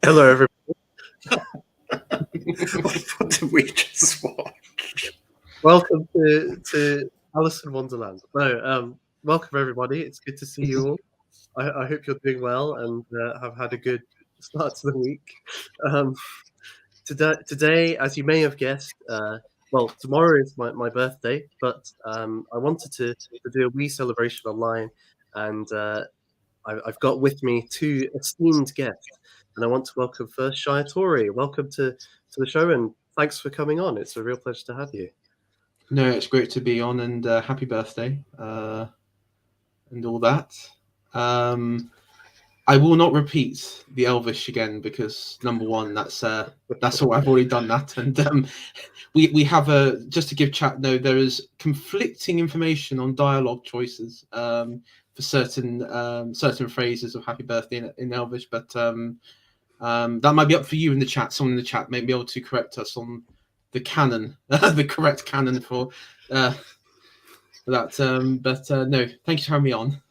Hello, everybody. What did we just watch? Welcome to Alice in Wonderland. Welcome everybody. It's good to see you all. I hope you're doing well and have had a good start to the week. Today, as you may have guessed, tomorrow is my birthday, but I wanted to do a wee celebration online, and I've got with me two esteemed guests, and I want to welcome first Shia Tori. Welcome to the show, and thanks for coming on. It's a real pleasure to have you. No, it's great to be on, and happy birthday, and all that. I will not repeat the Elvish again because number one, that's all I've already done that, and we have just to give chat. No, there is conflicting information on dialogue choices for certain phrases of happy birthday in Elvish, but that might be up for you in the chat. Someone in the chat may be able to correct us on the canon, the correct canon for that. No, thank you for having me on.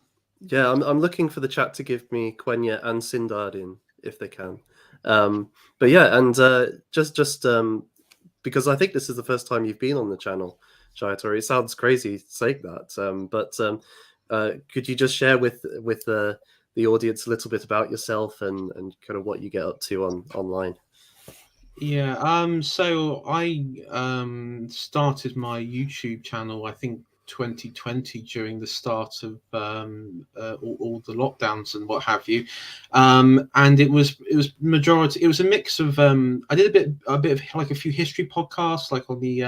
Yeah, I'm looking for the chat to give me Quenya and Sindardin if they can. But yeah, and just because I think this is the first time you've been on the channel, Shia Tori. It sounds crazy saying that, but could you just share with the audience a little bit about yourself and kind of what you get up to online? Yeah, so I started my YouTube channel, I think 2020, during the start of all the lockdowns and what have you, and it was a mix of I did a bit of like a few history podcasts, like on the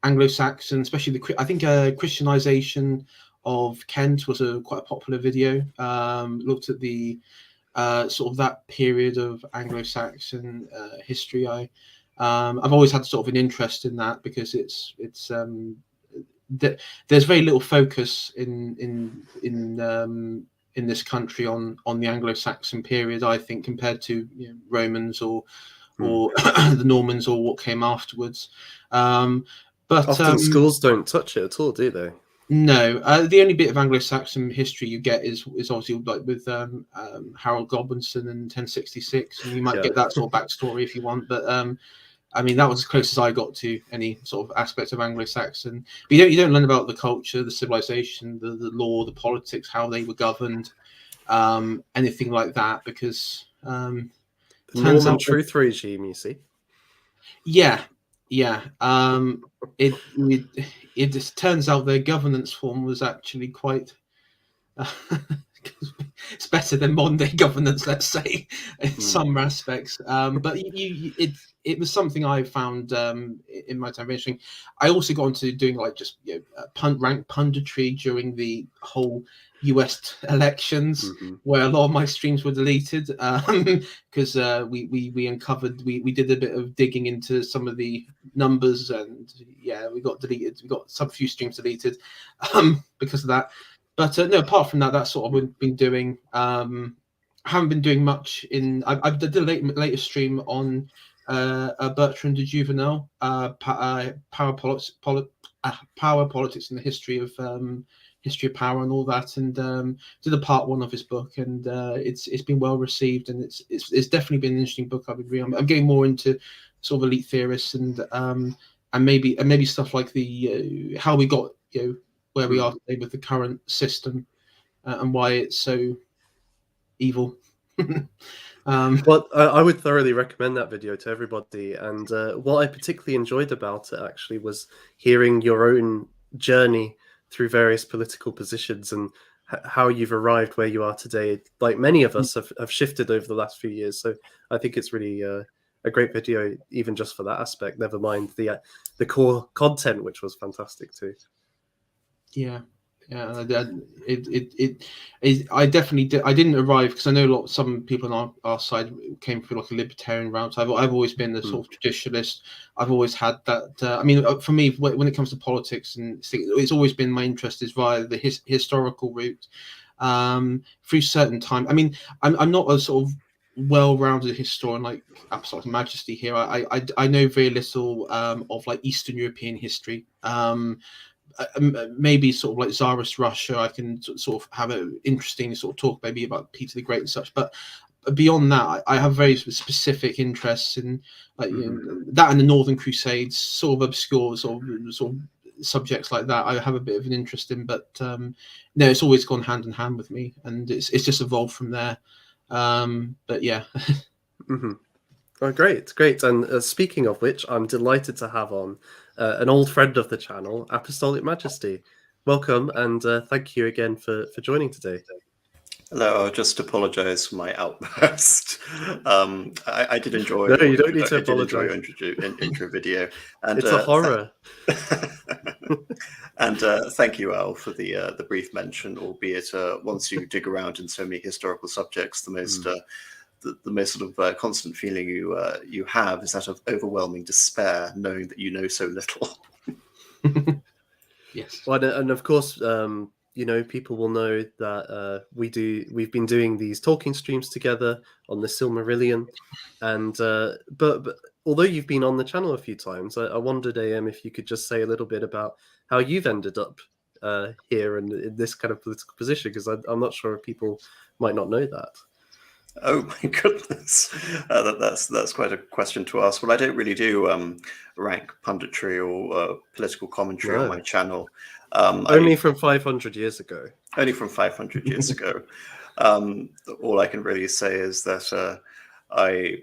Anglo-Saxon, especially I think Christianization of Kent was quite a popular video. Looked at the sort of that period of Anglo-Saxon history. I've always had sort of an interest in that because there's very little focus in this country on the Anglo-Saxon period, I think, compared to Romans or the Normans or what came afterwards. But often schools don't touch it at all, do they? No, the only bit of Anglo-Saxon history you get is obviously like with Harold Godwinson in 1066, and you might get that sort of backstory if you want. But I mean, that was as close as I got to any sort of aspect of Anglo-Saxon. But you don't learn about the culture, the civilization, the law, the politics, how they were governed, anything like that, because the Norman truth regime, you see. Yeah. It just turns out their governance form was actually quite it's better than modern day governance, let's say, in some aspects. But it was something I found in my time very interesting. I also got into doing like just rank punditry during the whole US elections, where a lot of my streams were deleted because we uncovered, we did a bit of digging into some of the numbers, and we got deleted. We got some few streams deleted because of that. But no, apart from that, that's sort of what I've been doing. I haven't been doing much in. I did the latest stream on Bertrand de Juvenel, power politics and the history of power and all that, and did a part one of his book, and it's been well received, and it's definitely been an interesting book. I've been reading. I'm getting more into sort of elite theorists and maybe stuff like the how we got where we are today with the current system and why it's so evil. Well, I would thoroughly recommend that video to everybody, and what I particularly enjoyed about it actually was hearing your own journey through various political positions and how you've arrived where you are today. Like many of us have shifted over the last few years, so I think it's really a great video, even just for that aspect. Never mind the core content, which was fantastic too. Yeah, I definitely did. I didn't arrive because I know some people on our side came through like a libertarian route. So I've always been the sort of traditionalist. I've always had that. I mean, for me, when it comes to politics and it's always been my interest is via the historical route, through certain time. I mean, I'm not a sort of well-rounded historian like Apostolic Majesty here. I know very little of like Eastern European history. Maybe sort of like Tsarist Russia, I can sort of have an interesting sort of talk maybe about Peter the Great and such. But beyond that, I have very specific interests in like that and the Northern Crusades, sort of obscure sort of subjects like that. I have a bit of an interest in, but no, it's always gone hand in hand with me, and it's just evolved from there. But yeah. Oh, great. And speaking of which, I'm delighted to have on an old friend of the channel, Apostolic Majesty. Welcome, and thank you again for joining today. Hello, I'll just apologise for my outburst. I did enjoy. No, you don't need to I did enjoy apologise. your intro video, and It's a horror. and thank you, Al, for the brief mention. Albeit, once you dig around in so many historical subjects, the most the most sort of constant feeling you have is that of overwhelming despair, knowing that you know so little. Yes. Well, and of course, you know, people will know that we've been doing these talking streams together on the Silmarillion, and but although you've been on the channel a few times, I wondered, AM, if you could just say a little bit about how you've ended up here and in this kind of political position, because I'm not sure if people might not know that. Oh my goodness, that's quite a question to ask. Well, I don't really do rank punditry or political commentary on my channel. Only from 500 years ago. Only from 500 years ago. All I can really say is that I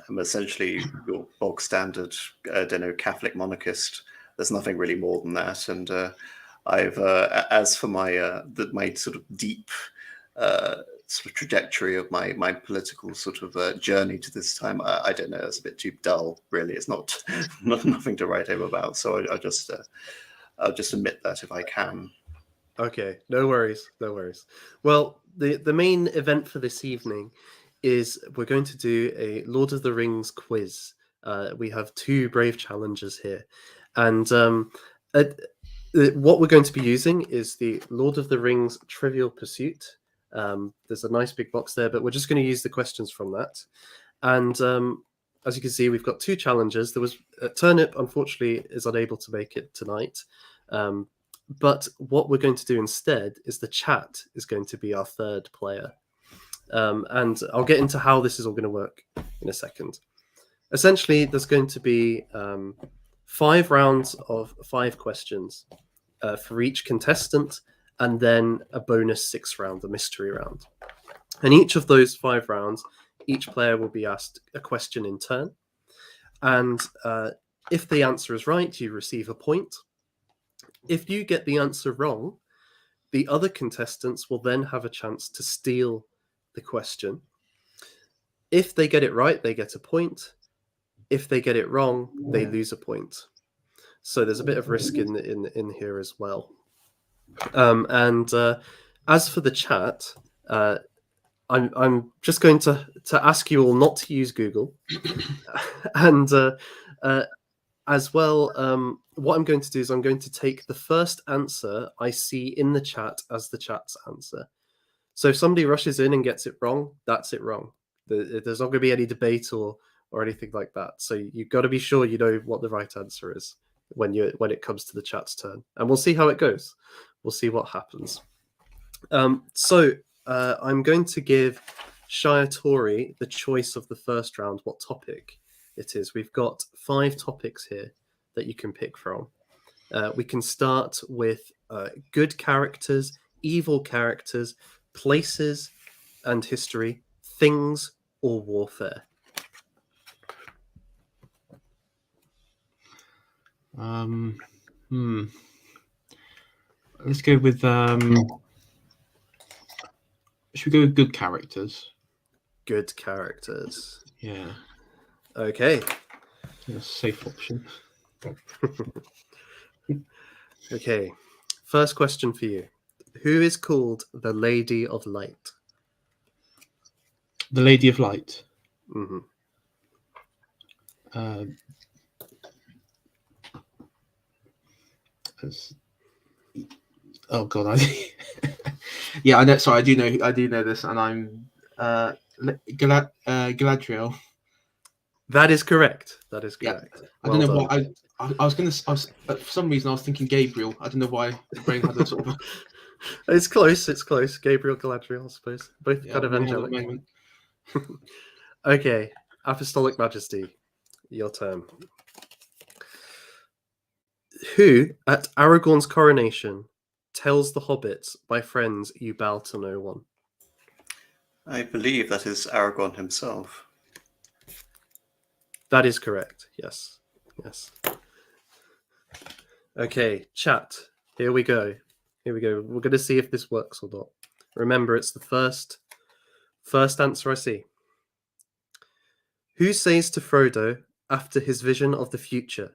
am essentially your bog standard, Catholic monarchist. There's nothing really more than that. And I've, as for my sort of deep sort of trajectory of my political sort of journey to this time, I don't know. It's a bit too dull, really. It's not nothing to write home about. So I'll just admit that if I can. Okay, no worries. Well, the main event for this evening is we're going to do a Lord of the Rings quiz. We have two brave challengers here, and what we're going to be using is the Lord of the Rings Trivial Pursuit. There's a nice big box there, but we're just going to use the questions from that. And as you can see, we've got two challengers. There was Turnip, unfortunately, is unable to make it tonight. But what we're going to do instead is the chat is going to be our third player. And I'll get into how this is all going to work in a second. Essentially, there's going to be 5 rounds of 5 questions for each contestant, and then a bonus 6th round, the mystery round. And each of those 5 rounds, each player will be asked a question in turn. And if the answer is right, you receive a point. If you get the answer wrong, the other contestants will then have a chance to steal the question. If they get it right, they get a point. If they get it wrong, they lose a point. So there's a bit of risk in here as well. And as for the chat, I'm just going to ask you all not to use Google, and as well, what I'm going to do is I'm going to take the first answer I see in the chat as the chat's answer. So if somebody rushes in and gets it wrong, that's it wrong. There's not going to be any debate or anything like that. So you've got to be sure you know what the right answer is when it comes to the chat's turn. And we'll see how it goes. We'll see what happens. So I'm going to give Shia Tori the choice of the first round, what topic it is. We've got 5 topics here that you can pick from. We can start with good characters, evil characters, places and history, things, or warfare. Let's go with Should we go with good characters? Good characters. Yeah, Okay. that's a safe option. Okay. First question for you. Who is called the Lady of Light? The Lady of Light. Hmm. Oh god, yeah, I know. Sorry, I do know this, and I'm Galadriel. That is correct. That is Yeah. correct. I Well don't know done. why I was for some reason I was thinking Gabriel. I don't know why the brain had a sort of It's close. It's close. Gabriel, Galadriel, I suppose. Both kind of my head at the angelic. moment. Okay. Apostolic Majesty, your turn. Who, at Aragorn's coronation, tells the hobbits, "My friends, you bow to no one"? I believe that is Aragorn himself. That is correct. Yes. Yes. Okay, chat. Here we go. Here we go. We're going to see if this works or not. Remember, it's the first answer I see. Who says to Frodo, after his vision of the future,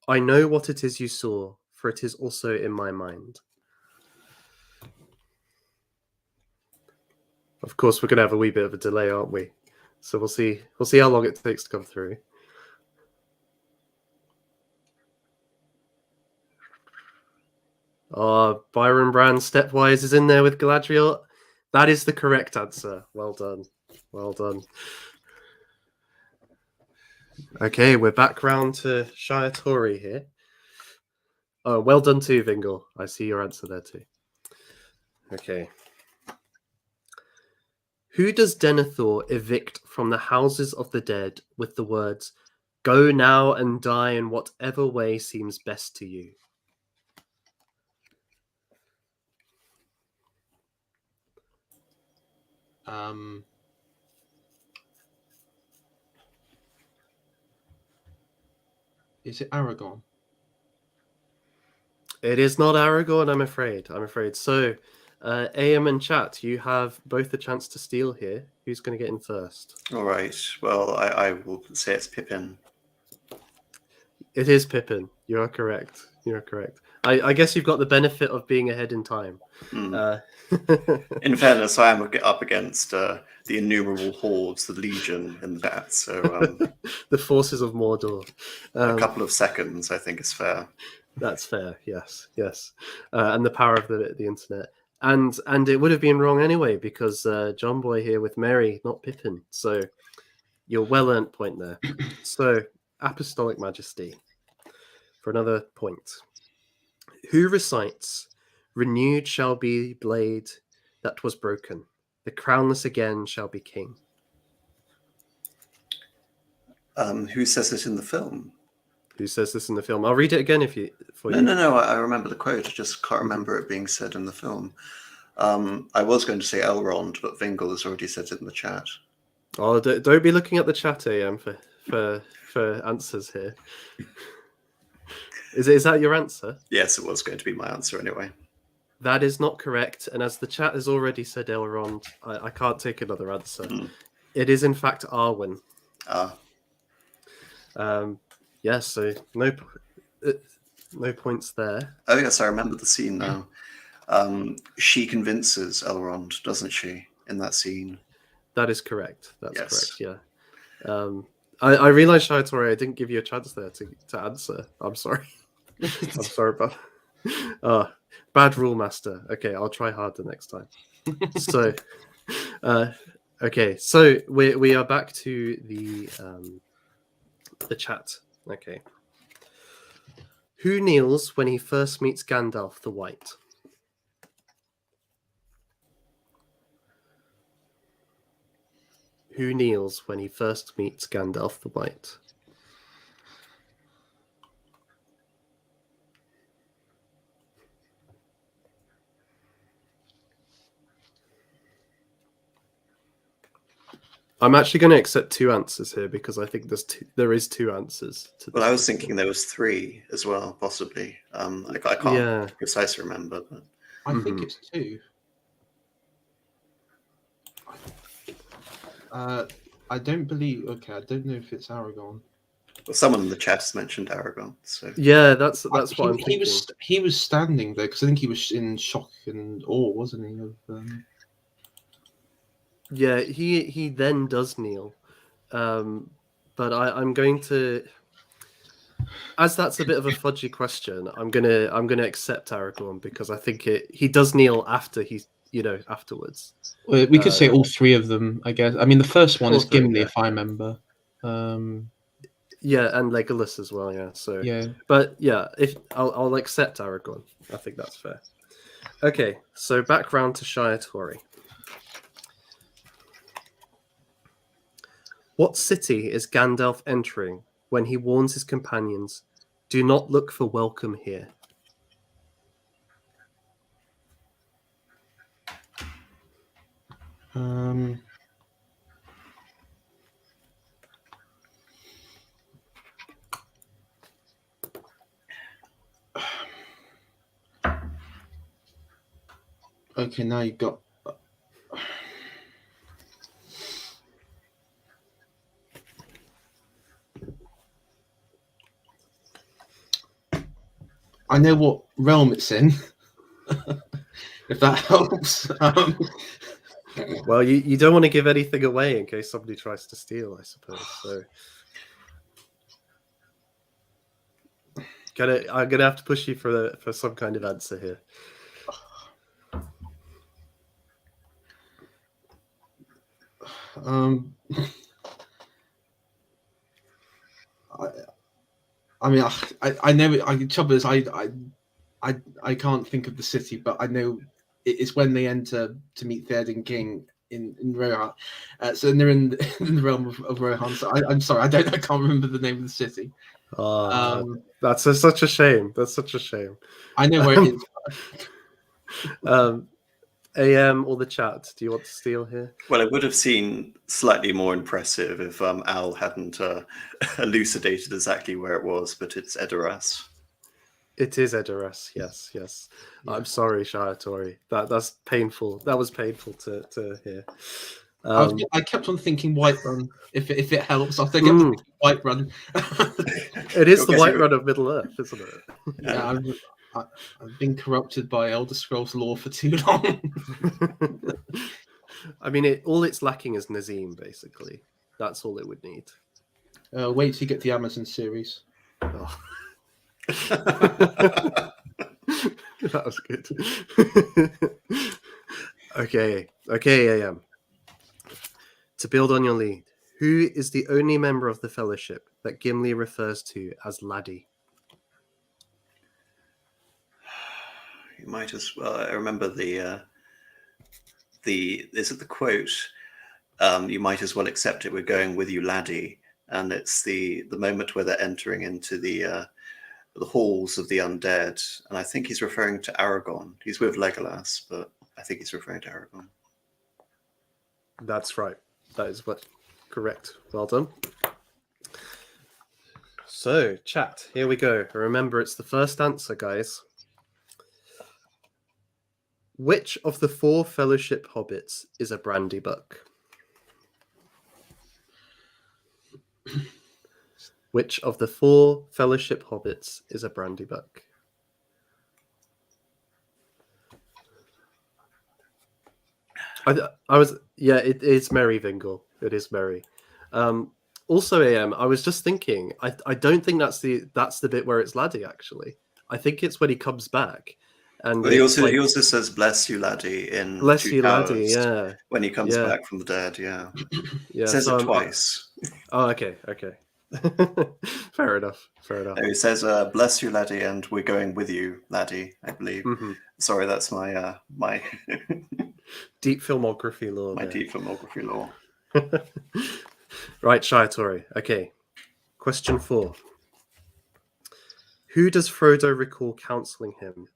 "I know what it is you saw, for it is also in my mind"? Of course, we're going to have a wee bit of a delay, aren't we? So we'll see how long it takes to come through. Byron Brand Stepwise is in there with Galadriel. That is the correct answer. Well done. Well done. Okay, we're back round to Shire Tory here. Oh, well done too, Vingle. I see your answer there too. Okay. Who does Denethor evict from the houses of the dead with the words, "Go now and die in whatever way seems best to you"? Is it Aragorn? It is not Aragorn, I'm afraid. So, AM and chat, you have both a chance to steal here. Who's going to get in first? All right. Well, I will say it's Pippin. It is Pippin. You are correct. You are correct. I guess you've got the benefit of being ahead in time. In fairness, I am up against the innumerable hordes, the Legion, in that. So the forces of Mordor. A couple of seconds, I think, is fair. That's fair. Yes, yes. And the power of the internet. And it would have been wrong anyway because John Boy here with Mary, not Pippin. So you're well earned point there. So Apostolic Majesty for another point. Who recites, "Renewed shall be blade that was broken, the crownless again shall be king"? Who says it in the film? Who says this in the film? I'll read it again for you. No. I remember the quote. I just can't remember it being said in the film. I was going to say Elrond, but Vingle has already said it in the chat. Oh, don't be looking at the chat, AM, for answers here. Is that your answer? Yes, it was going to be my answer anyway. That is not correct, and as the chat has already said, Elrond, I can't take another answer. It is in fact Arwen. Yes, so no points there. Oh yes, I remember the scene now. She convinces Elrond, doesn't she, in that scene? That is correct. That's yes. Correct. Yeah. I realised, Shire Tory, I didn't give you a chance there to answer. I'm sorry. I'm sorry about. Bad rule master. Okay, I'll try harder next time. So, okay, so we are back to the chat. Okay. Who kneels when he first meets Gandalf the White? Who kneels when he first meets Gandalf the White? I'm actually going to accept two answers here because I think there is two answers to this. Well, I was thinking there was three as well, possibly. I can't precisely remember. But... I think it's two. I don't believe. Okay, I don't know if it's Aragon. Well, someone in the chat has mentioned Aragon. So Yeah, that's what I'm He thinking. he was standing there because I think he was in shock and awe, wasn't he? Yeah, he then does kneel, but I'm going to, as that's a bit of a fudgy question, I'm gonna accept Aragorn because I think he does kneel after he's afterwards. We could say all three of them, I guess. I mean, the first one All is three, Gimli, yeah. if I remember. Yeah, and Legolas as well. Yeah. So Yeah. but yeah, if I'll accept Aragorn. I think that's fair. Okay, so background to Shire Tory. What city is Gandalf entering when he warns his companions, "Do not look for welcome here"? Okay, now you've got. I know what realm it's in. If that helps. Well, you don't want to give anything away in case somebody tries to steal, I suppose. So I'm gonna have to push you for some kind of answer here. I mean, I know it. Trouble is, I can't think of the city, but I know it's when they enter to meet Theoden King in Rohan. So they're in the realm of Rohan. So I'm sorry, I can't remember the name of the city. That's such a shame. That's such a shame. I know where it is. AM or the chat, do you want to steal here? Well, it would have seemed slightly more impressive if Al hadn't elucidated exactly where it was, but it's Edoras. It is Edoras, yes. Yeah. I'm sorry, Shire Tory. That's painful. That was painful to hear. I kept on thinking Whiterun. If it helps, I think I'm thinking Whiterun. It is the Whiterun of Middle Earth, isn't it? Yeah, I've been corrupted by Elder Scrolls lore for too long. I mean, all it's lacking is Nazim, basically. That's all it would need. Wait till you get the Amazon series. Oh. That was good. Okay, AM. To build on your lead, who is the only member of the Fellowship that Gimli refers to as Laddie? You might as well. I remember the is it the quote? You might as well accept it. We're going with you, laddie. And it's the moment where they're entering into the halls of the undead, and I think he's referring to Aragorn. He's with Legolas, but I think he's referring to Aragorn. That's right. That is correct. Well done. So, chat, here we go. Remember, it's the first answer, guys. Which of the 4 Fellowship hobbits is a Brandybuck? Which of the 4 Fellowship hobbits is a Brandybuck? It is Merry Vingle. It is Merry. Also, AM, I was just thinking, I don't think that's the bit where it's Laddie, actually. I think it's when he comes back. And well, he also says "Bless you, laddie" in Bless Two you, Towers, laddie, yeah. when he comes back from the dead. Yeah, yeah. He says it twice. Oh, okay. Fair enough. No, he says "Bless you, laddie," and "We're going with you, laddie." I believe. Mm-hmm. Sorry, that's my my deep filmography lore. My deep filmography lore. Right, Shire Tory. Okay. Question 4. Who does Frodo recall counseling him?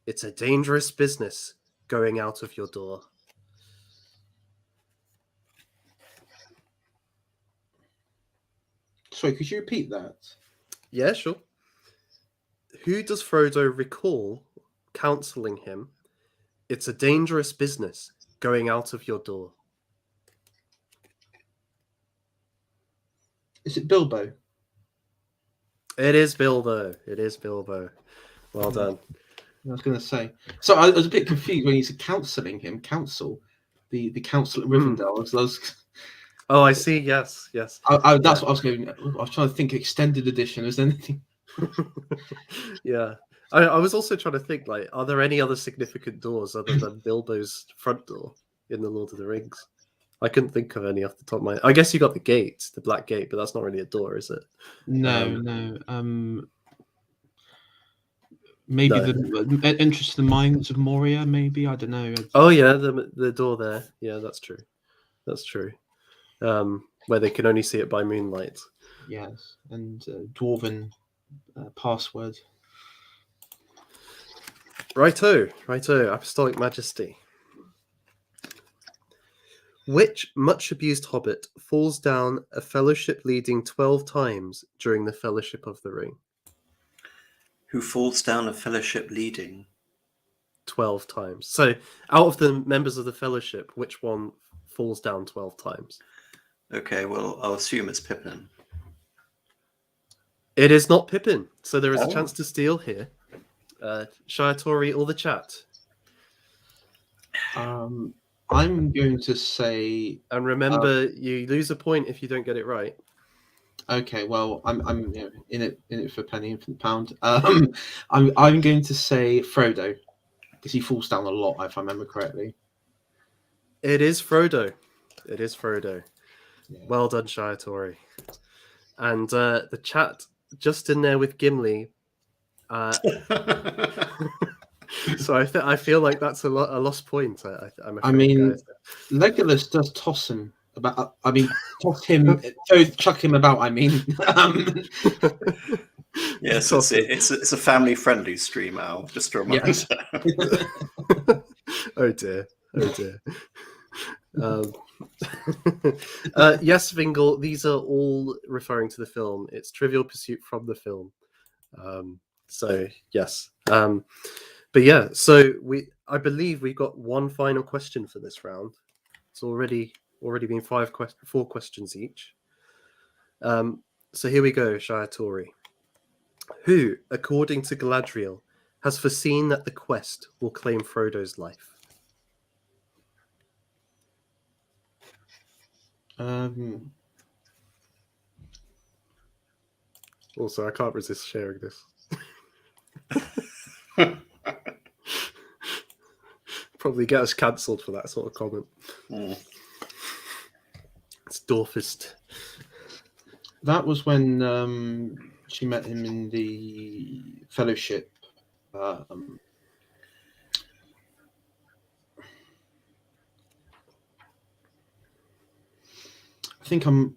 It's a dangerous business going out of your door. Sorry, could you repeat that? Yeah, sure. Who does Frodo recall counseling him? It's a dangerous business going out of your door. Is it Bilbo? It is Bilbo. It is Bilbo. Well done. I was going to say. So I was a bit confused when you said counselling him. Council, the council at Rivendell. Oh, I see. Yes, yes. That's what I was going. I was trying to think. Extended edition. Is there anything? Yeah. I was also trying to think, like, are there any other significant doors other than Bilbo's front door in the Lord of the Rings? I couldn't think of any off the top of my head. I guess you got the gate, the black gate, but that's not really a door, is it? No. Maybe No. the entrance to the mines of Moria. Maybe, I don't know. Oh yeah, the door there. Yeah, that's true. That's true. Where they can only see it by moonlight. Yes, and dwarven password. Righto, Apostolic Majesty. Which much abused hobbit falls down a fellowship leading 12 times during the Fellowship of the Ring? Who falls down a fellowship leading? 12 times. So, out of the members of the Fellowship, which one falls down 12 times? Okay, well, I'll assume it's Pippin. It is not Pippin. So there is a Oh. chance to steal here. Shiatori or the chat. I'm going to say. And remember, you lose a point if you don't get it right. Okay, well, I'm in it for a penny, in for the pound. I'm going to say Frodo because he falls down a lot, if I remember correctly. It is Frodo. It is Frodo. Yeah. Well done, Shiatori. And the chat just in there with Gimli. So I feel like that's a lost point. I'm afraid, I mean, guys. Legolas does toss him about. I mean, chuck him about. I mean, Yes, it's a family-friendly stream, Al. Just a reminder. Yes. Oh dear. Yes, Vingle, these are all referring to the film. It's Trivial Pursuit from the film. So yes. But yeah, so I believe we got one final question for this round. It's already been four questions each. So here we go, Shiatori. Who, according to Galadriel, has foreseen that the quest will claim Frodo's life? Also, I can't resist sharing this. Probably get us cancelled for that sort of comment. It's Dorfist. that was when she met him in the Fellowship. I think I'm.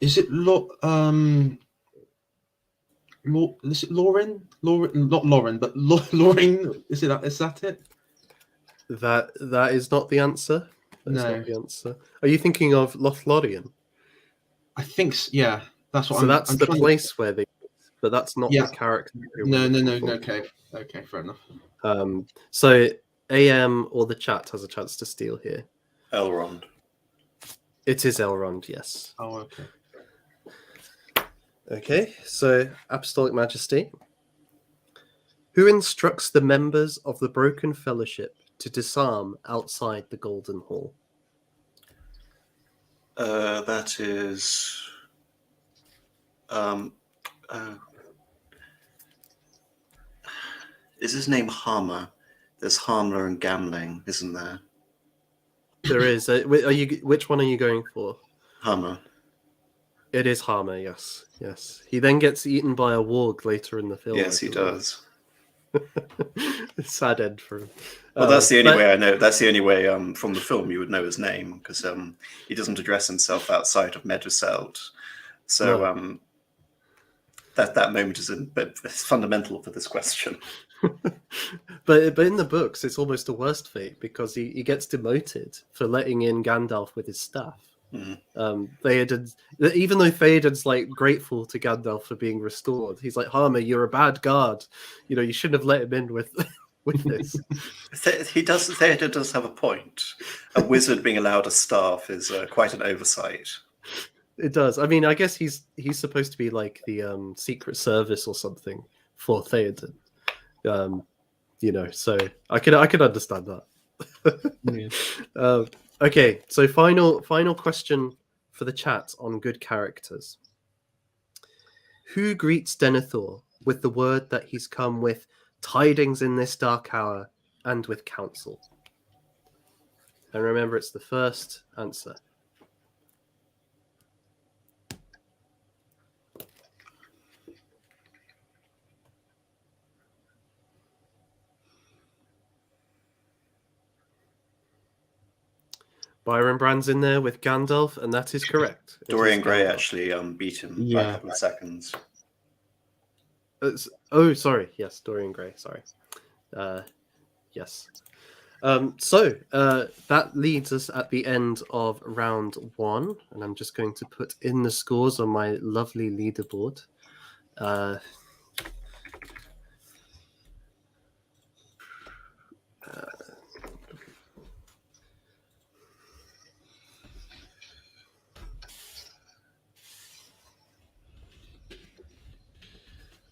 Is it is it Lauren? Not Lauren, but Lauren. Is that it? That is not the answer. That is No. not the answer. Are you thinking of Lothlorien? I think yeah. That's what So I'm. that's I'm the trying place where they. But that's not Yeah. the character. No. Okay, fair enough. So AM or the chat has a chance to steal here. Elrond. It is Elrond, yes. Oh, okay. Okay, so Apostolic Majesty. Who instructs the members of the Broken Fellowship to disarm outside the Golden Hall? That is. Is his name Harmer? There's Harmer and Gamling, isn't there? There is. Which one are you going for? Harmer. It is Harmer, yes. Yes. He then gets eaten by a warg later in the film. Yes, he does. Sad end for him. Well, that's the only way I know. That's the only way from the film you would know his name, because he doesn't address himself outside of Meduseld. So No. that moment is it's fundamental for this question. But in the books, it's almost a worst fate because he gets demoted for letting in Gandalf with his staff. Theoden, even though Theoden's like grateful to Gandalf for being restored, he's like, Harmer, you're a bad guard. You know, you shouldn't have let him in with this. Theoden does have a point. A wizard being allowed a staff is quite an oversight. It does. I mean, I guess he's supposed to be like the Secret Service or something for Theoden. You know, so I could understand that. Okay, so final question for the chat on good characters. Who greets Denethor with the word that he's come with tidings in this dark hour and with counsel? And remember, it's the first answer. Byron Brand's in there with Gandalf, and that is correct. Dorian Gray actually beat him by a couple of seconds. Oh, sorry. Yes, Dorian Gray. Sorry. Yes. So that leads us at the end of round 1, and I'm just going to put in the scores on my lovely leaderboard.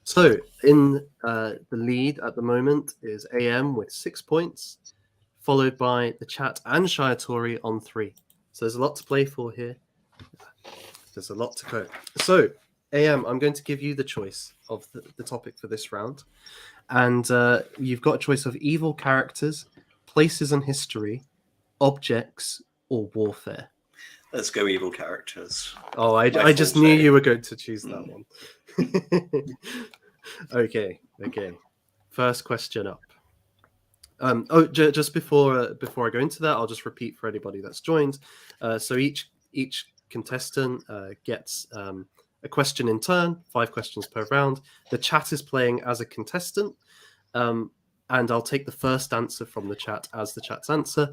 So in the lead at the moment is AM with 6 points, followed by the chat and Shiatori on 3. So there's a lot to play for here. There's a lot to go. So AM, I'm going to give you the choice of the topic for this round. And you've got a choice of evil characters, places in history, objects, or warfare. Let's go evil characters. Oh, I just knew you were going to choose that one. Okay. First question up. Just before I go into that, I'll just repeat for anybody that's joined. So each contestant gets a question in turn, 5 questions per round. The chat is playing as a contestant, and I'll take the first answer from the chat as the chat's answer.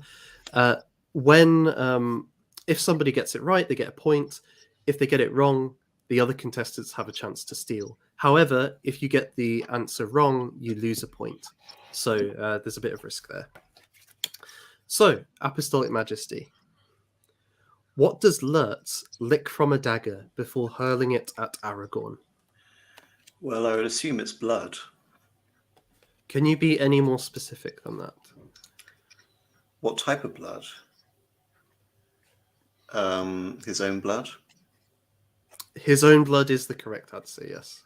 If somebody gets it right, they get a point. If they get it wrong, the other contestants have a chance to steal. However, if you get the answer wrong, you lose a point. So there's a bit of risk there. So, Apostolic Majesty. What does Lurtz lick from a dagger before hurling it at Aragorn? Well, I would assume it's blood. Can you be any more specific than that? What type of blood? His own blood? His own blood is the correct answer, yes.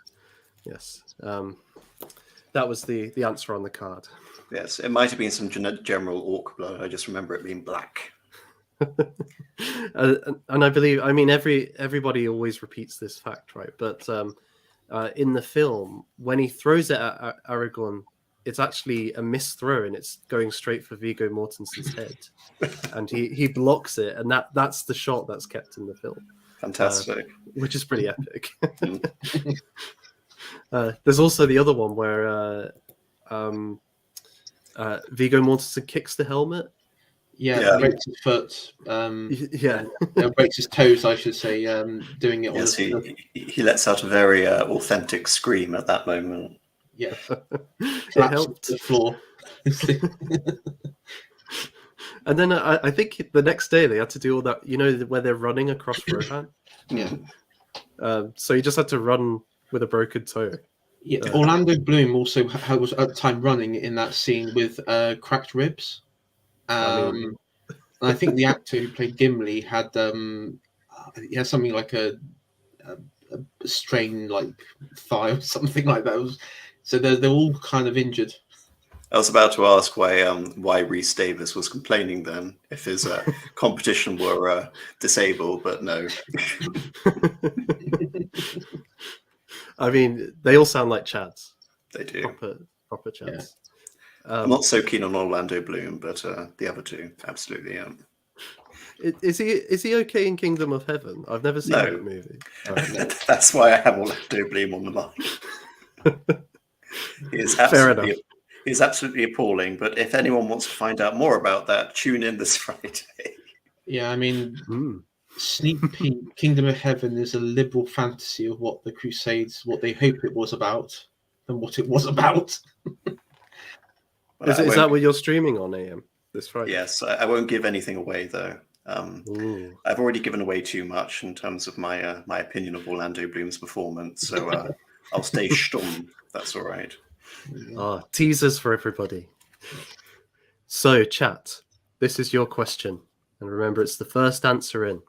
Yes. That was the answer on the card. Yes, it might have been some general orc blood. I just remember it being black. And I believe, I mean, everybody always repeats this fact, right? But in the film, when he throws it at Aragorn, it's actually a missed throw, and it's going straight for Viggo Mortensen's head, and he blocks it, and that's the shot that's kept in the film. Fantastic. Which is pretty epic. There's also the other one where Viggo Mortensen kicks the helmet. Yeah. Breaks his foot. Breaks his toes, I should say. Doing it. Yes, he lets out a very authentic scream at that moment. Yeah, it helped. The floor. And then I think the next day they had to do all that. You know, where they're running across Rohan. Yeah. So he just had to run with a broken toe. Yeah. Orlando Bloom also was at the time running in that scene with cracked ribs. And I think the actor who played Gimli had something like a strained like thigh or something like that. So they're all kind of injured. I was about to ask why Rhys Davis was complaining then if his competition were disabled, but no. I mean, they all sound like Chads. They do. Proper Chads. Yeah. I'm not so keen on Orlando Bloom, but the other two, absolutely. Is he okay in Kingdom of Heaven? I've never seen that movie. That's why I have Orlando Bloom on the mind. He's absolutely appalling, but if anyone wants to find out more about that, tune in this Friday. Yeah, I mean, Sneak peek, Kingdom of Heaven is a liberal fantasy of what the Crusades, what they hope it was about, and what it was about. Well, Is that what you're streaming on, AM, this Friday? Yes, I won't give anything away though. Ooh. I've already given away too much in terms of my my opinion of Orlando Bloom's performance, so I'll stay stumm. That's all right. Teasers for everybody. So, chat, this is your question. And remember, it's the first answer in.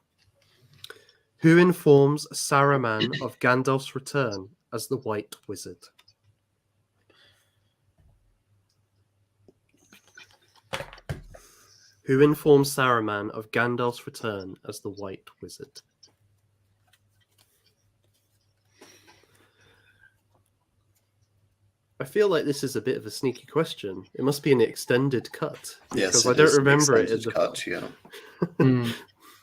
Who informs Saruman of Gandalf's return as the White Wizard? Who informs Saruman of Gandalf's return as the White Wizard? I feel like this is a bit of a sneaky question. It must be an extended cut. Yes, because I don't remember it in the cut. Yeah,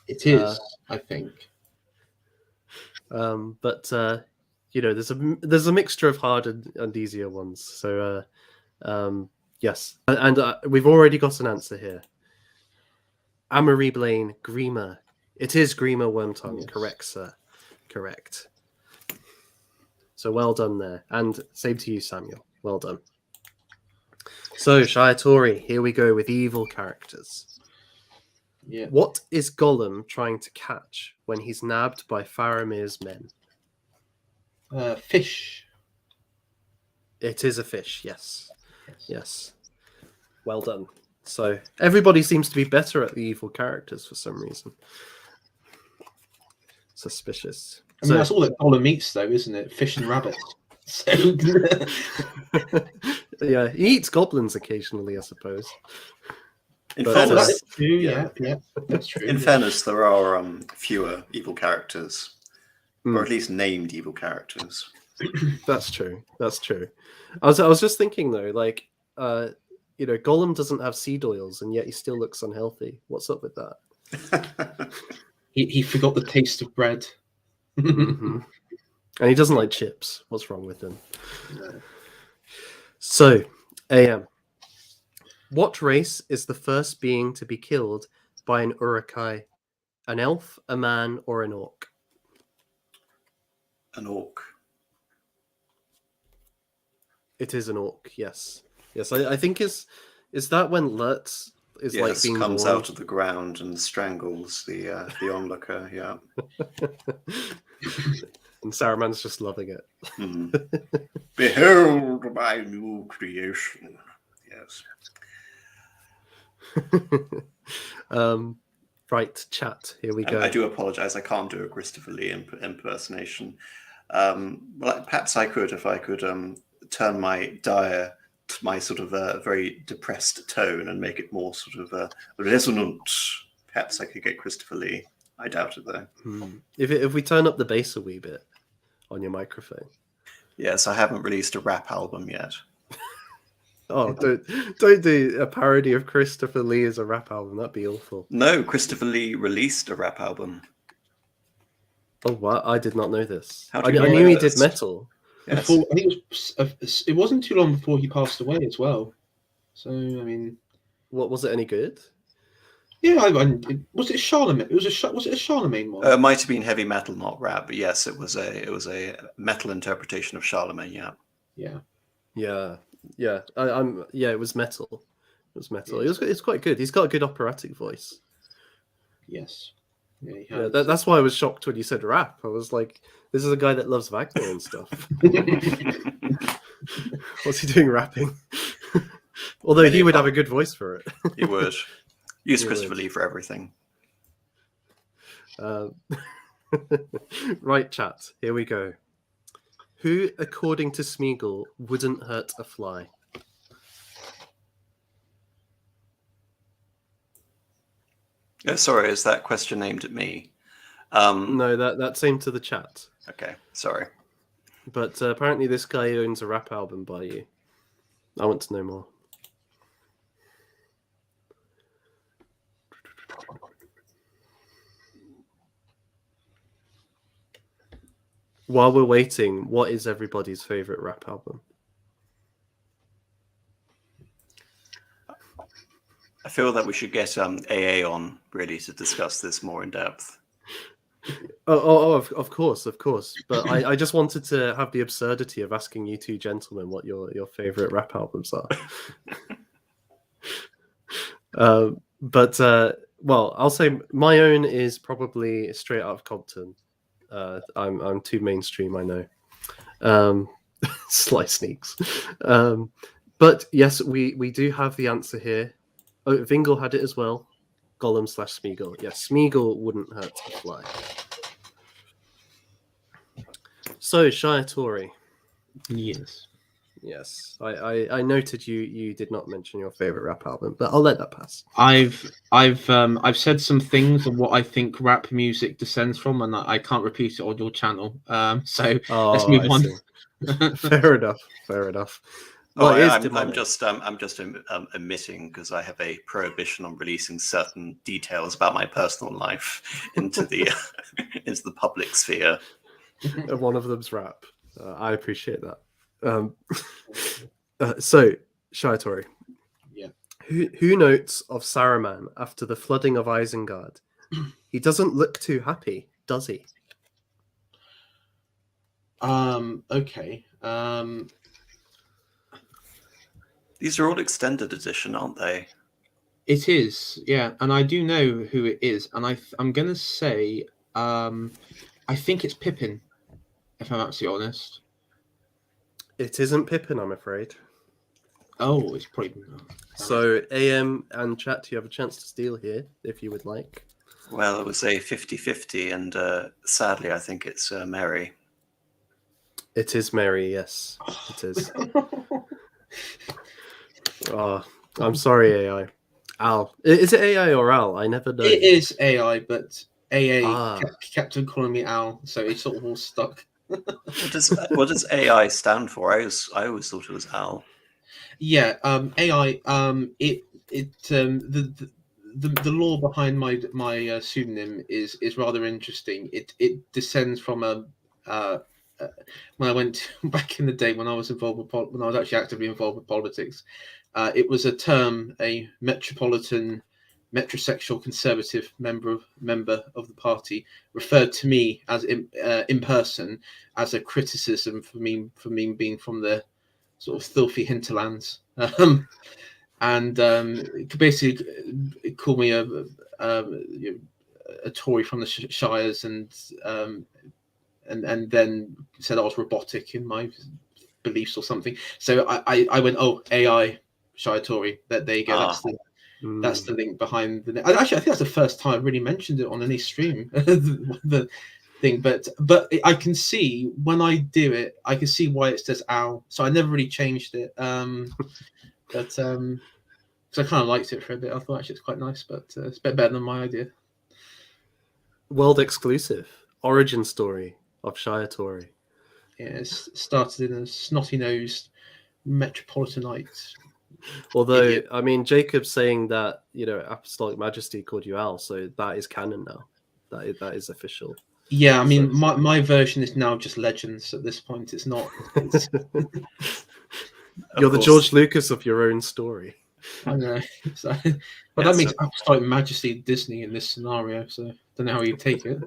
It is, I think. But there's a mixture of hard and easier ones. So yes, and we've already got an answer here. Amory Blaine, Grima. It is Grima Wormtongue. Yes. Correct, sir. Correct. So well done there. And same to you, Samuel. Well done. So, Shia Tori, here we go with evil characters. Yeah. What is Gollum trying to catch when he's nabbed by Faramir's men? Fish. It is a fish, yes. Yes. Well done. So, everybody seems to be better at the evil characters for some reason. Suspicious. I mean, that's all that Gollum eats, though, isn't it? Fish and rabbits. So... yeah, he eats goblins occasionally, I suppose. In fairness, that's true. Yeah, that's true. In fairness, there are fewer evil characters, or at least named evil characters. That's true. That's true. I was just thinking though, like, Gollum doesn't have seed oils, and yet he still looks unhealthy. What's up with that? he forgot the taste of bread. Mm-hmm. And he doesn't like chips. What's wrong with him? No. So, AM. What race is the first being to be killed by an Uruk-hai? An elf, a man, or an orc? An orc. It is an orc, yes. Yes, I think is that when Lurtz is like being comes born? Out of the ground and strangles the onlooker, yeah. And Saruman's just loving it. Behold my new creation. Yes. Right, chat. Here we go. I do apologize. I can't do a Christopher Lee impersonation. Well, perhaps I could if I could turn my my sort of very depressed tone and make it more sort of resonant. Perhaps I could get Christopher Lee. I doubt it though. If we turn up the bass a wee bit on your microphone. Yes, I haven't released a rap album yet. Oh, don't do a parody of Christopher Lee as a rap album. That'd be awful. No, Christopher Lee released a rap album. Oh, what? I did not know this. I knew he did metal. Yes. I think it wasn't too long before he passed away as well. So, I mean... What, was it any good? Yeah, was it Charlemagne? Was it a Charlemagne one? It might have been heavy metal, not rap, but yes, it was a metal interpretation of Charlemagne. Yeah. Yeah. It was metal. It was metal. It's quite good. He's got a good operatic voice. Yes. Yeah, that's why I was shocked when you said rap. I was like, this is a guy that loves Wagner and stuff. What's he doing rapping? Although he would have a good voice for it. He would. Use Christopher Lee for everything. Right, chat. Here we go. Who, according to Smeagol, wouldn't hurt a fly? Sorry, is that question aimed at me? No, that's aimed to the chat. Okay, sorry. But apparently this guy owns a rap album by you. I want to know more. While we're waiting, what is everybody's favorite rap album? I feel that we should get AA on really to discuss this more in depth. Of course, of course. But I just wanted to have the absurdity of asking you two gentlemen what your favorite rap albums are. Well, I'll say my own is probably Straight Out of Compton. I'm too mainstream, I know. Sly sneaks. But yes, we do have the answer here. Oh, Vingle had it as well. Gollum / Smeagol. Yes, Smeagol wouldn't hurt to fly. So, Shia Tori. Yes. Yes, I noted you did not mention your favorite rap album, but I'll let that pass. I've said some things of what I think rap music descends from, and I can't repeat it on your channel. So let's move on. Fair enough. Fair enough. Well, Well, it is I'm demonic. just omitting because I have a prohibition on releasing certain details about my personal life into the into the public sphere. One of them's rap. I appreciate that. So, Shia Tori. Yeah. Who notes of Saruman after the flooding of Isengard? He doesn't look too happy, does he? Okay. These are all extended edition, aren't they? It is, yeah, and I do know who it is, and I'm gonna say, I think it's Pippin, if I'm absolutely honest. It isn't Pippin, I'm afraid. Oh, it's probably. So, AM and chat, you have a chance to steal here, if you would like. Well, it was a 50-50, and sadly, I think it's Mary. It is Mary, yes. It is. Oh, I'm sorry, AI. Al. Is it AI or Al? I never know. It is AI, but AA kept on calling me Al, so it's sort of all stuck. What does AI stand for? I always thought it was Al. Yeah, AI. The lore behind my pseudonym is rather interesting. It descends from when I went back in the day when I was involved with when I was actually actively involved with politics. It was a term a metrosexual conservative member of the party referred to me as in person as a criticism for me being from the sort of filthy hinterlands, and basically called me a Tory from the Shires, and then said I was robotic in my beliefs or something. So I went, oh, AI Shia Tory. There you go. That's the link behind the. Actually, I think that's the first time I really mentioned it on any stream. the thing, but I can see when I do it, I can see why it says Al. So I never really changed it. But so I kind of liked it for a bit. I thought actually it's quite nice, but it's a bit better than my idea. World exclusive origin story of Shia Tori. Yeah, it started in a snotty-nosed metropolitanite. Although, idiot. I mean, Jacob's saying that, Apostolic Majesty called you Al, so that is canon now. That is official. Yeah, I mean, my version is now just legends at this point. It's not. You're the George Lucas of your own story. I know. But that makes Apostolic Majesty Disney in this scenario, so I don't know how you take it.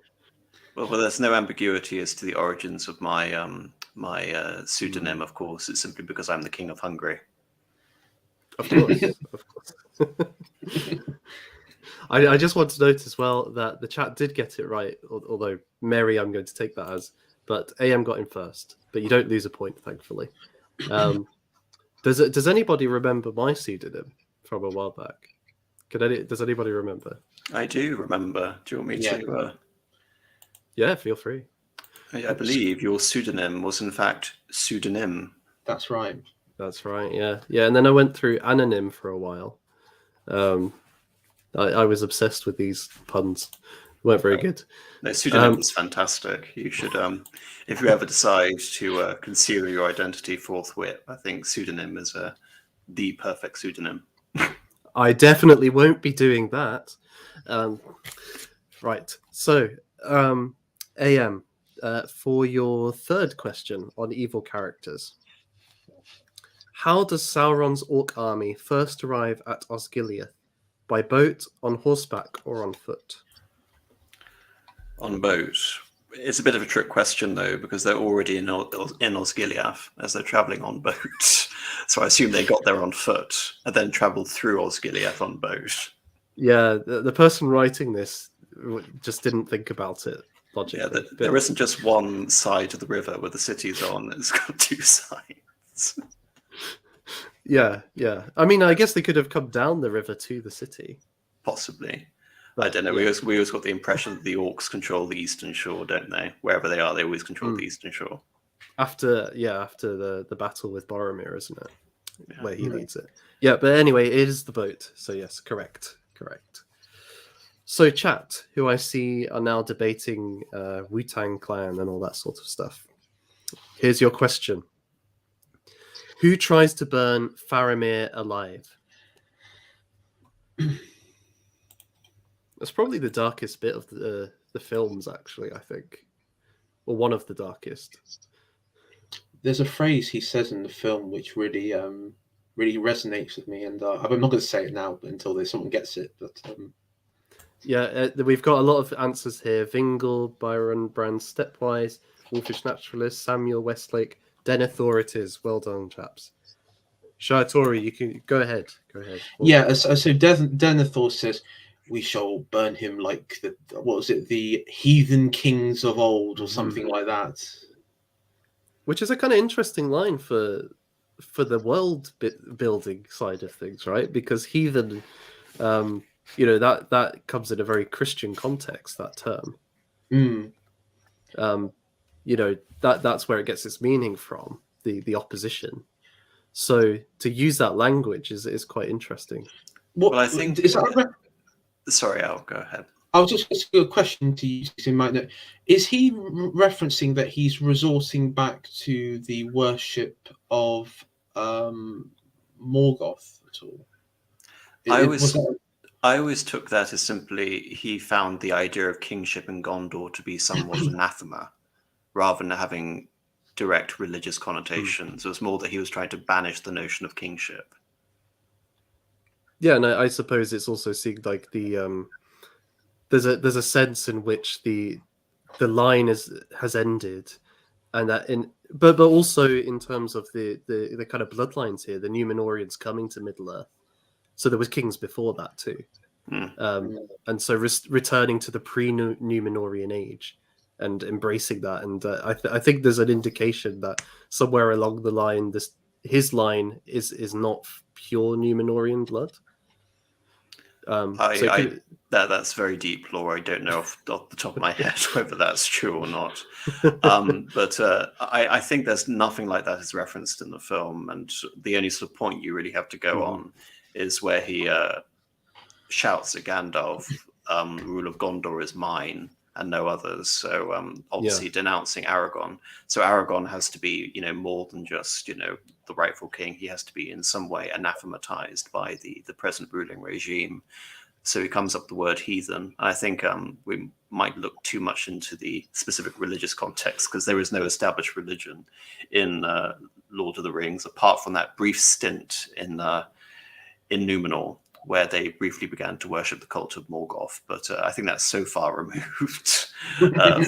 Well, there's no ambiguity as to the origins of my my pseudonym. Of course, it's simply because I'm the King of Hungary. Of course, of course. I just want to note as well that the chat did get it right, although Mary, I'm going to take that as, but AM got in first, but you don't lose a point, thankfully. Does anybody remember my pseudonym from a while back? Does anybody remember? I do remember. Do you want me to? Yeah, feel free. I believe your pseudonym was in fact pseudonym. That's right. That's right. Yeah. And then I went through anonym for a while. I was obsessed with these puns. Weren't very good. No, pseudonym was fantastic. You should, if you ever decide to conceal your identity forthwith, I think pseudonym is the perfect pseudonym. I definitely won't be doing that. Right. So, AM, for your third question on evil characters, how does Sauron's orc army first arrive at Osgiliath? By boat, on horseback, or on foot? on boat. It's a bit of a trick question, though, because they're already in Osgiliath as they're traveling on boat. So I assume they got there on foot and then traveled through Osgiliath on boat. Yeah, the person writing this just didn't think about it logically. Yeah, there isn't just one side of the river where the city's on. It's got two sides. Yeah. I mean, I guess they could have come down the river to the city. Possibly. But, I don't know. yeah. We always got the impression that the orcs control the eastern shore, don't they? Wherever they are, they always control the eastern shore. After the battle with Boromir, isn't it? Yeah. Where he leads it. Yeah, but anyway, it is the boat. So yes, correct. So chat, who I see are now debating Wu-Tang Clan and all that sort of stuff. Here's your question. Who tries to burn Faramir alive? That's probably the darkest bit of the films, actually, I think. Or one of the darkest. There's a phrase he says in the film which really really resonates with me, and I'm not going to say it now until someone gets it. But yeah, we've got a lot of answers here. Vingle, Byron, Brand, Stepwise, Wolfish Naturalist, Samuel Westlake, Denethor it is. Well done, chaps. Shaitori, you can go ahead. Yeah, so Denethor says, "We shall burn him like the heathen kings of old," or something like that. Which is a kind of interesting line for the world building side of things, right? Because heathen, that comes in a very Christian context. That term, that's where it gets its meaning from, the opposition. So to use that language is quite interesting. Well, I think. Sorry, Al, go ahead. I was just asking a question to you, in my note. Is he referencing that he's resorting back to the worship of Morgoth at all? I always took that as simply he found the idea of kingship in Gondor to be somewhat anathema, rather than having direct religious connotations. It was more that he was trying to banish the notion of kingship. Yeah, and I suppose it's also seeing like the there's a sense in which the line has ended, and that but also in terms of the kind of bloodlines here, the Númenóreans coming to Middle Earth. So there was kings before that too, and so returning to the pre-Númenórean age and embracing that, and I think there's an indication that somewhere along the line, his line is not pure Númenórean blood. That's very deep lore. I don't know off the top of my head whether that's true or not. But I think there's nothing like that is referenced in the film, and the only sort of point you really have to go on is where he shouts at Gandalf, "The rule of Gondor is mine and no others." So obviously denouncing Aragorn. So Aragorn has to be, more than just, the rightful king. He has to be in some way anathematized by the present ruling regime. So he comes up with the word heathen. And I think we might look too much into the specific religious context, because there is no established religion in Lord of the Rings, apart from that brief stint in Númenor, where they briefly began to worship the cult of Morgoth. But I think that's so far removed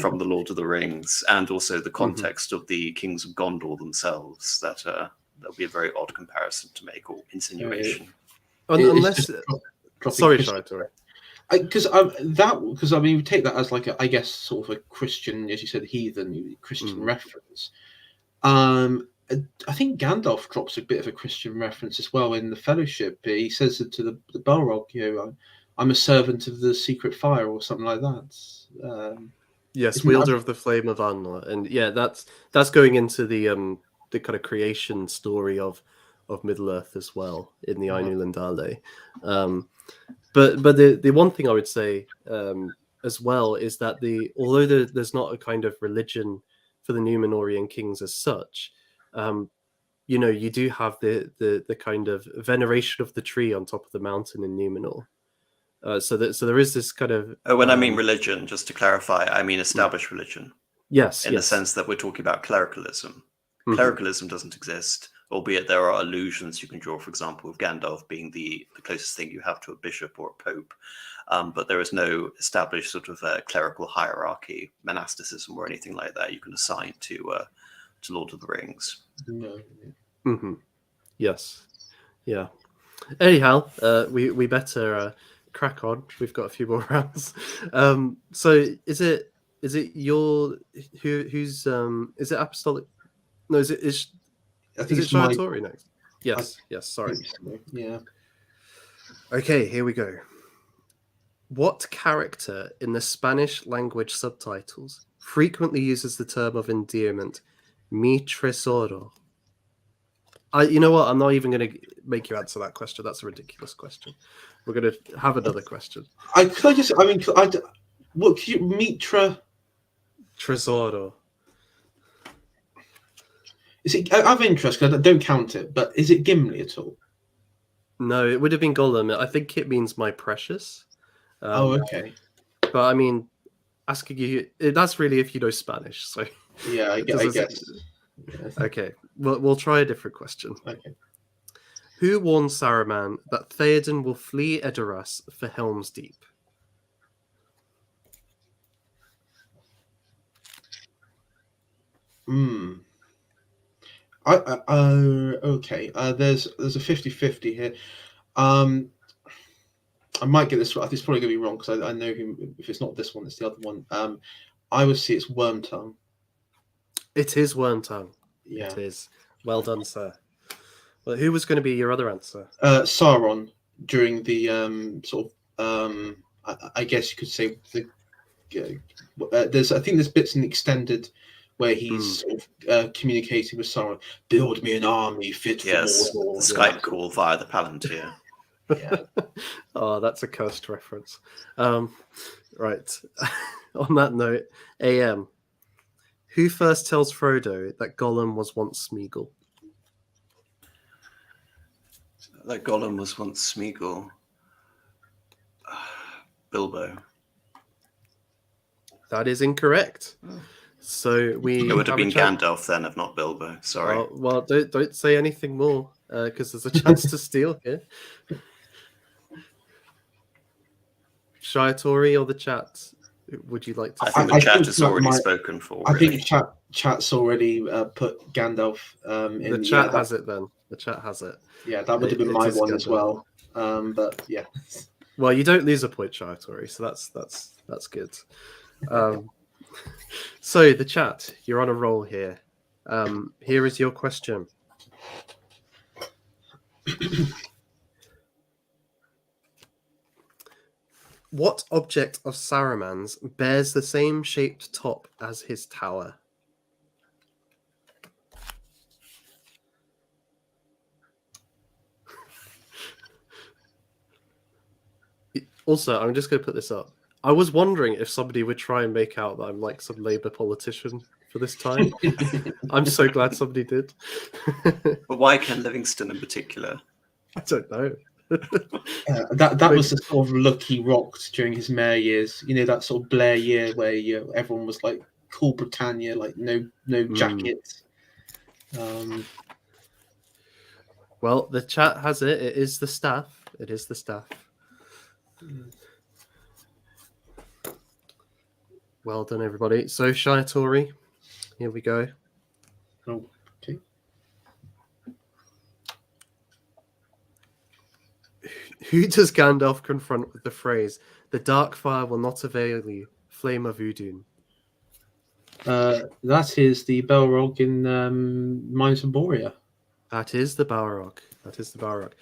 from the Lord of the Rings, and also the context of the kings of Gondor themselves, that that'll be a very odd comparison to make, or insinuation. Unless, sorry, Shaitori. Because we take that as like I guess sort of a Christian, as you said, heathen Christian reference. I think Gandalf drops a bit of a Christian reference as well in the Fellowship. He says to the Balrog, "I'm a servant of the secret fire," or something like that. Yes, wielder of the flame of Anla, and that's going into the kind of creation story of Middle Earth as well in the Ainu Lindale. But the one thing I would say as well is that although there's not a kind of religion for the Númenórean kings as such, you do have the kind of veneration of the tree on top of the mountain in Númenor. So there is this kind of. When I mean religion, just to clarify, I mean established religion. Yes, in the sense that we're talking about clericalism. Clericalism doesn't exist, albeit there are allusions you can draw, for example, of Gandalf being the closest thing you have to a bishop or a pope. but there is no established sort of clerical hierarchy, monasticism, or anything like that you can assign to Lord of the Rings. No. Mm-hmm. Yes. Yeah. Anyhow, we better crack on. We've got a few more rounds. So is it your who's is it Apostolic? No, is I think it it's my. Shiratori next? Yes. Yes. Sorry. Yeah. Okay, here we go. What character in the Spanish language subtitles frequently uses the term of endearment, mi tesoro? You know what? I'm not even going to make you answer that question. That's a ridiculous question. We're going to have another question. What could you Mitra? Tesoro. Is it? I have interest because I don't count it, but is it Gimli at all? No, it would have been Gollum. I think it means my precious. Okay. But I mean, asking you, that's really if you know Spanish. So Yeah, I guess. Yeah. Okay, we'll try a different question. Okay. Who warned Saruman that Theoden will flee Edoras for Helm's Deep? Okay. There's a 50-50 here. I might get this right. It's probably going to be wrong because I know who. If it's not this one, it's the other one. I would say it's Wormtongue. It is Wormtongue. Yeah. It is. Well done, sir. Well, who was going to be your other answer? Sauron during the I guess you could say there's. I think there's bits in the extended where he's sort of communicating with Sauron. Build me an army fit for Mordor. The Skype call via the Palantir. Yeah. Oh, that's a cursed reference. Right. On that note, AM. Who first tells Frodo that Gollum was once Smeagol? That Gollum was once Smeagol. Bilbo. That is incorrect. So It would have been chance. Gandalf then, if not Bilbo. Sorry. Well, don't say anything more, because there's a chance to steal here. Shiratori or the chat? Would you like to? I think the chat has already spoken for. I think chat's already put Gandalf in. The chat has it then. The chat has it. Yeah, that would have been my one as well. But yeah. Well, you don't lose a point, Shiratori, so that's good. So the chat, you're on a roll here. Here is your question. What object of Saruman's bears the same shaped top as his tower? Also, I'm just going to put this up. I was wondering if somebody would try and make out that I'm like some Labour politician for this time. I'm so glad somebody did. But why Ken Livingstone in particular? I don't know. That was the sort of look he rocked during his mayor years. You know, that sort of Blair year where everyone was like cool Britannia, like no jackets. Well, the chat has it. It is the staff. It is the staff. Well done, everybody. So, Shiratori, here we go. Oh, okay. Who does Gandalf confront with the phrase, "The dark fire will not avail you, flame of Udun"? That is the Balrog in Mines of Moria. That is the Balrog. That is the Balrog.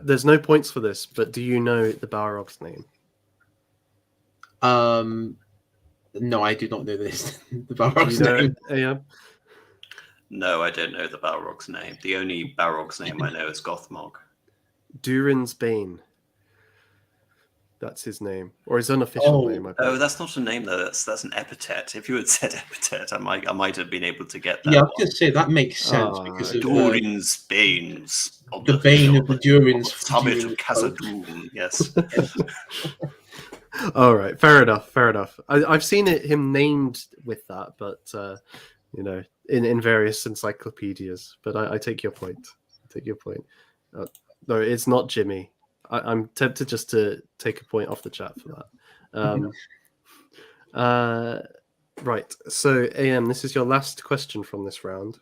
There's no points for this, but do you know the Balrog's name? No, I do not know this. The Balrog's name. Yeah. No, I don't know the Balrog's name. The only Balrog's name I know is Gothmog. Durin's Bane. That's his name, or his unofficial name. Oh, that's not a name though. That's an epithet. If you had said epithet, I might have been able to get that. Yeah, I was going to say that makes sense because of Durin's Banes. The bane of the Durin's summit of Khazad-dûm. Yes. All right, fair enough. I've seen him named with that, but in various encyclopedias. But I take your point. No, it's not Jimmy. I'm tempted just to take a point off the chat for that. Right. So, AM, this is your last question from this round.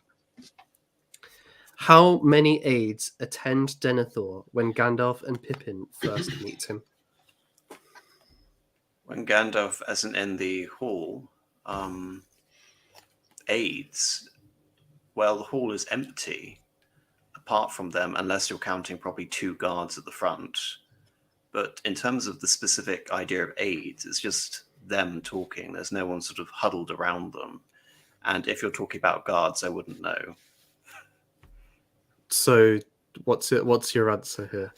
How many aides attend Denethor when Gandalf and Pippin first meet him? When Gandalf isn't in the hall, aides. Well, the hall is empty, apart from them, unless you're counting probably 2 guards at the front. But in terms of the specific idea of aides, it's just them talking. There's no one sort of huddled around them. And if you're talking about guards, I wouldn't know. So, what's your answer here?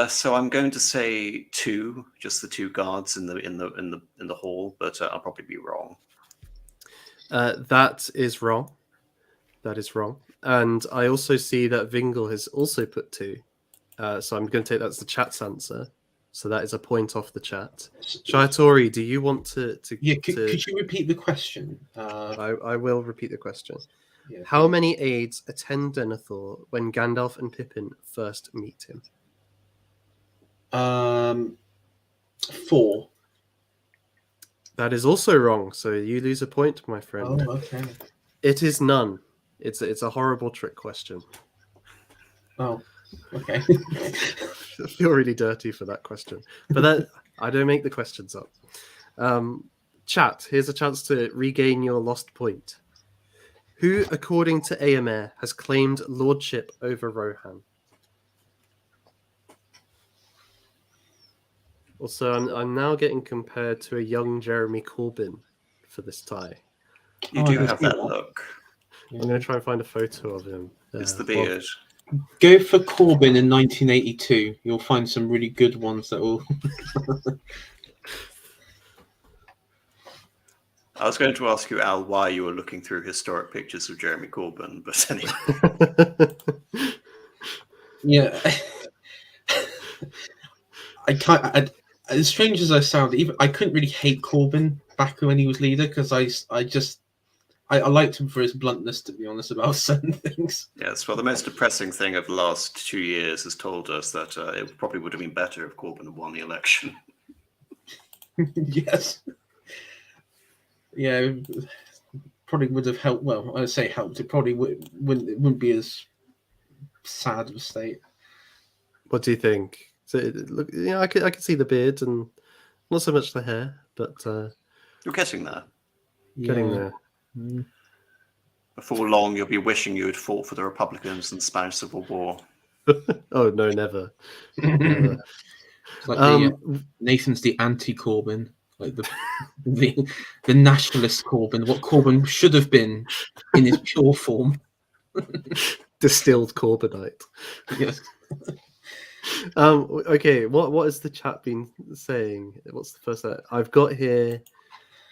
So I'm going to say 2, just the 2 guards in the hall, but I'll probably be wrong. That is wrong. That is wrong. And I also see that Vingle has also put 2. So I'm going to take that's the chat's answer. So that is a point off the chat. Shayatori, do you want to Yeah, could you repeat the question? I will repeat the question. Yeah, How many aides attend Denethor when Gandalf and Pippin first meet him? 4. That is also wrong. So you lose a point, my friend. Oh, okay. It is none. It's a horrible trick question. Oh, okay. I feel really dirty for that question, but that I don't make the questions up. Chat, here's a chance to regain your lost point. Who, according to Aemir, has claimed lordship over Rohan? Also, I'm now getting compared to a young Jeremy Corbyn for this tie. You do have that look. I'm going to try and find a photo of him. It's the beard. Go for Corbyn in 1982. You'll find some really good ones that will. I was going to ask you, Al, why you were looking through historic pictures of Jeremy Corbyn, but anyway. Yeah. I can't. As strange as I sound, even I couldn't really hate Corbyn back when he was leader because I liked him for his bluntness, to be honest, about certain things. Yes, well, the most depressing thing of the last 2 years has told us that it probably would have been better if Corbyn had won the election. Yes. Yeah, probably would have helped. Well, I say helped. It probably wouldn't be as sad of a state. What do you think? So, look, I could see the beard and not so much the hair, but You're getting there. Getting there. Mm. Before long, you'll be wishing you had fought for the Republicans in the Spanish Civil War. Oh no, never. Never. It's like Nathan's the anti-Corbyn, like the nationalist Corbyn. What Corbyn should have been in his pure form. Distilled Corbynite. Yes. Okay, what has the chat been saying? What's the first set? I've got here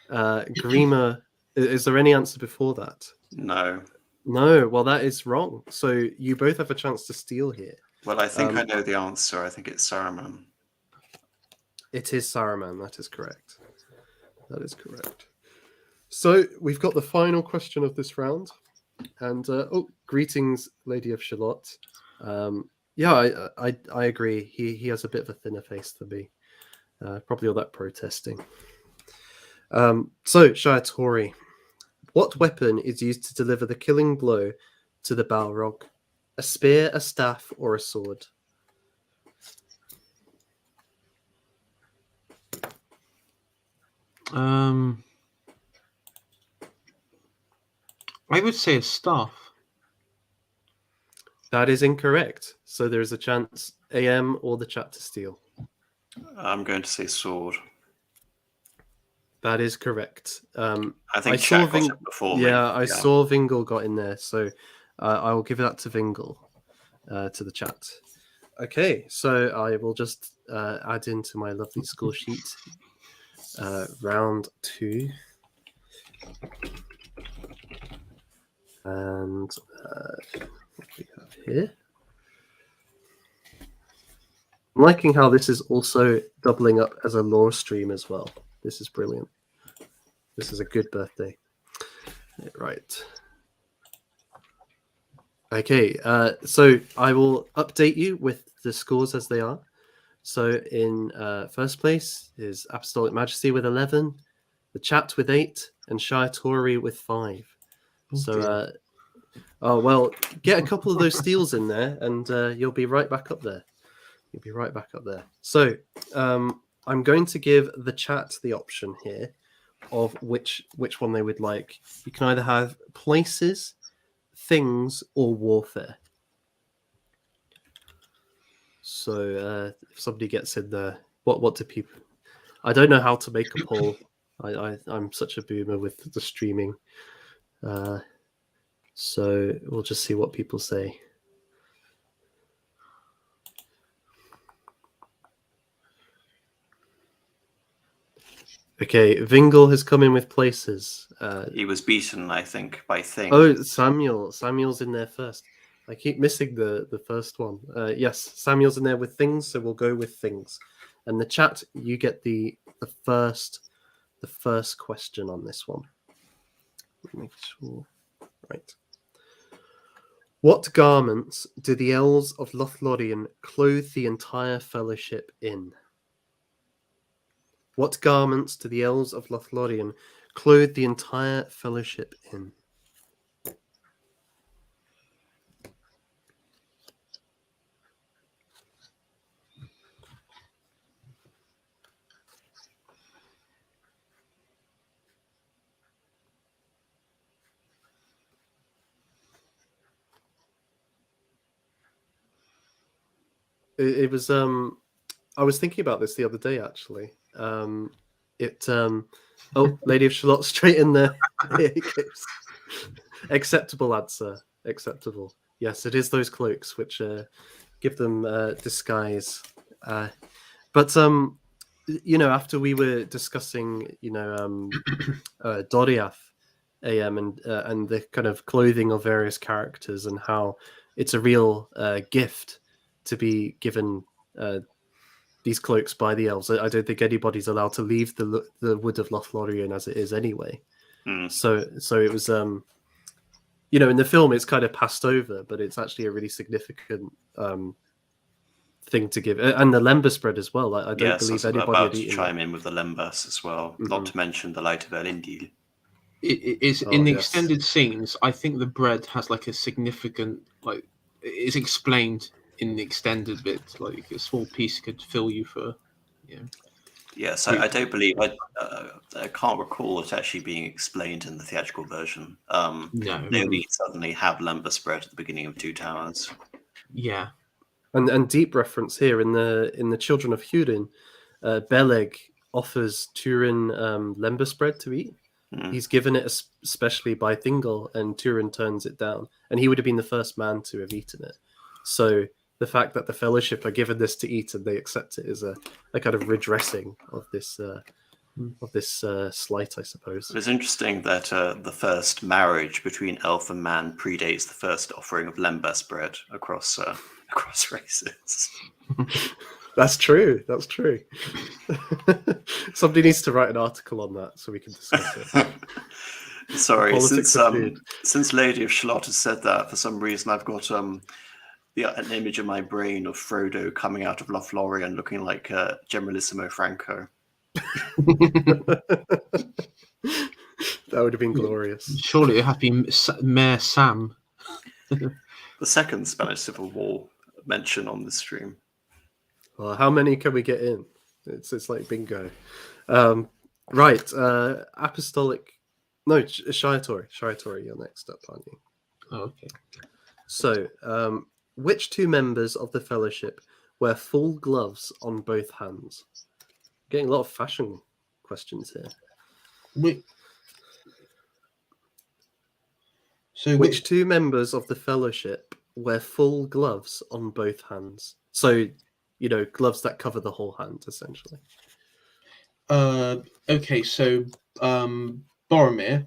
Grima. Is there any answer before that? No. No, well that is wrong. So you both have a chance to steal here. Well, I think I know the answer. I think it's Saruman. It is Saruman, that is correct. That is correct. So we've got the final question of this round. And greetings, Lady of Shalott. Yeah, I agree. He has a bit of a thinner face than me. Probably all that protesting. So, Shayatori, what weapon is used to deliver the killing blow to the Balrog? A spear, a staff, or a sword? I would say a staff. That is incorrect. So there is a chance AM or the chat to steal. I'm going to say sword. That is correct. I think chat got it before me. I saw Vingle got in there, so I will give that to Vingle, to the chat. Okay, so I will just add into my lovely score sheet round 2. And what we have here. I'm liking how this is also doubling up as a lore stream as well. This is brilliant. This is a good birthday. Right. Okay, so I will update you with the scores as they are. So in first place is Apostolic Majesty with 11, the Chat with 8, and Shy Tory with 5. So, well, get a couple of those steals in there, and you'll be right back up there. You'll be right back up there. So, I'm going to give the chat the option here of which one they would like. You can either have places, things, or warfare. So, if somebody gets in there, what do people? I don't know how to make a poll. I'm such a boomer with the streaming. So we'll just see what people say. Okay, Vingle has come in with places. He was beaten, I think, by things. Oh, Samuel's in there first. I keep missing the first one. Yes, Samuel's in there with things, so we'll go with things. And the chat, you get the first question on this one. Make sure. Right. What garments do the elves of Lothlorien clothe the entire fellowship in? What garments do the elves of Lothlorien clothe the entire fellowship in? It was I was thinking about this the other day actually. Oh, Lady of Shalott straight in there. Here it goes. Acceptable answer. Acceptable. Yes, it is those cloaks which give them disguise. But after we were discussing, Doriath AM and the kind of clothing of various characters and how it's a real gift to be given these cloaks by the elves. I don't think anybody's allowed to leave the wood of Lothlorien as it is anyway. So it was in the film it's kind of passed over, but it's actually a really significant thing to give, and the Lember spread as well. I don't believe anybody about had to chime in with the Lembas as well, not to mention the light of Elendil. It's in the extended scenes. I think the bread has like a significant, like, it's explained in the extended bit. Like a small piece could fill you for, Yes, I don't believe I can't recall it actually being explained in the theatrical version. No, we suddenly have Lember spread at the beginning of Two Towers. Yeah, and deep reference here in the Children of Húrin, Beleg offers Turin Lember spread to eat. He's given it especially by Thingol, and Turin turns it down, and he would have been the first man to have eaten it. So the fact that the Fellowship are given this to eat and they accept it is a kind of redressing of this slight, I suppose. It's interesting that the first marriage between elf and man predates the first offering of Lembas bread across races. That's true. Somebody needs to write an article on that so we can discuss it. Sorry, since Lady of Shalott has said that, for some reason I've got an image in my brain of Frodo coming out of Lothlorien looking like Generalissimo Franco. That would have been glorious. Surely a happy Mayor Sam. The second Spanish Civil War mention on this stream. Well, how many can we get in? It's like bingo. Right, Apostolic. No, Shiatori. Shiatori, you're next up, aren't you? Oh, okay. So, which two members of the Fellowship wear full gloves on both hands? Getting a lot of fashion questions here. Which two members of the Fellowship wear full gloves on both hands? So, gloves that cover the whole hand, essentially. Okay, so Boromir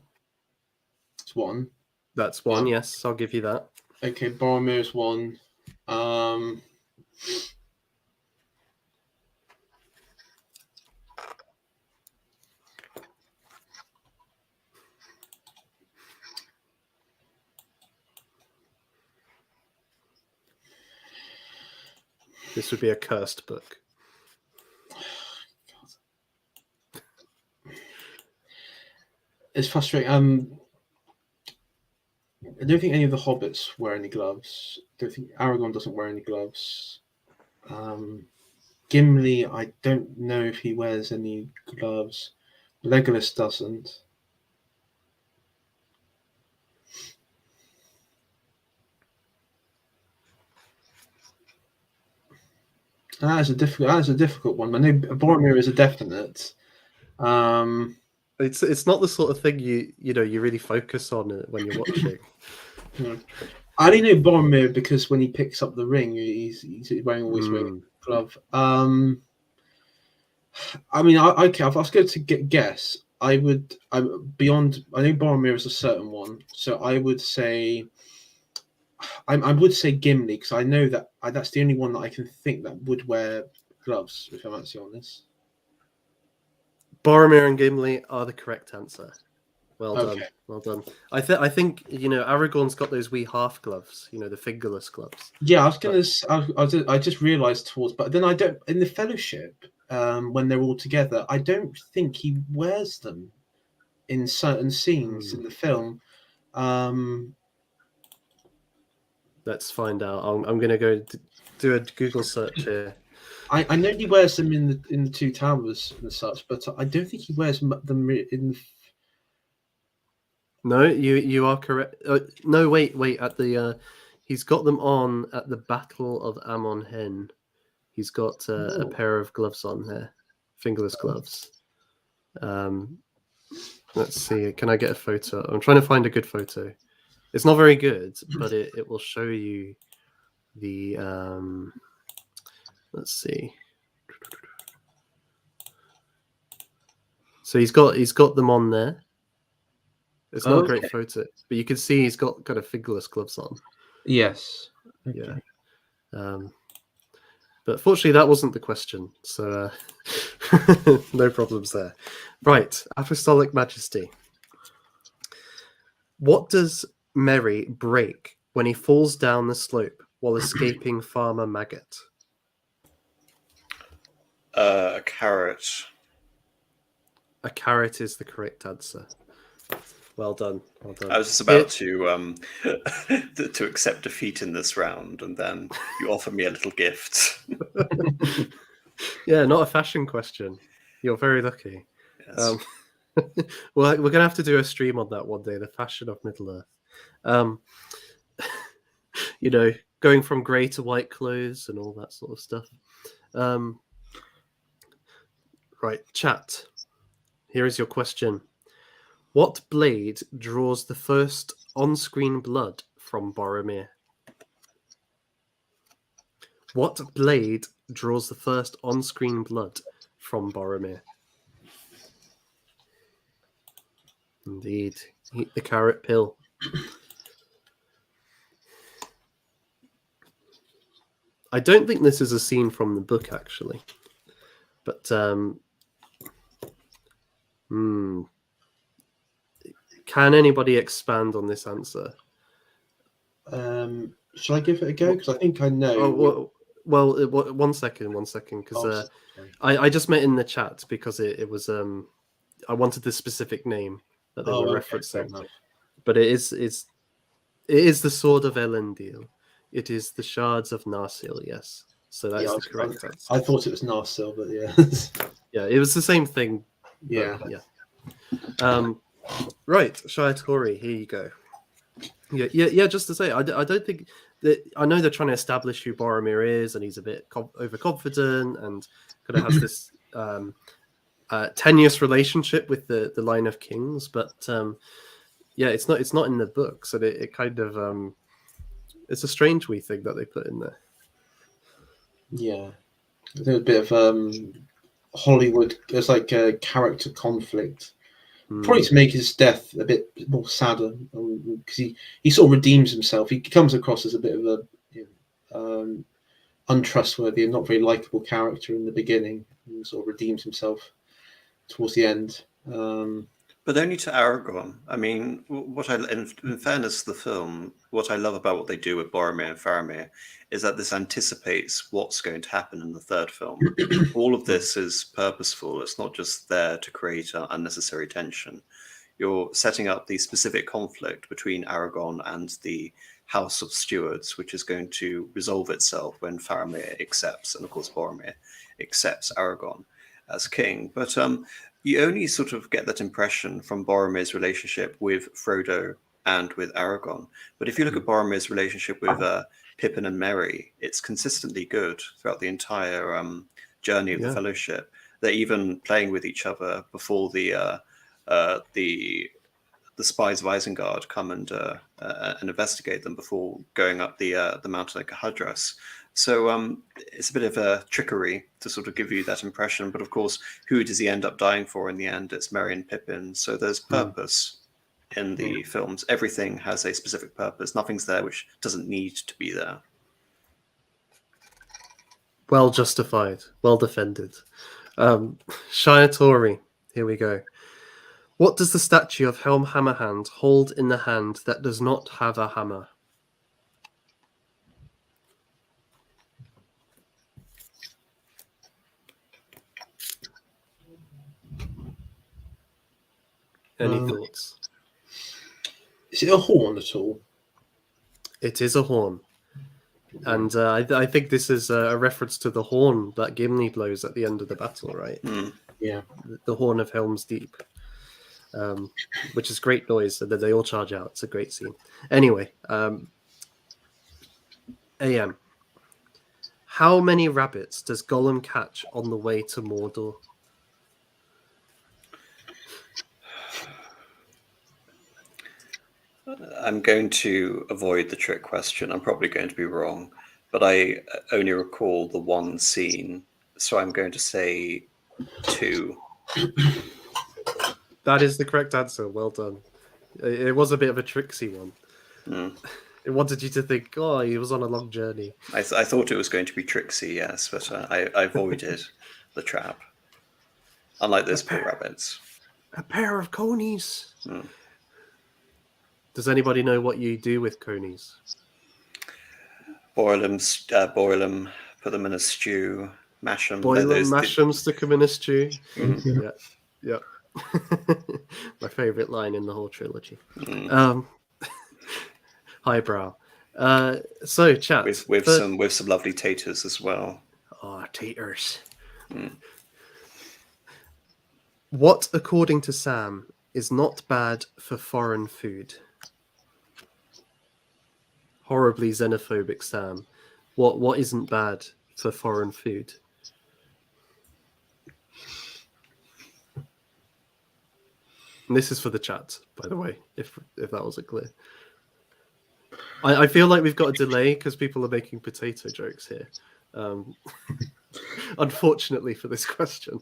is one. That's one, yes, I'll give you that. Okay, Boromir is one. This would be a cursed book. It's frustrating. I don't think any of the hobbits wear any gloves. I don't think Aragorn doesn't wear any gloves. Gimli, I don't know if he wears any gloves. Legolas doesn't. That is a difficult one. I know Boromir is a definite. It's not the sort of thing you really focus on it when you're watching. I only know Boromir because when he picks up the ring, he's always wearing a glove. I mean, if I was going to guess, I know Boromir is a certain one, so I would say Gimli because I know that that's the only one that I can think that would wear gloves. If I'm actually honest, Boromir and Gimli are the correct answer. Well done, Okay. well done. I think Aragorn's got those wee half gloves, the fingerless gloves. Yeah, I was gonna. I just realised but then I don't in the Fellowship. When they're all together, I don't think he wears them in certain scenes in the film. Let's find out. I'm going to go do a Google search here. I know he wears them in the Two Towers and such, but I don't think he wears them in. No, you are correct. No, wait. At the he's got them on at the Battle of Amon Hen. He's got a pair of gloves on there, fingerless gloves. Let's see. Can I get a photo? I'm trying to find a good photo. It's not very good, but it will show you the. Let's see. So he's got them on there. It's not a great photo, but you can see he's got kind of fingerless gloves on. Yes. Okay. Yeah. But fortunately, that wasn't the question, so no problems there. Right, Apostolic Majesty. What does Merry break when he falls down the slope while escaping Farmer Maggot? A carrot. A carrot is the correct answer. Well done. Well done. I was just about to accept defeat in this round, and then you offer me a little gift. Yeah, not a fashion question. You're very lucky. Yes. Well, we're gonna have to do a stream on that one day. The fashion of Middle Earth. Going from grey to white clothes and all that sort of stuff. Right, chat. Here is your question. What blade draws the first on-screen blood from Boromir? What blade draws the first on-screen blood from Boromir? Indeed. Eat the carrot pill. I don't think this is a scene from the book, actually. But, can anybody expand on this answer? Shall I give it a go? Because I think I know. Well, one second, because I just meant in the chat because it was I wanted the specific name that they were referencing, but it is the Sword of Elendil. It is the Shards of Narsil. Yes, so that's the correct answer. I thought it was Narsil, but yeah, yeah, it was the same thing. Yeah. Right, Shaitori, here you go. Yeah. Just to say, I don't think that I know they're trying to establish who Boromir is, and he's a bit overconfident and kind of has this tenuous relationship with the line of kings. But it's not in the books, and it kind of it's a strange wee thing that they put in there. Yeah, there's a bit of Hollywood. It's like a character conflict. Probably to make his death a bit more sadder, because he sort of redeems himself. He comes across as a bit of a untrustworthy and not very likable character in the beginning, and sort of redeems himself towards the end. But only to Aragorn. I mean, in fairness to the film, what I love about what they do with Boromir and Faramir is that this anticipates what's going to happen in the third film. All of this is purposeful. It's not just there to create unnecessary tension. you're setting up the specific conflict between Aragon and the House of Stewards, which is going to resolve itself when Faramir accepts, and of course Boromir accepts Aragon as king. But you only sort of get that impression from Boromir's relationship with Frodo and with Aragon. But if you look at Boromir's relationship with Pippin and Merry, it's consistently good throughout the entire journey of the Fellowship. They're even playing with each other before the spies of Isengard come and investigate them before going up the mountain of Cahadras. So it's a bit of a trickery to sort of give you that impression. But of course, who does he end up dying for in the end? It's Merry and Pippin. So there's purpose in the films. Everything has a specific purpose. Nothing's there which doesn't need to be there. Well justified, well defended. Shia Tori, here we go. What does the statue of Helm Hammerhand hold in the hand that does not have a hammer? Any thoughts? Is it a horn at all? It is a horn. And I think this is a reference to the horn that Gimli blows at the end of the battle, right? Yeah. The horn of Helm's Deep, which is great noise, and then they all charge out. It's a great scene. Anyway, AM. How many rabbits does Gollum catch on the way to Mordor? I'm going to avoid the trick question. I'm probably going to be wrong, but I only recall the one scene, so I'm going to say 2. That is the correct answer. Well done. It was a bit of a tricksy one. It wanted you to think, oh, he was on a long journey. I thought it was going to be tricksy, yes, but I avoided the trap. Unlike those poor rabbits. A pair of conies. Does anybody know what you do with conies? Boil them, put them in a stew, mash them. Boil them, mash them, stick them in a stew. Yeah. My favourite line in the whole trilogy. Highbrow. So, chat. With some lovely taters as well. Oh, taters. What, according to Sam, is not bad for foreign food? Horribly xenophobic Sam. What isn't bad for foreign food? And this is for the chat, by the way, if that wasn't clear. I feel like we've got a delay because people are making potato jokes here. Unfortunately for this question.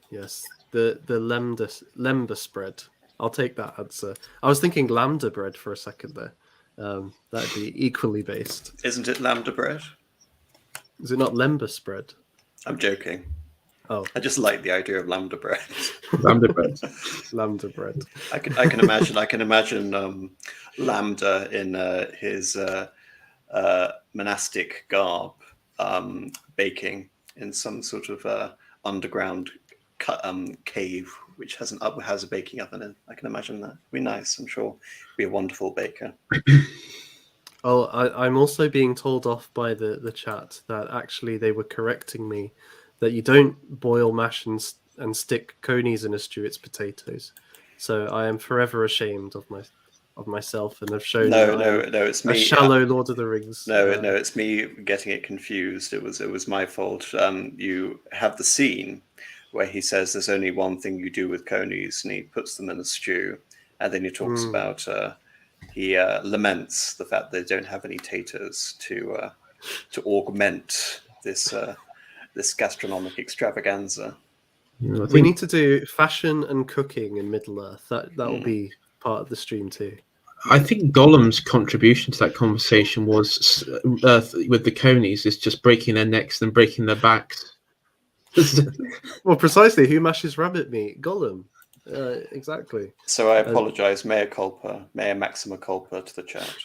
Yes, the lambda spread. I'll take that answer. I was thinking lambda bread for a second there. That'd be equally based. Isn't it lambda bread? Is it not lambda spread? I'm joking. Oh, I just like the idea of lambda bread. Lambda bread. Lambda bread. I can imagine Lambda in his monastic garb, baking in some sort of underground cave which has a baking oven in. I can imagine that. It'd be nice. I'm sure be a wonderful baker. Oh, I'm also being told off by the chat that actually they were correcting me that you don't boil, mash, and stick conies in a stew. It's potatoes. So I am forever ashamed of myself and have shown no, it's me. A shallow Lord of the Rings. No, it's me getting it confused. It was my fault. You have the scene where he says there's only one thing you do with conies, and he puts them in a stew, and then he talks about he laments the fact they don't have any taters to augment this gastronomic extravaganza. We need to do fashion and cooking in Middle Earth. That will be part of the stream too. I think Gollum's contribution to that conversation was with the conies is just breaking their necks and breaking their backs. Well, precisely. Who mashes rabbit meat? Gollum. Exactly. So I apologize, mea culpa, mea maxima culpa to the chat.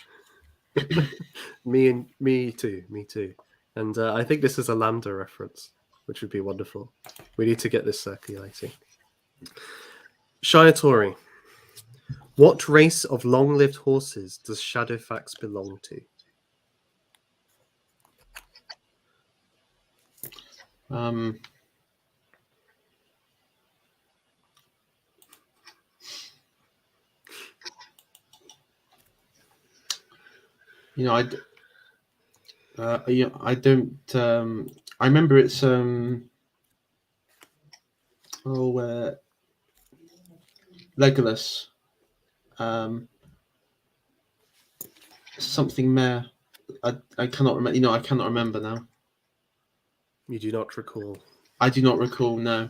Me too. And I think this is a Lambda reference, which would be wonderful. We need to get this circulating. Shiatori. What race of long-lived horses does Shadowfax belong to? You know, I don't. I remember it's Legolas. Something Mare. I cannot remember. You know, I cannot remember now. You do not recall. I do not recall. No,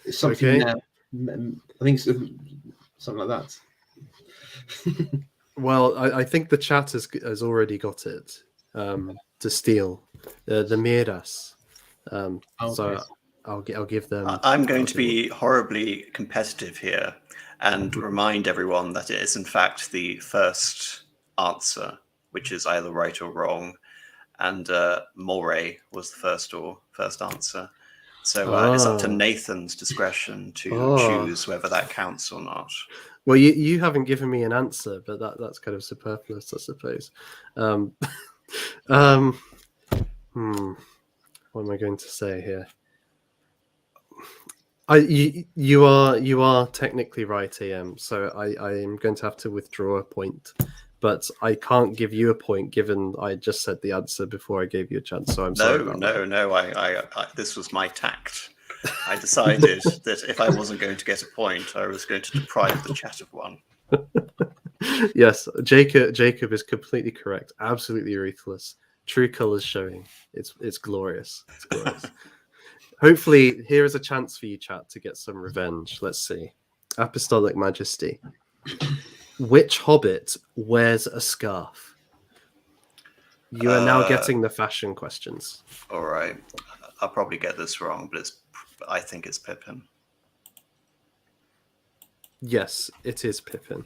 it's something Okay. Mare. I think it's something like that. Well, I think the chat has already got it to steal the Miras. Okay. So I'll give them. I'm going to be horribly competitive here and remind everyone that it is in fact the first answer, which is either right or wrong, and Moray was the first answer. So it's up to Nathan's discretion to choose whether that counts or not. Well, you haven't given me an answer, but that's kind of superfluous, I suppose. What am I going to say here? You are technically right, AM. So I am going to have to withdraw a point, but I can't give you a point given I just said the answer before I gave you a chance. So I'm sorry about that. No. I this was my tact. I decided that if I wasn't going to get a point, I was going to deprive the chat of one. Yes, Jacob is completely correct. Absolutely ruthless. True colors showing. It's glorious. It's glorious. Hopefully, here is a chance for you, chat, to get some revenge. Let's see. Apostolic Majesty. Which hobbit wears a scarf? You are now getting the fashion questions. All right. I'll probably get this wrong, but I think it's Pippin. Yes, it is Pippin.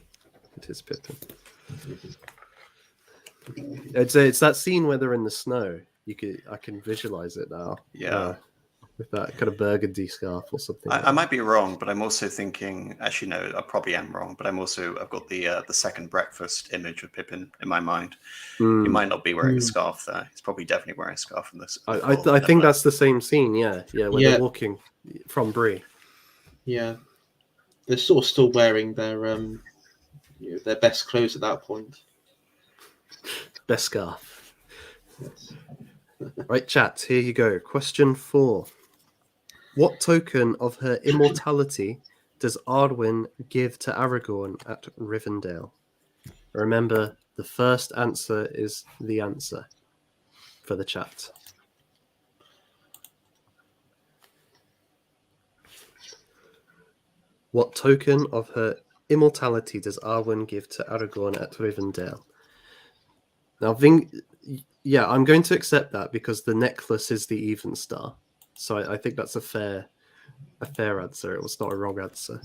It is Pippin. It's that scene where they're in the snow. I can visualize it now. Yeah. With that kind of burgundy scarf or something. I might be wrong, but I'm also thinking. Actually, no, I probably am wrong. But I've got the second breakfast image of Pippin in my mind. He might not be wearing a scarf there. He's probably definitely wearing a scarf in this. I think that's the same scene. Yeah, when they're walking from Bree. Yeah, they're sort of still wearing their best clothes at that point. Best scarf. Yes. Right, chat. Here you go. Question 4. What token of her immortality does Arwen give to Aragorn at Rivendell? Remember, the first answer is the answer for the chat. What token of her immortality does Arwen give to Aragorn at Rivendell? Now, I'm going to accept that because the necklace is the even star. So I think that's a fair answer. It was not a wrong answer.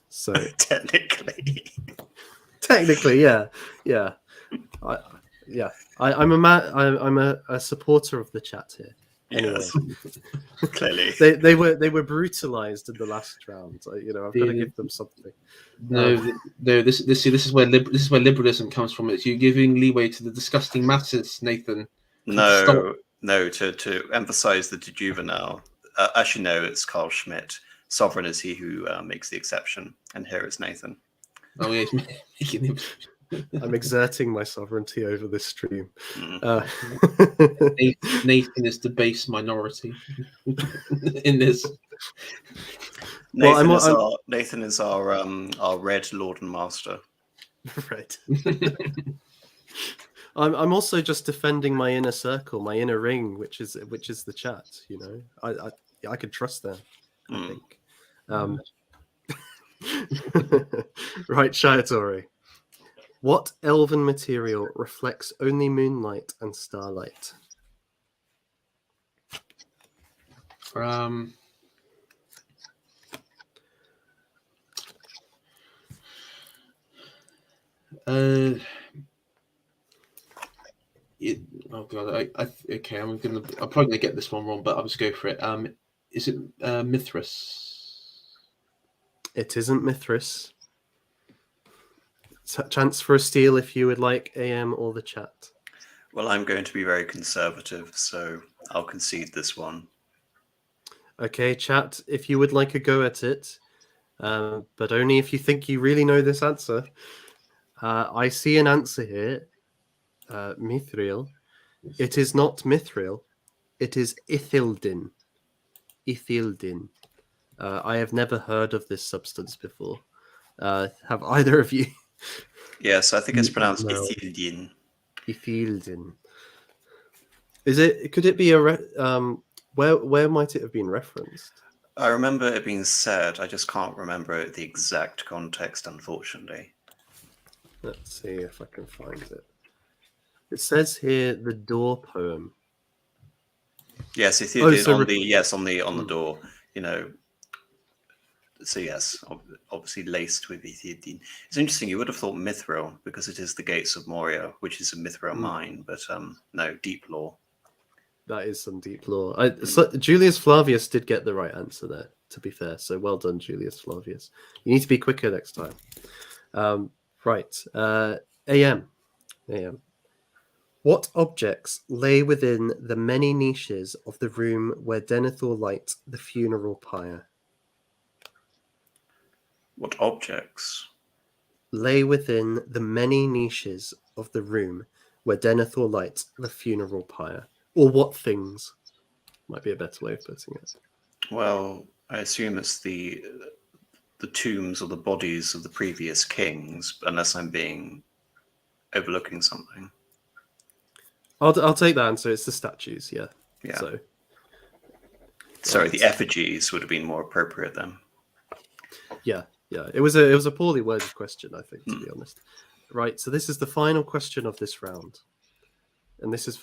So technically, yeah. I'm a supporter of the chat here. Anyway, yes. Clearly, they were brutalized in the last round. I've got to give them something. No. This is where liberalism comes from. It's you giving leeway to the disgusting masses, Nathan. No. To emphasize the juvenile. Actually, no. It's Carl Schmidt. Sovereign is he who makes the exception, and here it's Nathan. Oh yeah, making the I'm exerting my sovereignty over this stream. Nathan is the base minority in this. Nathan is our red Lord and Master. Right. I'm also just defending my inner circle, my inner ring, which is the chat. I could trust them. I think. Right, Shiatori. What elven material reflects only moonlight and starlight? Um, uh, oh god, okay, I'm probably gonna get this one wrong, but I'll just go for it. Is it Mithras? It isn't Mithras. Chance for a steal if you would like, AM or the chat. Well, I'm going to be very conservative, so I'll concede this one. Okay, chat, if you would like a go at it, but only if you think you really know this answer. I see an answer here. Mithril. It is not Mithril. It is Ithildin. Ithildin. I have never heard of this substance before. Have either of you? Yes, I think it's pronounced No. Ithildin. Ithildin. Is it? Could it be a? Where might it have been referenced? I remember it being said. I just can't remember the exact context, unfortunately. Let's see if I can find it. It says here the door poem. Yes, Ithildin so on the door. You know. So yes, obviously laced with Ithildin. It's interesting. You would have thought Mithril because it is the gates of Moria, which is a Mithril mine, but no, deep lore. That is some deep lore. So Julius Flavius did get the right answer there, to be fair. So well done, Julius Flavius. You need to be quicker next time. Right. AM. What objects lay within the many niches of the room where Denethor lights the funeral pyre? What objects? Lay within the many niches of the room where Denethor lights the funeral pyre. Or what things? Might be a better way of putting it. Well, I assume it's the tombs or the bodies of the previous kings, unless I'm overlooking something. I'll take that answer. It's the statues, yeah. So, sorry, the effigies would have been more appropriate then. Yeah. It was a poorly worded question, I think, to be honest. Right. So this is the final question of this round, and this is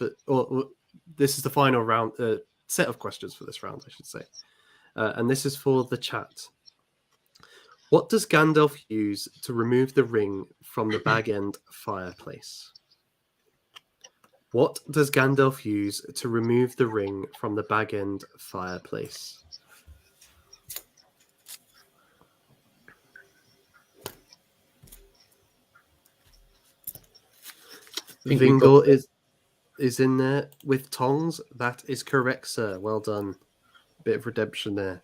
this is the final round set of questions for this round, I should say, and this is for the chat. What does Gandalf use to remove the ring from the Bag End fireplace? What does Gandalf use to remove the ring from the Bag End fireplace? Vingor is in there with tongs. That is correct, sir. Well done. Bit of redemption there.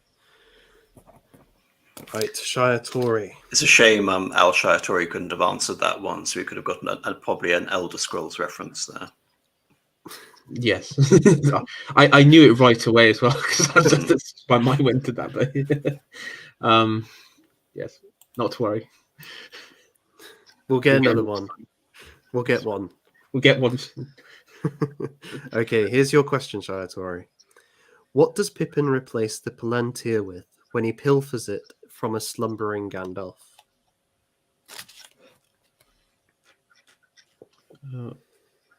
Right, Shire Tory. It's a shame Al Shire Tory couldn't have answered that one, so we could have gotten probably an Elder Scrolls reference there. Yes, I knew it right away as well because my mind went to that. But yes, not to worry. We'll get another one. We'll get one. We'll get one. Okay, here's your question, Shire Tory. What does Pippin replace the Palantir with when he pilfers it from a slumbering Gandalf?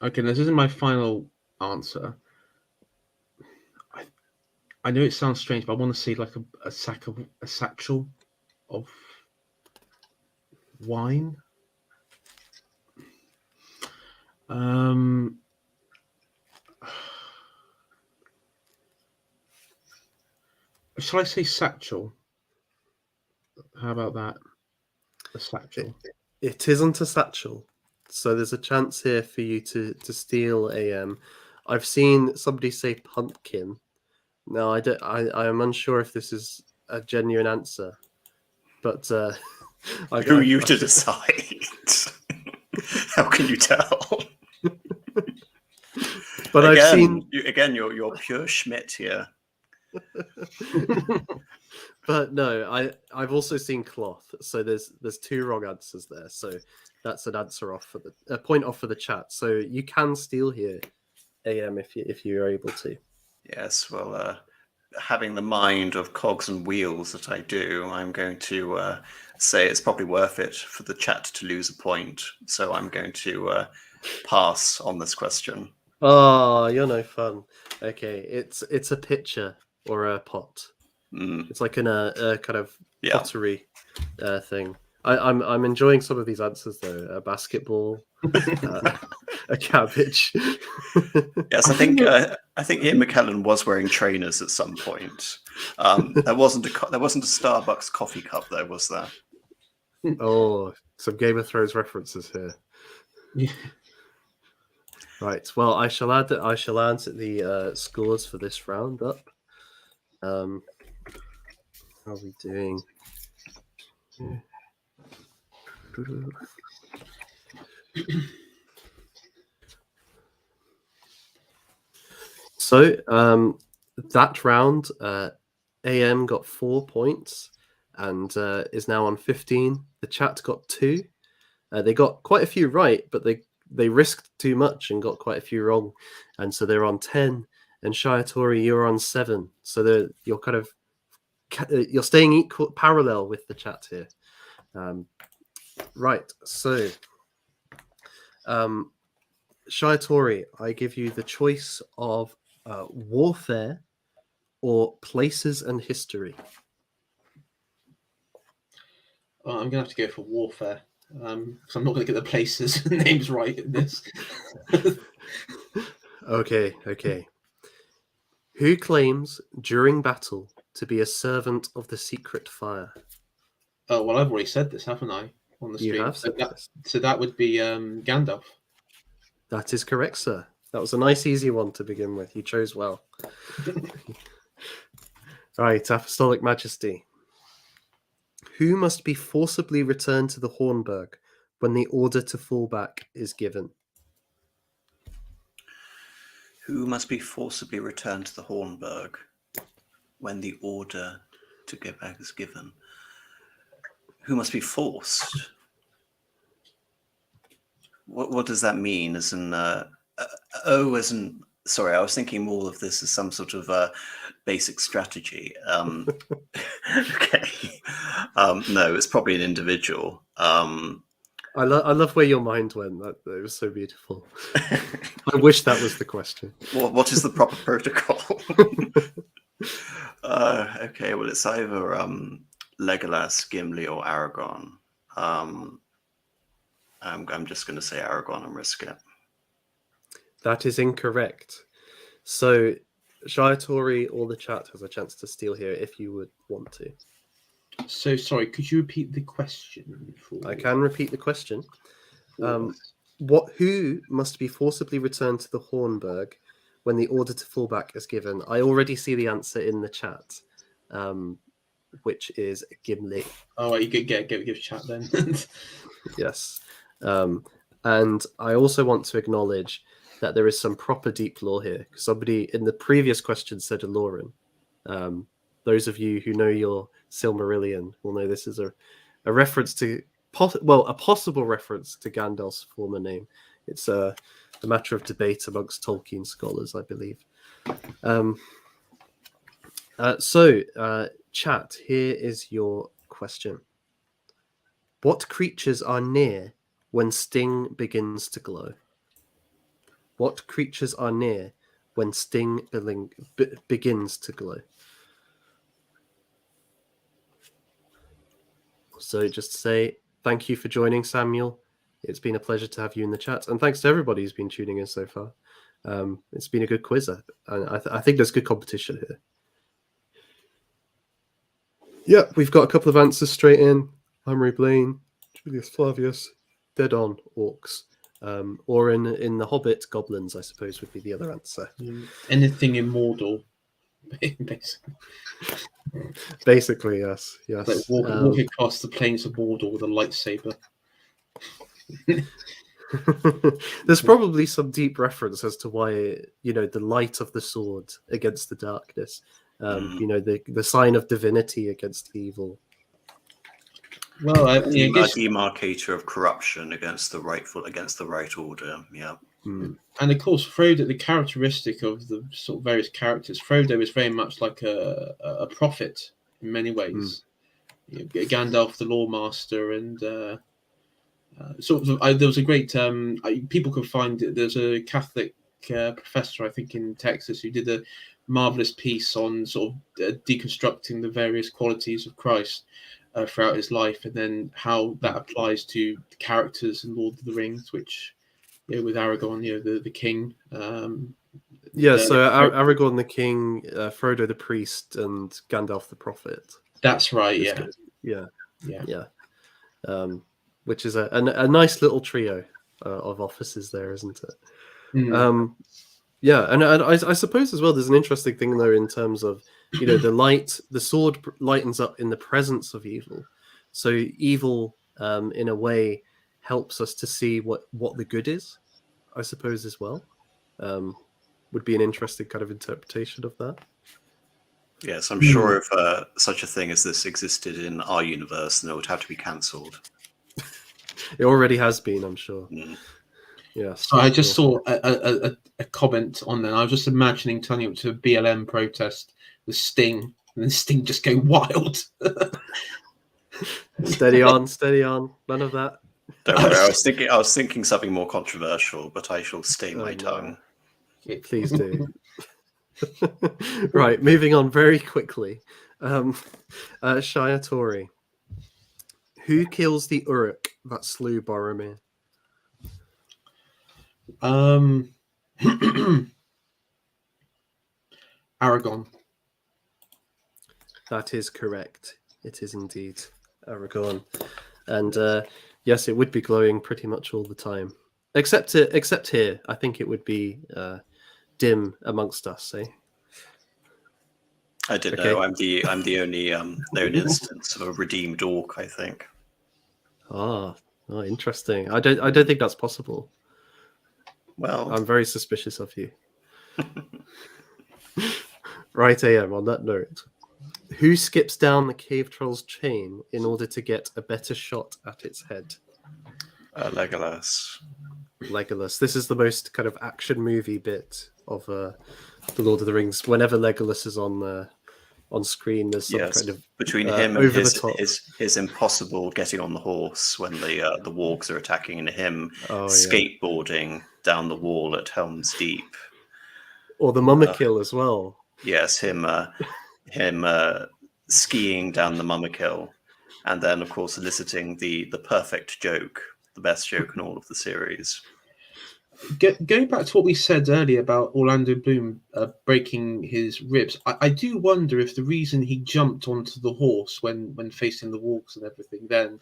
Okay, this isn't my final answer. I know it sounds strange, but I want to say like a satchel of wine. Shall I say satchel? How about that? A satchel. It isn't a satchel. So there's a chance here for you to steal AM. I've seen somebody say pumpkin. No, I am unsure if this is a genuine answer. But who are you to decide? How can you tell? But again, I've seen you're pure Schmidt here. But no, I've also seen cloth. So there's two wrong answers there. So that's an answer off for the point off for the chat. So you can steal here, AM, if you're able to. Yes, well, having the mind of cogs and wheels that I do, I'm going to say it's probably worth it for the chat to lose a point. So I'm going to pass on this question. Oh, you're no fun. Okay, it's a pitcher. or a pot. Mm. It's like in a kind of Yeah. pottery thing. I'm enjoying some of these answers though. A basketball, a cabbage. Yes, I think Ian McKellen was wearing trainers at some point. There wasn't a Starbucks coffee cup, though, was there? Oh, some Game of Thrones references here. Yeah. Right. Well, I shall add the scores for this round up. How are we doing? So that round, AM got 4 points and is now on 15. The chat got 2. They got quite a few right, but they risked too much and got quite a few wrong, and so they're on 10. And Shiatori, you're on 7. So you're staying equal parallel with the chat here. Right. So, Shiatori, I give you the choice of warfare or places and history. Well, I'm gonna have to go for warfare. Because I'm not going to get the places names right in this. Okay. Who claims during battle to be a servant of the secret fire? Oh, well, I've already said this, haven't I? On the stream. You have said this. So that would be Gandalf. That is correct, sir. That was a nice, easy one to begin with. You chose well. Right, Apostolic Majesty. Who must be forcibly returned to the Hornburg when the order to fall back is given? Who must be forcibly returned to the Hornburg when the order to go back is given? Who must be forced? What does that mean? As in, sorry, I was thinking more of this as some sort of basic strategy. Okay. No, it's probably an individual. I love where your mind went. It was so beautiful. I wish that was the question. What is the proper protocol? Okay, well, it's either Legolas, Gimli, or Aragorn. I'm just going to say Aragorn and risk it. That is incorrect. So, Shiatori or the chat has a chance to steal here if you would want to. So, sorry, could you repeat the question? I can repeat the question. Who must be forcibly returned to the Hornburg when the order to fall back is given? I already see the answer in the chat, which is Gimli. Oh, you could give chat then. Yes. And I also want to acknowledge that there is some proper deep lore here. Somebody in the previous question said Aloran. Those of you who know your Silmarillion will know this is a reference to a possible reference to Gandalf's former name. It's a matter of debate amongst Tolkien scholars, I believe. Chat, here is your question. What creatures are near when Sting begins to glow? What creatures are near when Sting begins to glow? So just say thank you for joining, Samuel. It's been a pleasure to have you in the chat. And thanks to everybody who's been tuning in so far. It's been a good quiz. And I think there's good competition here. Yeah, we've got a couple of answers straight in. Amory Blaine, Julius Flavius, dead on orcs. Or in The Hobbit, goblins, I suppose, would be the other answer. Anything in Mordor, basically. Basically, yes. Like walk across the plains of Mordor with a lightsaber. There's probably some deep reference as to why, the light of the sword against the darkness. The sign of divinity against evil. Well, a demarcator of corruption against the right order. Yeah. And of course, Frodo, the characteristic of the sort of various characters, Frodo is very much like a prophet in many ways. Gandalf, the Lawmaster, and there was a great. People could find there's a Catholic professor, I think, in Texas, who did a marvelous piece on sort of deconstructing the various qualities of Christ throughout his life, and then how that applies to the characters in Lord of the Rings, which, with Aragorn, the king. Yeah, so Aragorn the king, Frodo the priest, and Gandalf the prophet. That's right. It's Yeah. good. Yeah. Yeah. Which is a nice little trio of offices there, isn't it? Mm. Yeah, and I suppose as well, there's an interesting thing though in terms of the sword lightens up in the presence of evil, so evil in a way helps us to see what the good is, I suppose as well. Would be an interesting kind of interpretation of that. Yes, I'm sure if such a thing as this existed in our universe, then it would have to be cancelled. It already has been, I'm sure. Mm. Yes. So I just saw a comment on there. I was just imagining turning up to a BLM protest with Sting, and then Sting just go wild. Steady on, none of that. Don't worry, I was thinking something more controversial, but I shall stay my tongue. Please do. Right, moving on very quickly. Shia Tori. Who kills the Uruk that slew Boromir? Aragorn. That is correct. It is indeed Aragorn. And yes, it would be glowing pretty much all the time. Except here, I think it would be dim amongst us, eh? I didn't know. I'm the only known instance of a redeemed orc, I think. Oh, interesting. I don't think that's possible. Well, I'm very suspicious of you. Right, AM, on that note. Who skips down the cave troll's chain in order to get a better shot at its head? Legolas. Legolas. This is the most kind of action movie bit of the Lord of the Rings. Whenever Legolas is on screen, there's some kind of between him and over the top. his impossible getting on the horse when the wargs are attacking, and him skateboarding down the wall at Helm's Deep, or the Mummakill as well. Yes, him skiing down the Mummakill, and then of course eliciting the perfect joke, the best joke in all of the series. Going back to what we said earlier about Orlando Bloom breaking his ribs, I do wonder if the reason he jumped onto the horse when facing the walks and everything then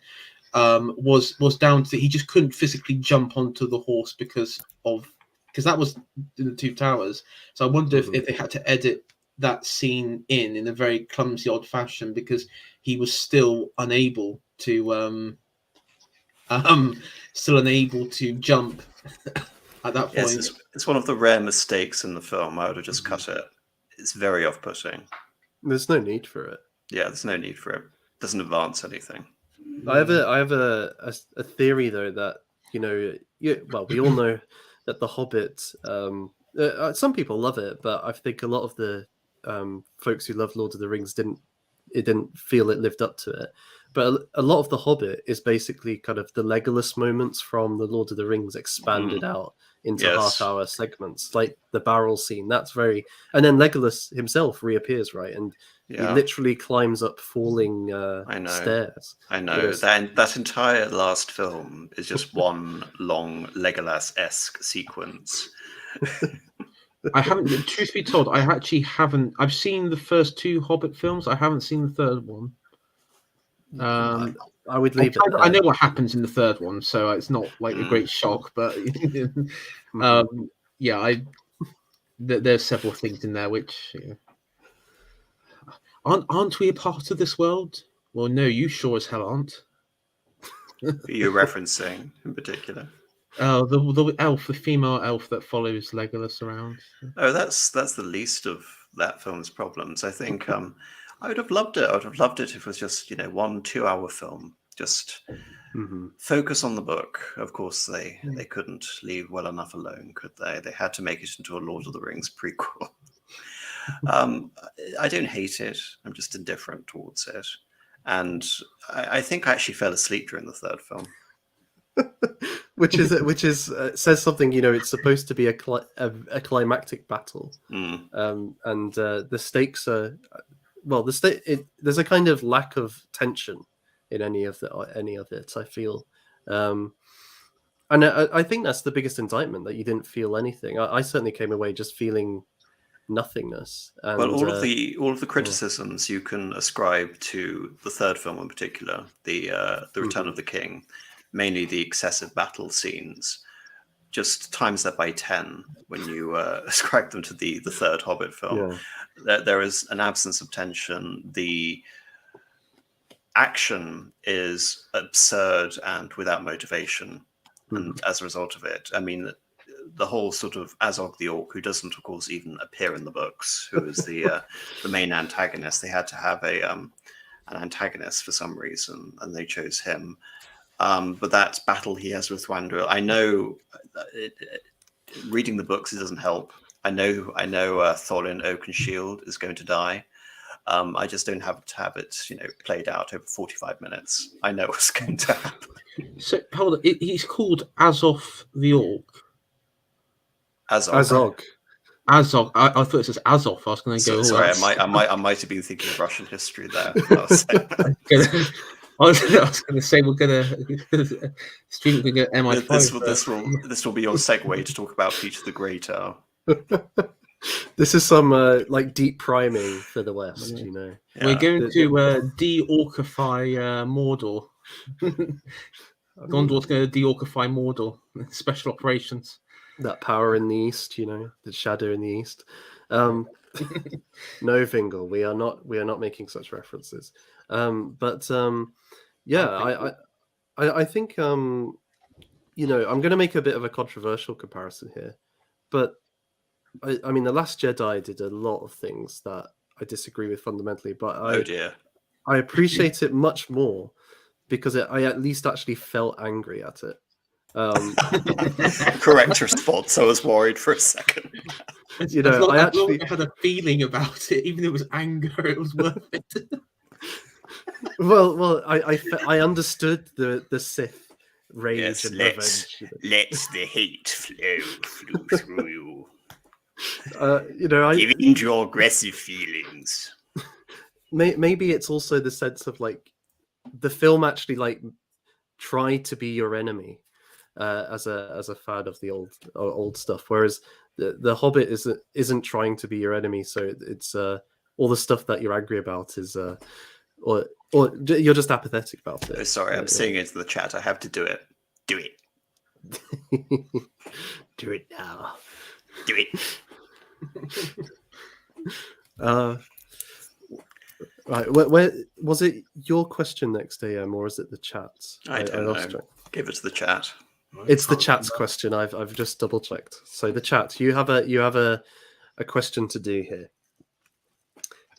was down to he just couldn't physically jump onto the horse because that was in the Two Towers. So I wonder if they had to edit that scene in a very clumsy, odd fashion because he was still unable to jump at that point. Yes, it's one of the rare mistakes in the film. I would have just cut it. It's very off-putting. There's no need for it. Yeah, there's no need for it. Doesn't advance anything. I have a theory though that we all know that The Hobbit. Some people love it, but I think a lot of the folks who love Lord of the Rings didn't feel it lived up to it. But a lot of The Hobbit is basically kind of the Legolas moments from the Lord of the Rings expanded out into half-hour segments, like the barrel scene. That's very, and then Legolas himself reappears, right? And he literally climbs up falling stairs. I know. That entire last film is just one long Legolas-esque sequence. I haven't, truth be told, I actually haven't. I've seen the first two Hobbit films. I haven't seen the third one. I would leave it. I know what happens in the third one, so it's not like a great shock. But there's several things in there which aren't we a part of this world? Well, no, you sure as hell aren't. Who are you referencing in particular? Oh, the elf, the female elf that follows Legolas around. Oh, that's the least of that film's problems. I think I would have loved it. I would have loved it if it was just 1 2-hour film. Just focus on the book. Of course, they couldn't leave well enough alone, could they? They had to make it into a Lord of the Rings prequel. I don't hate it. I'm just indifferent towards it. And I think I actually fell asleep during the third film. which is says something. You know, it's supposed to be a climactic battle, Mm. and the stakes are well. There's a kind of lack of tension in any of it. I feel, and I think that's the biggest indictment, that you didn't feel anything. I certainly came away just feeling nothingness. Well, And all of the criticisms you can ascribe to the third film in particular, the Return of the King, mainly the excessive battle scenes, just times that by 10 when you ascribe them to the third Hobbit film. There is an absence of tension. The action is absurd and without motivation, and as a result of it, I mean, the whole sort of Azog the Orc, who doesn't, of course, even appear in the books, who is the main antagonist. They had to have an antagonist for some reason, and they chose him. But that battle he has with Thranduil, I know, reading the books, it doesn't help. I know Tholin Oakenshield is going to die. I just don't have to have it, played out over 45 minutes. I know what's going to happen. So hold on, he's called Azov the Orc. Azog. Azog. I thought it was Azov. I was going to go. Sorry, I might have been thinking of Russian history there. I was going to say we're going to student going to get MI5. This will be your segue to talk about Peter the Great. This is some like deep priming for the West, Yeah. you know. Yeah. We're going to de-orcify Mordor. Gondor's going to de-orcify Mordor. Special operations. That power in the east, you know, the shadow in the east. No, Vingal, we are not making such references. Yeah, I think you know, I'm going to make a bit of a controversial comparison here, but I mean, The Last Jedi did a lot of things that I disagree with fundamentally, but I appreciate it much more because I at least actually felt angry at it. Correct response. I was worried for a second. You know, I actually had a feeling about it, even if it was anger. It was worth it. Well, I understood the Sith rage and revenge. Let the hate flow through you. You know, give in to your aggressive feelings. Maybe it's also the sense of like the film actually like tried to be your enemy as a fan of the old stuff, whereas the Hobbit isn't trying to be your enemy. So it's all the stuff that you're angry about is or you're just apathetic about it. Oh, sorry, I'm seeing into the chat. I have to do it. Do it. Do it now. Do it. Right, where was it? Your question next, AM, or is it the chat? I don't know. Give it to the chat. It's the chat's question. I've just double checked. So the chat, you have a question to do here.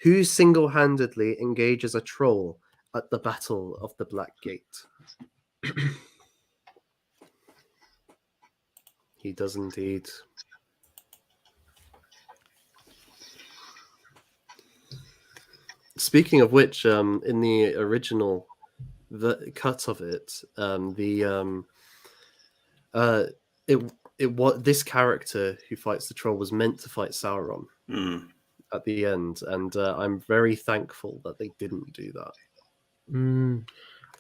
Who single-handedly engages a troll at the Battle of the Black Gate? He does indeed. Speaking of which, in the original cut of it, this character who fights the troll was meant to fight Sauron at the end, and I'm very thankful that they didn't do that.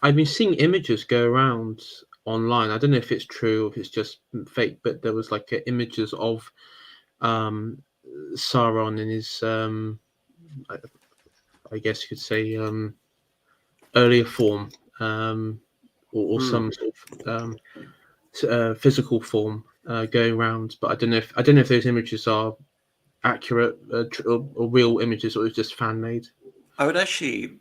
I've been seeing images go around online. I don't know if it's true or if it's just fake, but there was like images of Sauron in his I guess you could say earlier form, or some sort of physical form going around. But I don't know if those images are accurate or real images, or it's just fan made. I would actually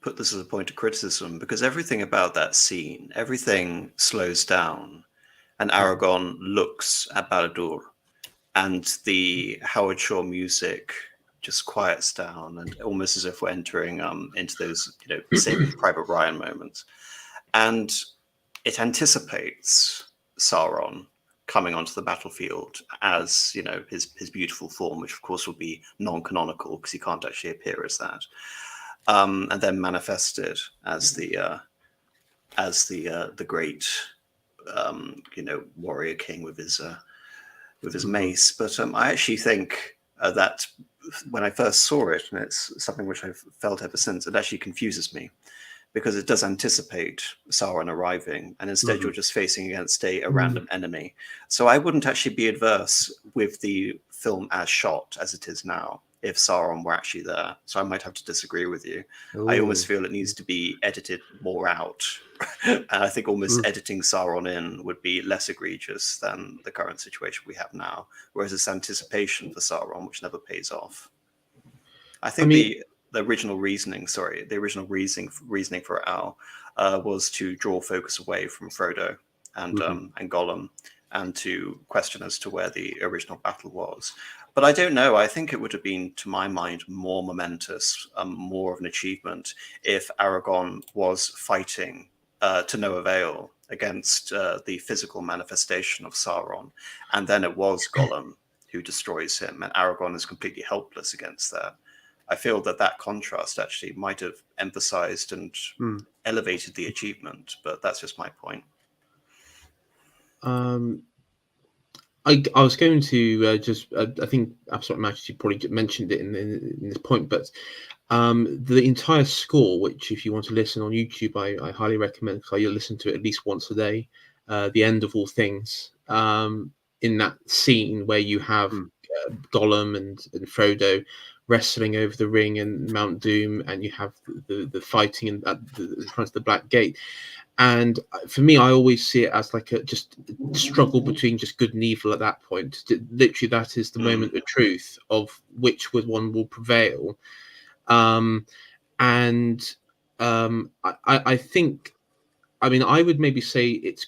put this as a point of criticism, because everything about that scene, everything slows down, and Aragorn looks at Baladur, and the Howard Shore music just quiets down, and almost as if we're entering into those, Saving Private Ryan moments, and it anticipates Sauron coming onto the battlefield as his beautiful form, which of course would be non-canonical because he can't actually appear as that, and then manifested as the great warrior king with his mace. But I actually think that when I first saw it, and it's something which I've felt ever since, it actually confuses me, because it does anticipate Sauron arriving, and instead you're just facing against a random enemy. So I wouldn't actually be adverse with the film as shot as it is now if Sauron were actually there. So I might have to disagree with you. Ooh. I almost feel it needs to be edited more out. And I think almost editing Sauron in would be less egregious than the current situation we have now, whereas it's anticipation for Sauron, which never pays off. I think the original reasoning for Al was to draw focus away from Frodo and Gollum, and to question as to where the original battle was. But I don't know. I think it would have been, to my mind, more momentous, more of an achievement if Aragorn was fighting to no avail against the physical manifestation of Sauron, and then it was Gollum who destroys him, and Aragorn is completely helpless against that. I feel that contrast actually might have emphasized and elevated the achievement, but that's just my point. I was going to I think Absolute Majesty probably mentioned it in this point, but the entire score, which if you want to listen on YouTube, I highly recommend, because I listen to it at least once a day, The End of All Things, in that scene where you have Gollum and Frodo wrestling over the ring and Mount Doom, and you have the fighting in front of the Black Gate. And for me, I always see it as like a just struggle between just good and evil at that point. Literally, that is the moment of truth of which one will prevail. I think, I mean, I would maybe say it's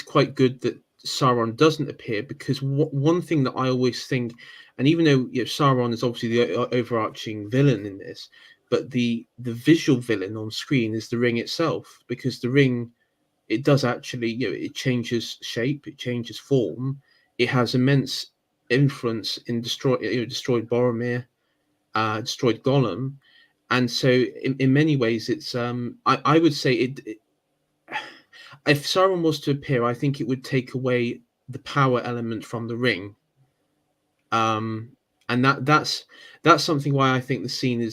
quite good that Sauron doesn't appear, because one thing that I always think, and even though Sauron is obviously the overarching villain in this, but the visual villain on screen is the ring itself, because the ring, it does actually, it changes shape, it changes form, it has immense influence in destroyed Boromir, destroyed Gollum, and so in many ways it's I would say it if Sauron was to appear, I think it would take away the power element from the ring. And that's something why I think the scene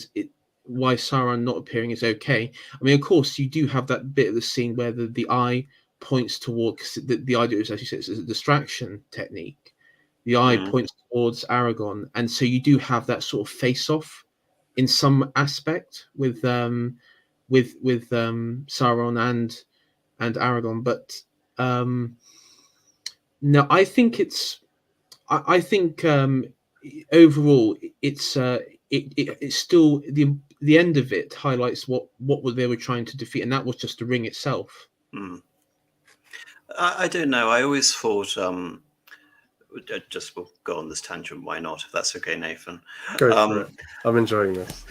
why Sauron not appearing is okay. I mean, of course, you do have that bit of the scene where the eye points toward, because the idea is, as you said, it's a distraction technique. The eye points towards Aragorn, and so you do have that sort of face-off in some aspect with Sauron and Aragorn. But no, I think I think overall it's still the end of it highlights what they were trying to defeat, and that was just the ring itself. I don't know. I always thought just we'll go on this tangent. Why not? If that's okay, Nathan. Go for it. I'm enjoying this.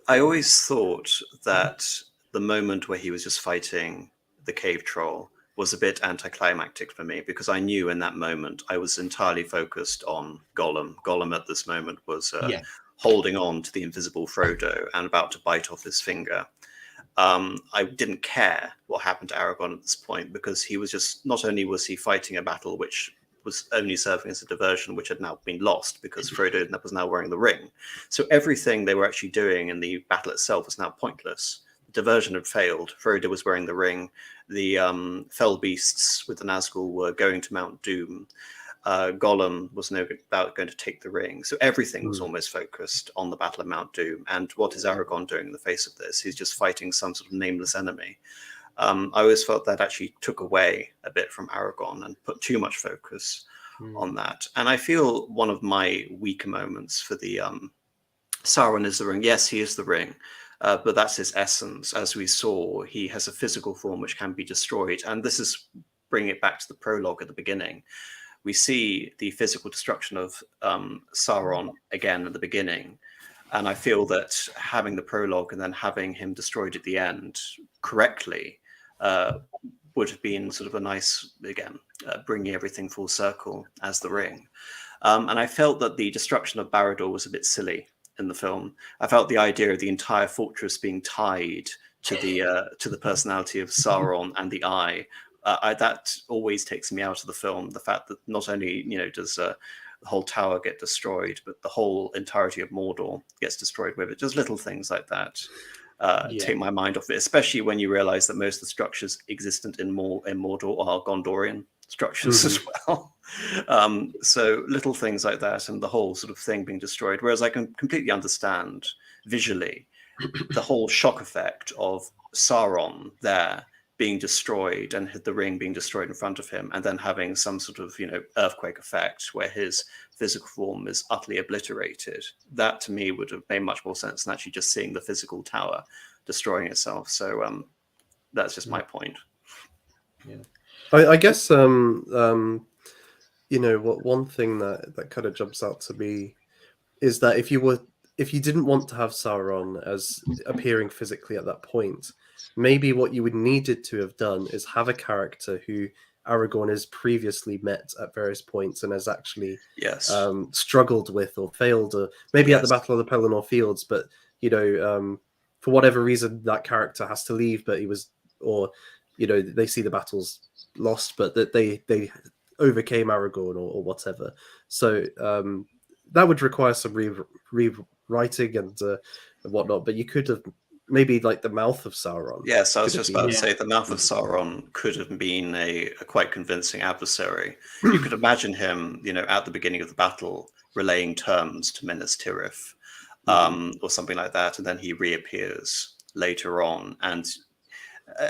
I always thought that the moment where he was just fighting the cave troll was a bit anticlimactic for me, because I knew in that moment I was entirely focused on Gollum. Gollum at this moment was holding on to the invisible Frodo and about to bite off his finger. I didn't care what happened to Aragorn at this point, because he was just, not only was he fighting a battle which was only serving as a diversion, which had now been lost because Frodo was now wearing the ring. So everything they were actually doing in the battle itself was now pointless. The diversion had failed. Frodo was wearing the ring. The fell beasts with the Nazgul were going to Mount Doom. Gollum was no about going to take the ring. So everything was almost focused on the Battle of Mount Doom. And what is Aragorn doing in the face of this? He's just fighting some sort of nameless enemy. I always felt that actually took away a bit from Aragorn and put too much focus on that. And I feel one of my weaker moments for the Sauron is the ring. Yes, he is the ring. But that's his essence. As we saw, he has a physical form which can be destroyed. And this is bringing it back to the prologue at the beginning. We see the physical destruction of Sauron again at the beginning. And I feel that having the prologue and then having him destroyed at the end correctly would have been sort of a nice, again, bringing everything full circle as the ring. And I felt that the destruction of Barad-dûr was a bit silly in the film. I felt the idea of the entire fortress being tied to the personality of Sauron and the Eye that always takes me out of the film. The fact that not only does the whole tower get destroyed, but the whole entirety of Mordor gets destroyed with it. Just little things like that take my mind off it, especially when you realize that most of the structures existent in Mordor are Gondorian structures as well. So little things like that, and the whole sort of thing being destroyed. Whereas I can completely understand visually the whole shock effect of Sauron there being destroyed and the ring being destroyed in front of him, and then having some sort of earthquake effect where his physical form is utterly obliterated. That to me would have made much more sense than actually just seeing the physical tower destroying itself. So that's just my point. I guess one thing that kind of jumps out to me is that if you didn't want to have Sauron as appearing physically at that point, maybe what you would needed to have done is have a character who Aragorn has previously met at various points and has actually struggled with or failed, or maybe at the Battle of the Pelennor Fields, but for whatever reason that character has to leave, but they see the battles lost, but that they overcame Aragorn or whatever. So that would require some rewriting and whatnot, but you could have maybe like the mouth of Sauron. Yes, I was just about to say the mouth of Sauron could have been a quite convincing adversary. You could imagine him, at the beginning of the battle, relaying terms to Minas Tirith, or something like that, and then he reappears later on. And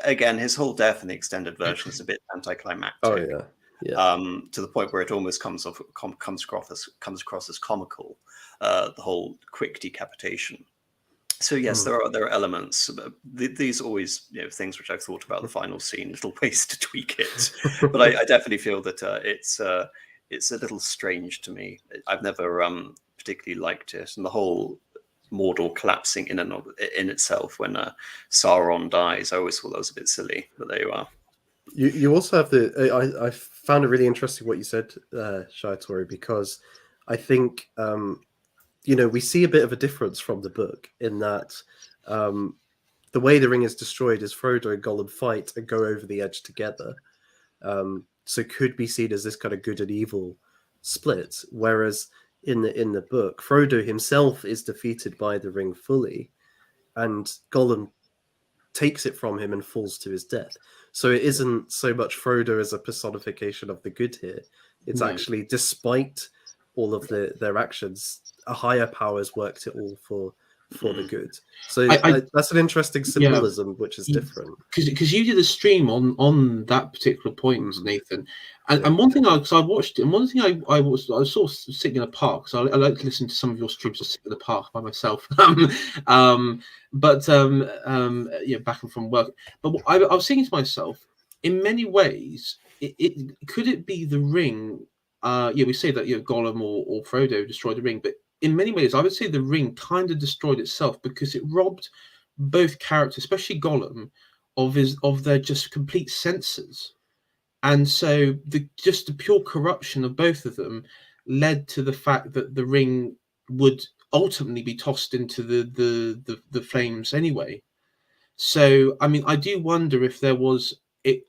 again, his whole death in the extended version is a bit anticlimactic. Oh yeah. Yeah. To the point where it almost comes across as comical, the whole quick decapitation. So yes, there are elements. These always things which I've thought about the final scene, little ways to tweak it. But I definitely feel that it's a little strange to me. I've never particularly liked it, and the whole Mordor collapsing in itself when Sauron dies. I always thought that was a bit silly, but there you are. You also have I found it really interesting what you said, Shaitori, because I think we see a bit of a difference from the book in that the way the ring is destroyed is Frodo and Gollum fight and go over the edge together. So could be seen as this kind of good and evil split, whereas in the book, Frodo himself is defeated by the ring fully, and Gollum takes it from him and falls to his death. So it isn't so much Frodo as a personification of the good here. It's actually, despite all of their actions, a higher power has worked it all for the good. So that's an interesting symbolism, which is different. Because you did a stream on that particular point, Nathan. And one thing I watched, and one thing I was sort of sitting in a park, so I like to listen to some of your streams just sitting in the park by myself. Back and from work. But I was thinking to myself, in many ways, could it be the ring? We say that Gollum or Frodo destroyed the ring, but in many ways, I would say the ring kind of destroyed itself because it robbed both characters, especially Gollum, of their just complete senses. And so the pure corruption of both of them led to the fact that the ring would ultimately be tossed into the flames anyway. So, I mean, I do wonder if there was,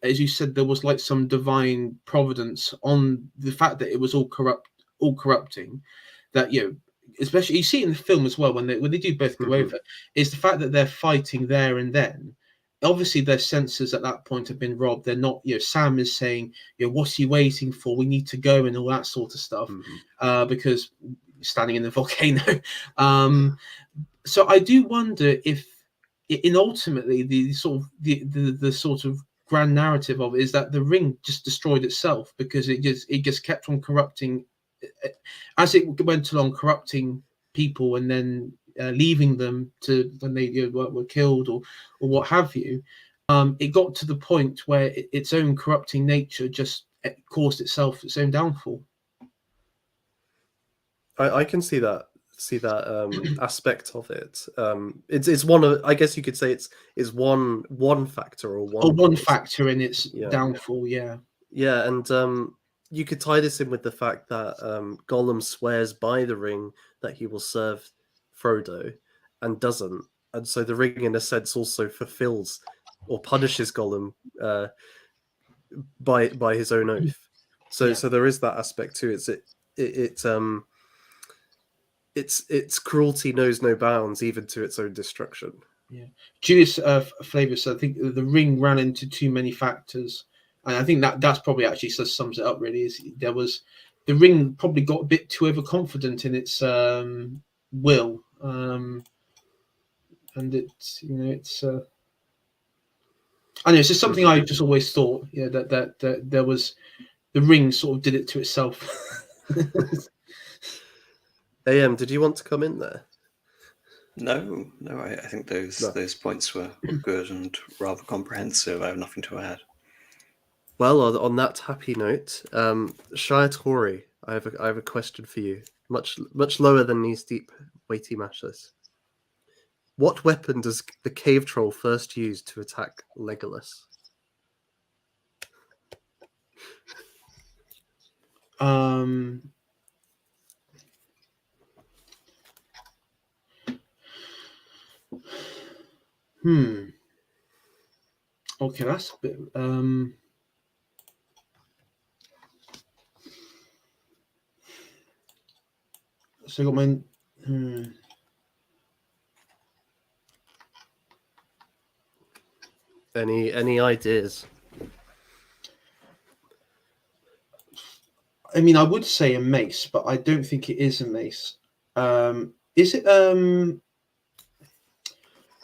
as you said, there was like some divine providence on the fact that it was all corrupting, that, especially you see it in the film as well when they do both go over, is the fact that they're fighting there and then. Obviously, their senses at that point have been robbed. They're not, Sam is saying, what's he waiting for? We need to go and all that sort of stuff, because standing in the volcano. So I do wonder if, ultimately, the sort of grand narrative of it is that the ring just destroyed itself because it just kept on corrupting as it went along, corrupting people and then leaving them to when they were killed or what have you. It got to the point where its own corrupting nature just caused itself its own downfall. I can see that aspect of it. It's one of, I guess you could say it's one factor or one factor in its downfall. Yeah, and you could tie this in with the fact that Gollum swears by the ring that he will serve Frodo and doesn't, and so the ring in a sense also fulfills or punishes Gollum by his own oath. So Yeah. so there is that aspect too. Its cruelty knows no bounds, even to its own destruction. Yeah, Julius Flavius. I think the ring ran into too many factors, and I think that's probably actually sums it up. Really, is the ring probably got a bit too overconfident in its will, and it's. I know it's just something I just always thought. Yeah, that there was the ring sort of did it to itself. AM, did you want to come in there? No, I think those points were good and rather comprehensive. I have nothing to add. Well, on that happy note, Shia Tori, I have a question for you, much lower than these deep, weighty mashers. What weapon does the cave troll first use to attack Legolas? Okay, that's a bit. So I got my. Any ideas? I mean, I would say a mace, but I don't think it is a mace. Is it?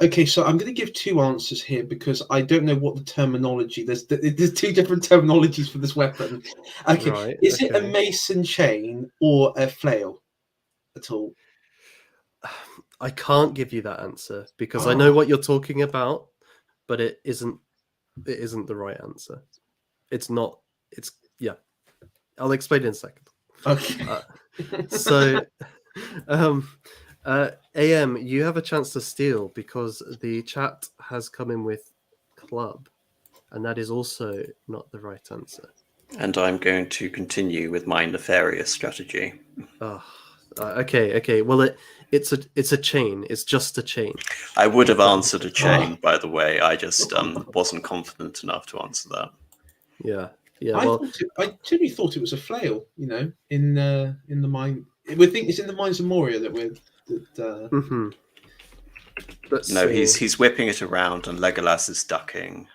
Okay, so I'm going to give two answers here because I don't know what the terminology. There's two different terminologies for this weapon. Okay, Right, is it a okay. mace and chain or a flail at all? I can't give you that answer because I know what you're talking about, but it isn't the right answer. It's not. It's yeah. I'll explain in a second. Okay. So, AM, you have a chance to steal because the chat has come in with club, and that is also not the right answer. And I'm going to continue with my nefarious strategy. Oh, okay. Well, it's a chain. It's just a chain. I would have answered a chain, by the way. I just wasn't confident enough to answer that. Yeah. I truly thought it was a flail. In the mine. We think it's in the mines of Moria that we're. No, he's whipping it around, and Legolas is ducking.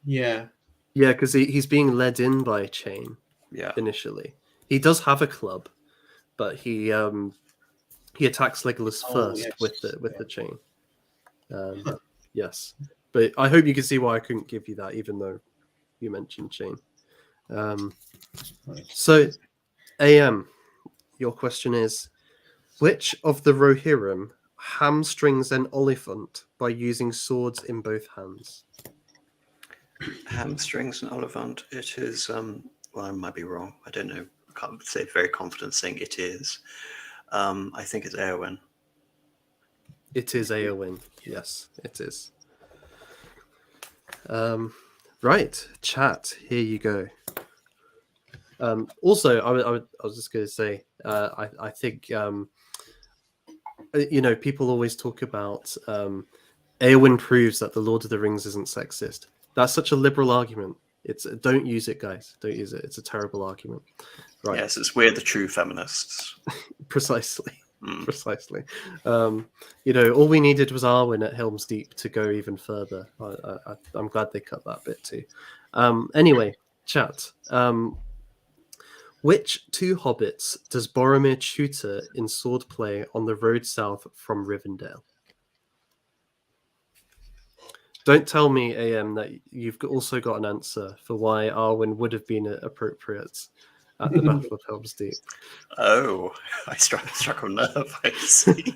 Yeah. Yeah, because he's being led in by a chain. Yeah. Initially, he does have a club, but he attacks Legolas first with the chain. Yes, but I hope you can see why I couldn't give you that, even though you mentioned chain. So, AM, your question is, which of the Rohirrim hamstrings an oliphant by using swords in both hands? Hamstrings an oliphant? It is, well, I might be wrong. I don't know. I can't say very confident saying it is. I think it's Eowyn. It is Eowyn. Yes, it is. Right, chat. Here you go. Also, I was just going to say, I think people always talk about Eowyn proves that the Lord of the Rings isn't sexist. That's such a liberal argument. Don't use it, guys. Don't use it. It's a terrible argument. Right. Yes, it's we're the true feminists. Precisely. Precisely. All we needed was Arwen at Helm's Deep to go even further. I'm glad they cut that bit too. Anyway, chat. Which two hobbits does Boromir tutor in swordplay on the road south from Rivendell? Don't tell me, AM, that you've also got an answer for why Arwen would have been appropriate at the Battle of Helm's Deep. Oh, I struck a nerve, I see.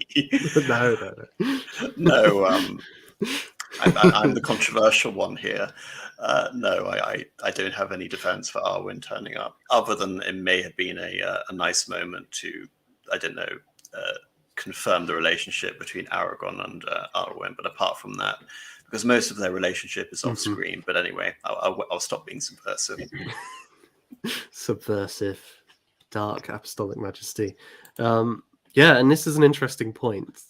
No. I'm the controversial one here. No, I don't have any defense for Arwen turning up, other than it may have been a nice moment to, I don't know, confirm the relationship between Aragorn and Arwen. But apart from that, because most of their relationship is off screen. But anyway, I'll stop being subversive. Subversive, dark apostolic majesty. Yeah, and this is an interesting point.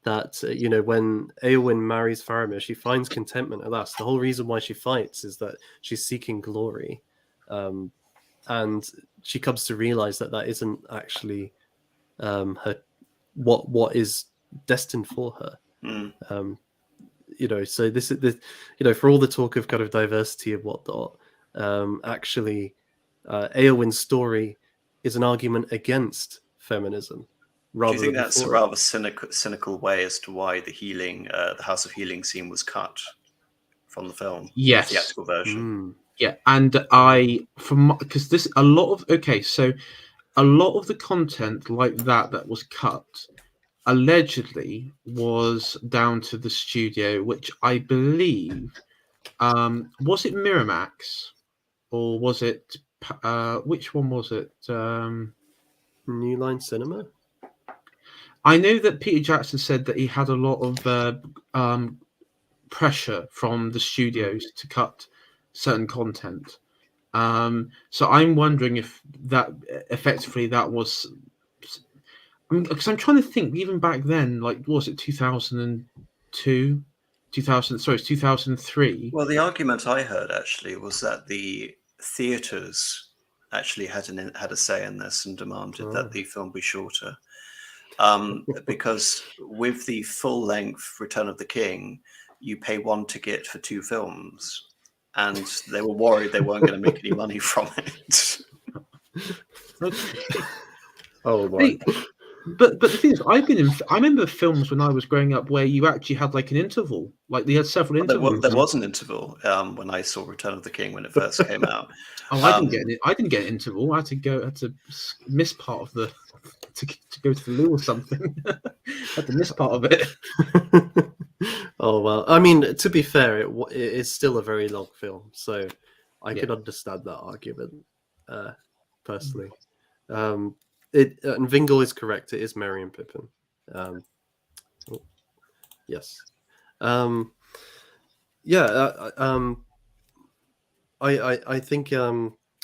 that when Eowyn marries Faramir, she finds contentment at last. The whole reason why she fights is that she's seeking glory, and she comes to realize that that isn't actually her what is destined for her. So this is for all the talk of kind of diversity and whatnot, actually Eowyn's story is an argument against feminism. Do you think that's a for rather cynical way as to why the House of Healing scene was cut from the film? Yes. The theatrical version. Yeah, and because this a lot of the content like that was cut allegedly was down to the studio, which I believe was it Miramax or was it which one was it? New Line Cinema. I know that Peter Jackson said that he had a lot of pressure from the studios to cut certain content. So I'm wondering if that effectively that was, because I'm trying to think even back then, like was it 2002, 2003? Well, the argument I heard actually was that the theaters actually had a say in this and demanded that the film be shorter. Because with the full-length Return of the King, you pay one ticket for 2 films, and they were worried they weren't going to make any money from it. Oh my! But the thing is, I remember films when I was growing up where you actually had like an interval, like they had several intervals. There was an interval when I saw Return of the King when it first came out. Oh, I didn't get an interval. I had to miss part of the to go to the loo or something. I had to miss part of it. Oh well, I mean, to be fair, it is still a very long film, so I could understand that argument personally. And Vingle is correct. It is Merry and Pippin. Yes. I think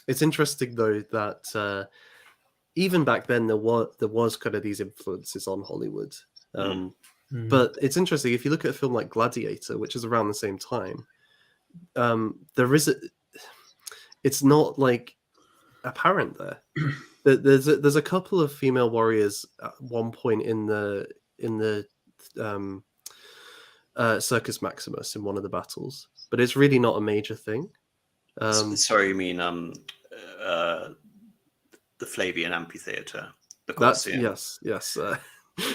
it's interesting though that even back then there was kind of these influences on Hollywood. But it's interesting if you look at a film like Gladiator, which is around the same time. It's not like apparent there. There's a couple of female warriors at one point in the Circus Maximus in one of the battles, but it's really not a major thing. Sorry, you mean the Flavian Amphitheatre? The Colosseum. Yes.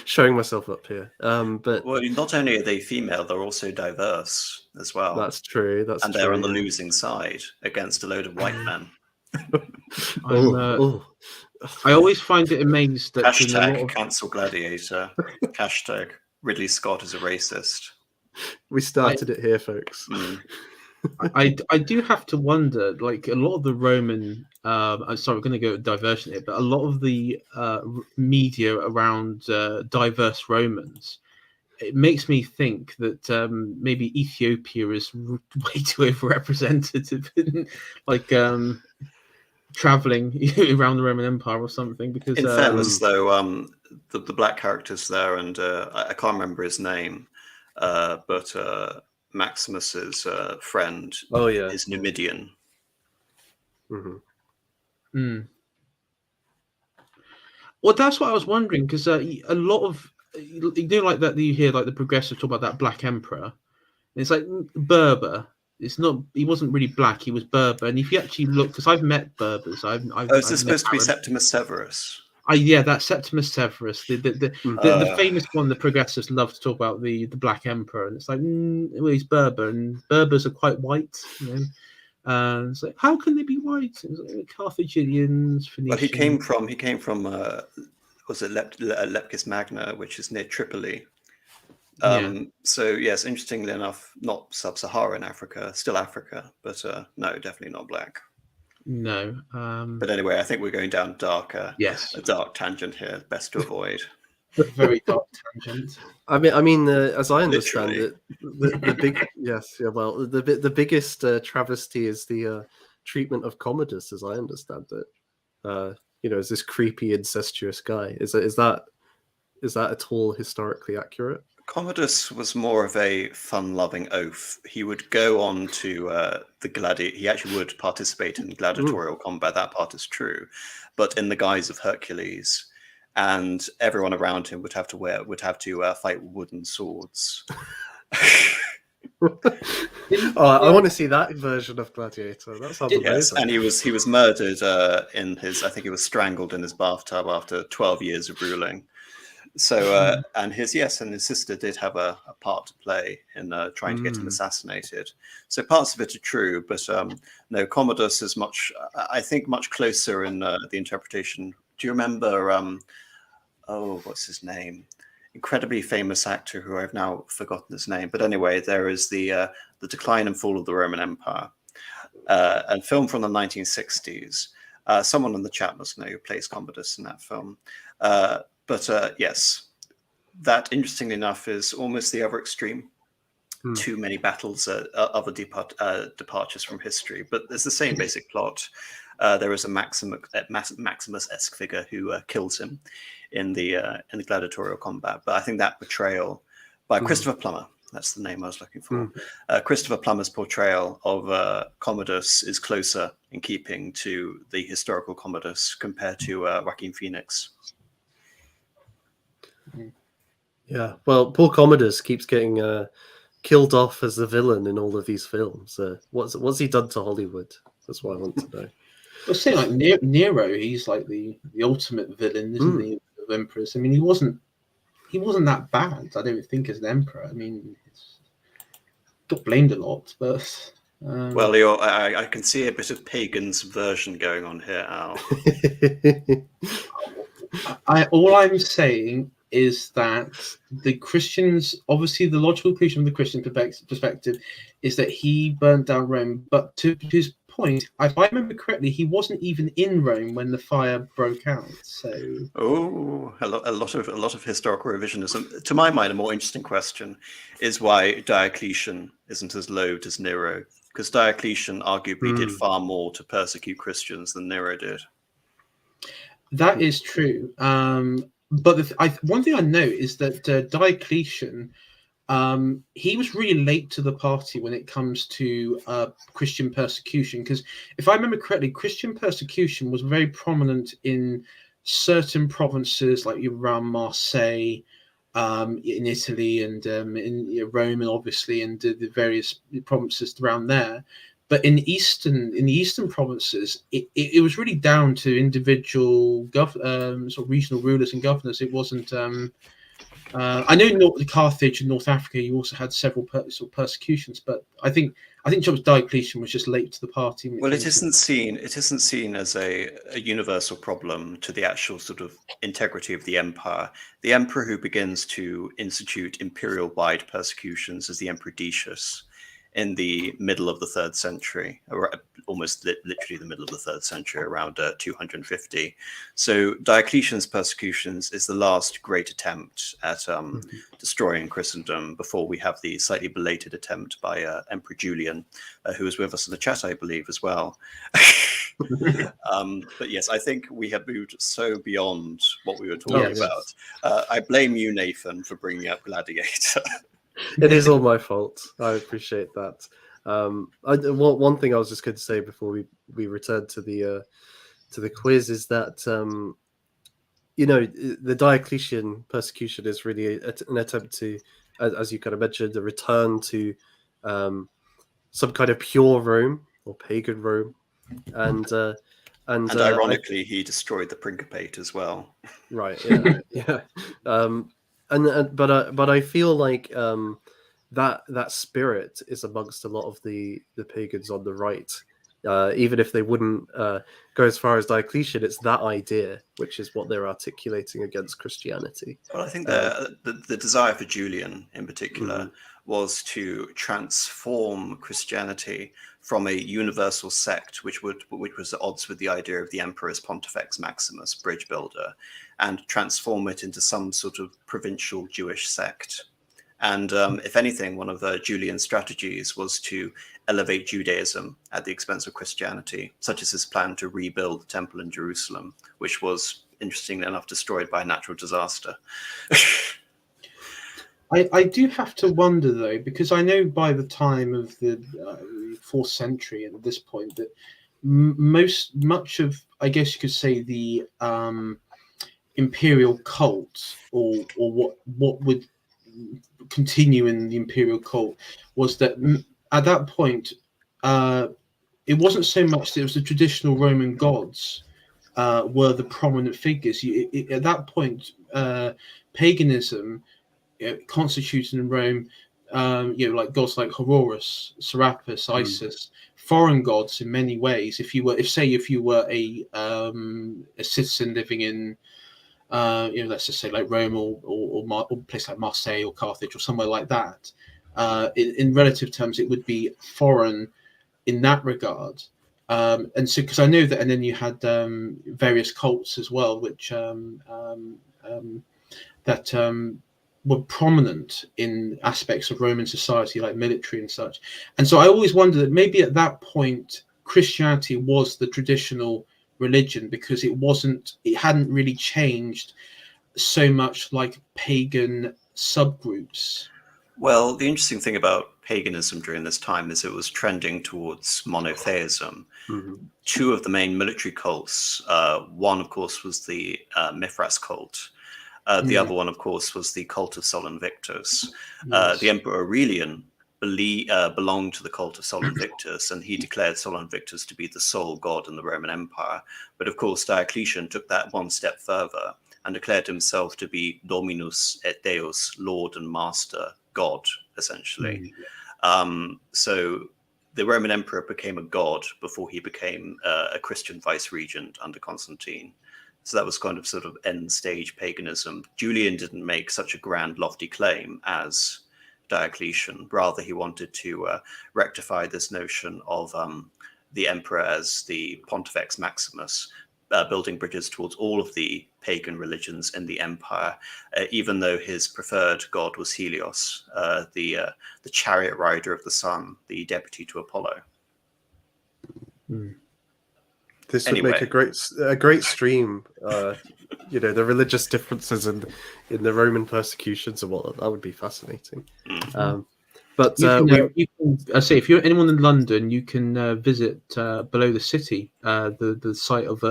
Showing myself up here, but not only are they female, they're also diverse as well. That's true. They're on the losing side against a load of white men. I always find it amazed that cancel Gladiator. Hashtag Ridley Scott is a racist. We started it here, folks. I do have to wonder, like a lot of the Roman, I'm sorry, we're going to go diversion here, but a lot of the media around diverse Romans, it makes me think that maybe Ethiopia is way too overrepresented in like traveling around the Roman Empire or something. Because in fairness, though, the black characters there, and I can't remember his name, but Maximus's friend is Numidian. Well, that's what I was wondering, because a lot of like that you hear like the progressive talk about that black emperor. And it's like Berber. It's not. He wasn't really black. He was Berber. And if you actually look, because I've met Berbers. Is this supposed to be Septimus Severus? That's Septimus Severus, the famous one. The progressives love to talk about the Black Emperor, and it's like, well, he's Berber, and Berbers are quite white. It's like, how can they be white? It's like Carthaginians, Phoenicians. Well, he came from was it Leptis Magna, which is near Tripoli. So yes, interestingly enough, not sub-Saharan Africa, still Africa, but no, definitely not black. No. But anyway, I think we're going down a dark tangent here. Best to avoid. A very dark tangent. I mean, as I understand it, the big the biggest travesty is the treatment of Commodus, as I understand it. As this creepy, incestuous guy. Is that at all historically accurate? Commodus was more of a fun-loving oaf. He would go on to he actually would participate in gladiatorial combat. That part is true, but in the guise of Hercules, and everyone around him would have to fight wooden swords. I want to see that version of Gladiator. That sounds Yes, amazing. and he was murdered I think he was strangled in his bathtub after 12 years of ruling. So, and his sister did have a part to play in trying to get him assassinated. So parts of it are true, but no, Commodus is I think, much closer in the interpretation. Do you remember? What's his name? Incredibly famous actor who I've now forgotten his name. But anyway, there is the Decline and Fall of the Roman Empire, a film from the 1960s. Someone in the chat must know who plays Commodus in that film. But yes, that, interestingly enough, is almost the other extreme. Too many battles, other departures from history. But there's the same basic plot. There is a Maximus-esque figure who kills him in the gladiatorial combat. But I think that portrayal by Christopher Plummer, that's the name I was looking for. Christopher Plummer's portrayal of Commodus is closer in keeping to the historical Commodus compared to Joaquin Phoenix. Yeah, well, poor Commodus keeps getting killed off as the villain in all of these films. What's he done to Hollywood? That's what I want to know. Well, say like Nero, he's like the ultimate villain, isn't he, of emperors? I mean, he wasn't that bad, I don't think, as an emperor. I mean, got blamed a lot, but well, I can see a bit of pagan's version going on here, Al. All I'm saying is that the Christians, obviously the logical conclusion from the Christian perspective is that he burnt down Rome. But to his point, if I remember correctly, he wasn't even in Rome when the fire broke out. So a lot of historical revisionism. To my mind, a more interesting question is why Diocletian isn't as loathed as Nero, because Diocletian arguably did far more to persecute Christians than Nero did. That is true. But one thing I know is that Diocletian, he was really late to the party when it comes to Christian persecution. Because if I remember correctly, Christian persecution was very prominent in certain provinces like around Marseille, in Italy, and in Rome, and obviously, and the various provinces around there. But in the eastern provinces, it was really down to individual sort of regional rulers and governors. It wasn't. I know Carthage and North Africa, you also had several sort of persecutions, but I think Diocletian was just late to the party. It isn't seen as a universal problem to the actual sort of integrity of the empire. The emperor who begins to institute imperial-wide persecutions is the Emperor Decius in the middle of the 3rd century, or almost literally the middle of the 3rd century, around 250. So Diocletian's persecutions is the last great attempt at destroying Christendom before we have the slightly belated attempt by Emperor Julian, who was with us in the chat, I believe, as well. But yes, I think we have moved so beyond what we were talking about. I blame you, Nathan, for bringing up Gladiator. It is all my fault. I appreciate that. One thing I was just going to say before we return to the quiz is that the Diocletian persecution is really an attempt to, as you kind of mentioned, a return to some kind of pure Rome or pagan Rome, and ironically, he destroyed the Principate as well. Right. Yeah. Yeah. But I feel like that spirit is amongst a lot of the pagans on the right. Even if they wouldn't go as far as Diocletian, it's that idea which is what they're articulating against Christianity. Well, I think the desire for Julian in particular was to transform Christianity from a universal sect, which was at odds with the idea of the emperor as Pontifex Maximus, bridge builder, and transform it into some sort of provincial Jewish sect. And if anything, one of Julian's strategies was to elevate Judaism at the expense of Christianity, such as his plan to rebuild the temple in Jerusalem, which was, interestingly enough, destroyed by a natural disaster. I do have to wonder though, because I know by the time of the 4th century at this point that much of, I guess you could say, the imperial cult, or what would continue in the imperial cult, was that at that point it wasn't so much that it was the traditional Roman gods were the prominent figures. At that point, paganism constituted in Rome, like gods like Horus, Serapis, Isis, foreign gods in many ways. If you were a citizen living in, let's just say like Rome or a place like Marseille or Carthage or somewhere like that, in relative terms, it would be foreign in that regard. And so, because I know that, and then you had various cults as well, which were prominent in aspects of Roman society, like military and such. And so I always wondered that maybe at that point, Christianity was the traditional religion, because it hadn't really changed so much like pagan subgroups. Well, the interesting thing about paganism during this time is it was trending towards monotheism. Two of the main military cults, one, of course, was the Mithras cult. The other one, of course, was the cult of Sol Invictus. Yes. The Emperor Aurelian belonged to the cult of Sol Invictus, and he declared Sol Invictus to be the sole god in the Roman Empire. But of course, Diocletian took that one step further and declared himself to be Dominus et Deus, Lord and Master, God, essentially. So the Roman Emperor became a god before he became a Christian vice-regent under Constantine. So that was kind of sort of end stage paganism. Julian didn't make such a grand, lofty claim as Diocletian. Rather, he wanted to rectify this notion of the emperor as the Pontifex Maximus, building bridges towards all of the pagan religions in the empire, even though his preferred god was Helios, the chariot rider of the sun, the deputy to Apollo. This would make a great stream. The religious differences in the Roman persecutions and whatnot. That would be fascinating. But I say, if you're anyone in London, you can visit below the city, the site of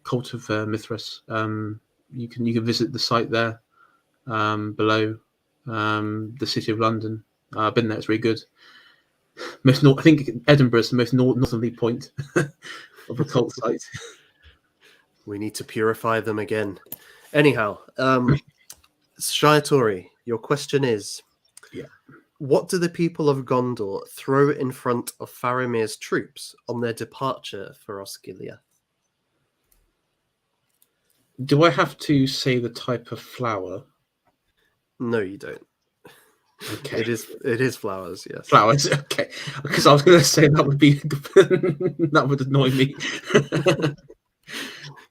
cult of Mithras. You can visit the site there below the city of London. I've been there; it's really good. I think Edinburgh is the most northerly point of a cult site. We need to purify them again. Anyhow, Shiatori, your question is: what do the people of Gondor throw in front of Faramir's troops on their departure for Osgiliath? Do I have to say the type of flower? No, you don't. Okay. It is flowers, yes. Flowers, okay. Because I was going to say that would be that would annoy me.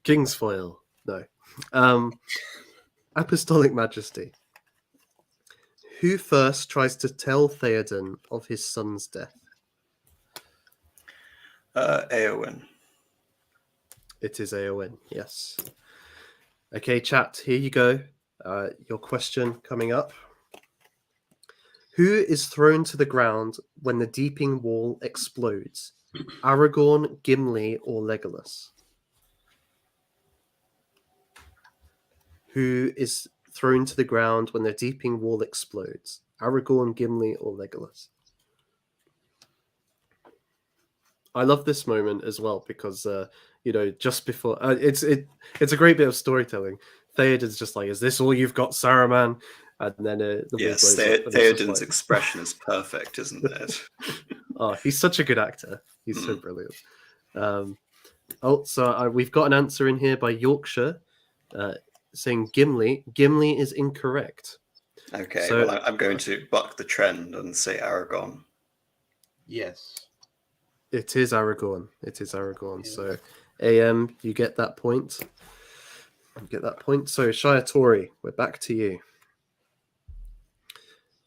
King's foil, no. Apostolic Majesty. Who first tries to tell Theoden of his son's death? Eowyn. It is Eowyn, yes. Okay, chat, here you go. Your question coming up. Who is thrown to the ground when the Deeping Wall explodes? Aragorn, Gimli, or Legolas? Who is thrown to the ground when the Deeping Wall explodes? Aragorn, Gimli, or Legolas? I love this moment as well because just before it's a great bit of storytelling. Theoden's just like, "Is this all you've got, Saruman?" And then Theoden's expression is perfect, isn't it? Oh, he's such a good actor. He's so brilliant. We've got an answer in here by Yorkshire saying Gimli. Gimli is incorrect. Okay, well, I'm going to buck the trend and say Aragorn. Yes. It is Aragorn. Yeah. So, AM, you get that point. So, Shiatori, we're back to you.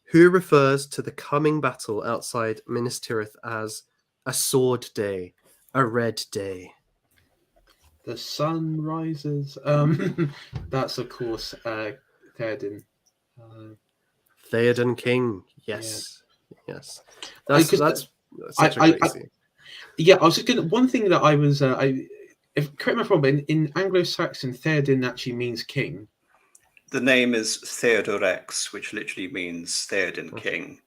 Who refers to the coming battle outside Minas Tirith as a sword day, a red day? The sun rises. That's of course Theoden. Theoden King. Yes. I- That's 'cause such a I, great scene. Yeah, I was just gonna. One thing that I was, if correct me if I'm wrong, but in Anglo-Saxon, Theoden actually means king. The name is Theodorex, which literally means Theoden King.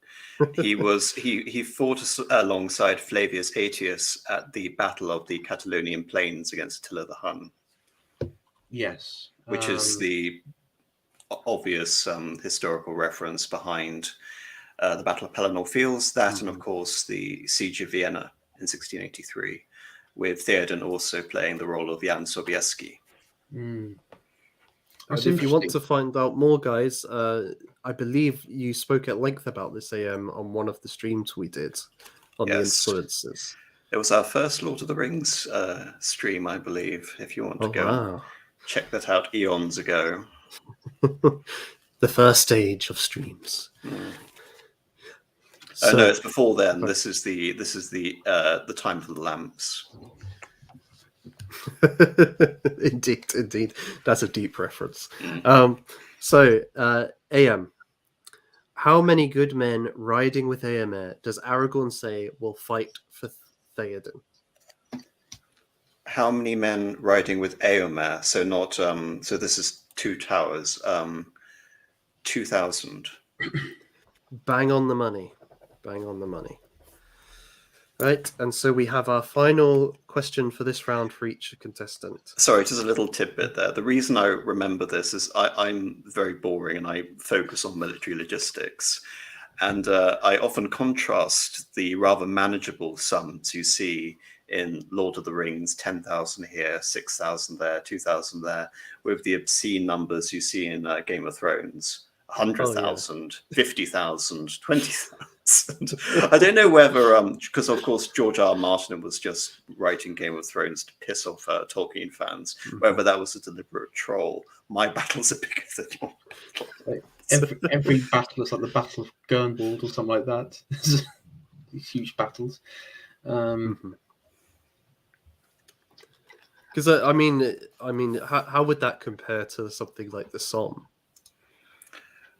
He fought alongside Flavius Aetius at the Battle of the Catalonian Plains against Attila the Hun, Yes, which is the obvious historical reference behind the Battle of Pelennor Fields. That, and of course, the Siege of Vienna in 1683, with Theoden also playing the role of Jan Sobieski. That's And if you want interesting. to find out more, guys, I believe you spoke at length about this AM on one of the streams we did on the Yes. influences. It was our first Lord of the Rings stream, I believe. If you want to go and check that out eons ago. The first stage of streams. So, no, it's before then. This is the time for the lamps. Indeed, that's a deep reference. So AM, how many good men riding with Eomer does Aragorn say will fight for Theoden? How many men riding with Eomer? So not so this is Two Towers. 2,000. Bang on the money. Right, and so we have our final question for this round for each contestant. Sorry, just a little tidbit there. The reason I remember this is I'm very boring and I focus on military logistics. And I often contrast the rather manageable sums you see in Lord of the Rings, 10,000 here, 6,000 there, 2,000 there, with the obscene numbers you see in Game of Thrones. 100,000, 50,000, 20,000. I don't know whether, because of course George R. R. Martin was just writing Game of Thrones to piss off Tolkien fans, whether that was a deliberate troll. My battles are bigger than yours. Every battle is like the Battle of Gernwald or something like that. These huge battles. Because I mean, how would that compare to something like the Somme?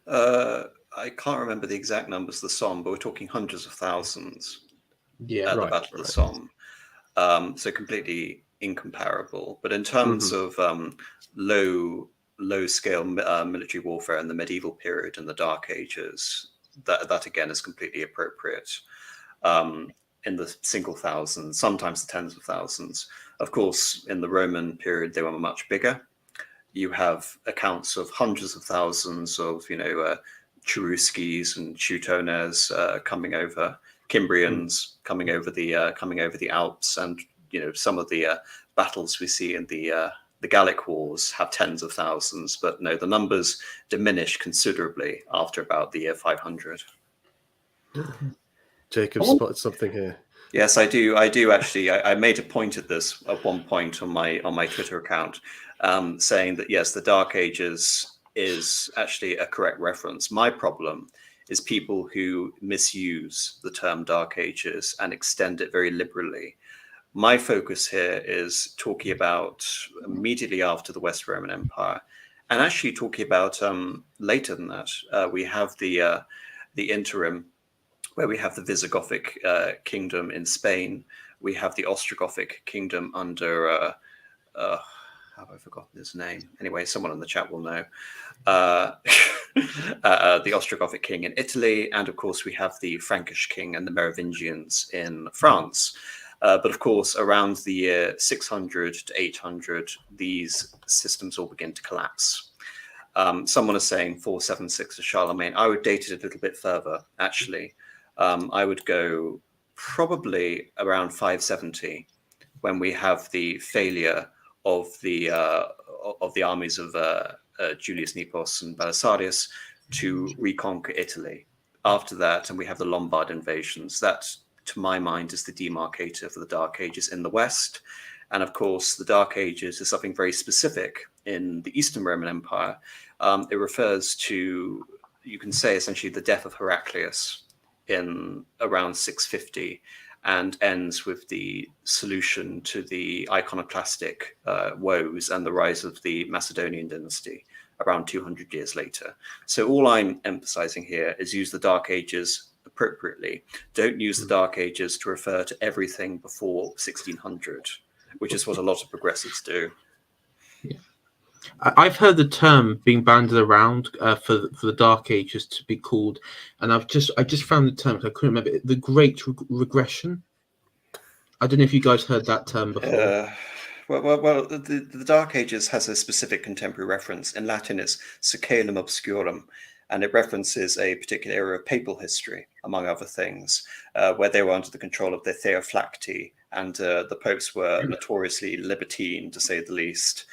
I can't remember the exact numbers of the Somme, but we're talking hundreds of thousands Yeah, at the Battle of the Somme. So completely incomparable. But in terms of low scale military warfare in the medieval period and the Dark Ages, that again is completely appropriate. In the single thousands, sometimes the tens of thousands. Of course, in the Roman period, they were much bigger. You have accounts of hundreds of thousands of, Cheruskis and Teutones coming over, Cimbrians coming over the Alps, and some of the battles we see in the Gallic Wars have tens of thousands. But no, the numbers diminish considerably after about the year 500. Jacob spotted something here. Yes, I do. I do actually. I made a point at this at one point on my Twitter account, saying that yes, the Dark Ages is actually a correct reference. My problem is people who misuse the term Dark Ages and extend it very liberally. My focus here is talking about immediately after the West Roman Empire, and actually talking about later than that. We have the interim, where we have the Visigothic kingdom in Spain. We have the Ostrogothic kingdom under, how have I forgotten his name? Anyway, someone in the chat will know. The Ostrogothic king in Italy. And of course, we have the Frankish king and the Merovingians in France. But of course, around the year 600 to 800, these systems all begin to collapse. Someone is saying 476 to Charlemagne. I would date it a little bit further, actually. I would go probably around 570, when we have the failure of the armies of Julius Nepos and Belisarius to reconquer Italy. After that, and we have the Lombard invasions. That, to my mind, is the demarcator for the Dark Ages in the West. And of course, the Dark Ages is something very specific in the Eastern Roman Empire. It refers to, you can say, essentially the death of Heraclius in around 650, and ends with the solution to the iconoclastic woes and the rise of the Macedonian dynasty around 200 years later. So all I'm emphasizing here is use the Dark Ages appropriately. Don't use the Dark Ages to refer to everything before 1600, which is what a lot of progressives do. I've heard the term being banded around for the Dark Ages to be called, and I just found the term, I couldn't remember it, the Great Regression. I don't know if you guys heard that term before. Well, the Dark Ages has a specific contemporary reference. In Latin, it's Secalum Obscurum, and it references a particular era of papal history, among other things, where they were under the control of the Theophylacti, and the popes were notoriously libertine, to say the least,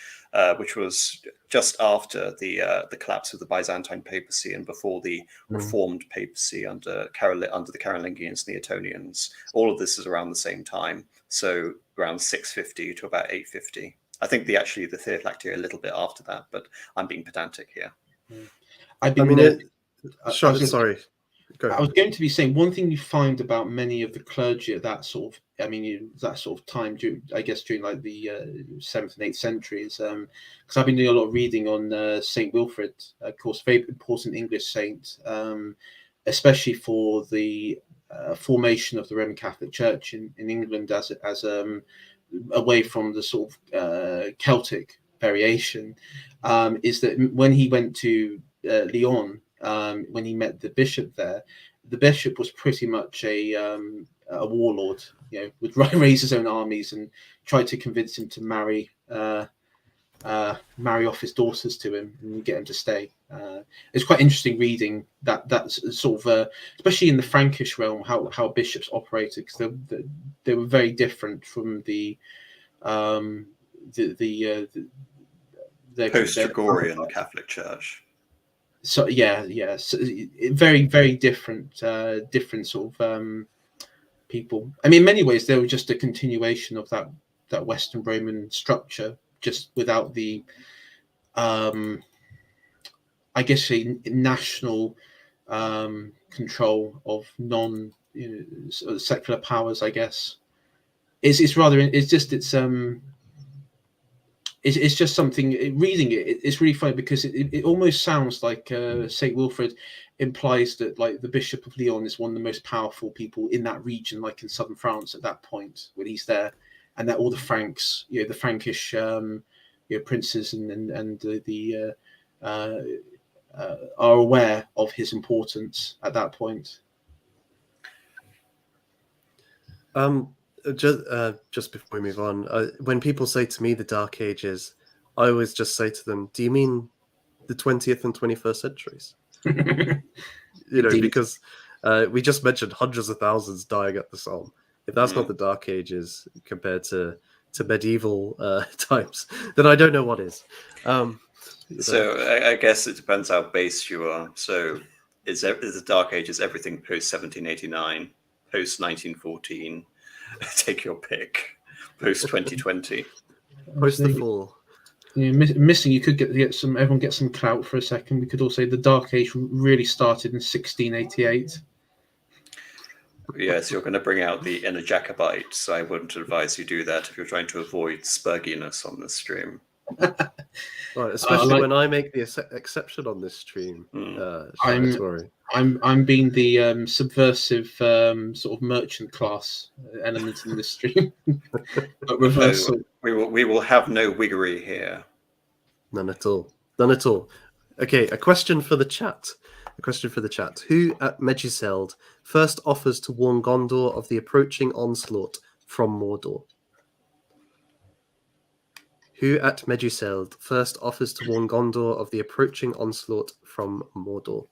which was just after the collapse of the Byzantine papacy and before the Reformed papacy under the Carolingians and the Etonians. All of this is around the same time, so around 650 to about 850. I think the Theophylacti are a little bit after that, but I'm being pedantic here. Sorry. I was going to be saying one thing you find about many of the clergy at that sort of, that sort of time, during like the 7th and 8th centuries, because I've been doing a lot of reading on Saint Wilfrid, of course, very important English saint, especially for the formation of the Roman Catholic Church in England as away from the sort of Celtic variation, is that when he went to Lyon, when he met the bishop there, the bishop was pretty much a warlord, would raise his own armies and try to convince him to marry off his daughters to him and get him to stay. It's quite interesting reading that sort of, especially in the Frankish realm, how bishops operated, because they were very different from the post-Gregorian Catholic Church. So so very, very different sort of people. I mean, in many ways, they were just a continuation of that Western Roman structure, just without the, I guess, a national control of secular powers. I guess it's just something. Reading it's really funny because it almost sounds like Saint Wilfrid implies that like the Bishop of Lyon is one of the most powerful people in that region, like in southern France at that point when he's there, and that all the Franks, the Frankish princes and the are aware of his importance at that point. Just before we move on, when people say to me the Dark Ages, I always just say to them, do you mean the 20th and 21st centuries? Because we just mentioned hundreds of thousands dying at the Somme. If that's not the Dark Ages compared to medieval times, then I don't know what is. So I guess it depends how based you are. So is the Dark Ages everything post 1789, post 1914? Take your pick. Post 2020. Post the fall. Missing, you could get some. Everyone get some clout for a second. We could also say the Dark Age really started in 1688. Yes, you're going to bring out the inner Jacobite, so I wouldn't advise you do that if you're trying to avoid spurginess on this stream. Right, especially when I make the exception on this stream. I'm being the subversive sort of merchant class element in this stream. But reversal. No, we will have no wiggery here. None at all. None at all. Okay, a question for the chat. Who at Meduseld first offers to warn Gondor of the approaching onslaught from Mordor? Who at Meduseld first offers to warn Gondor of the approaching onslaught from Mordor?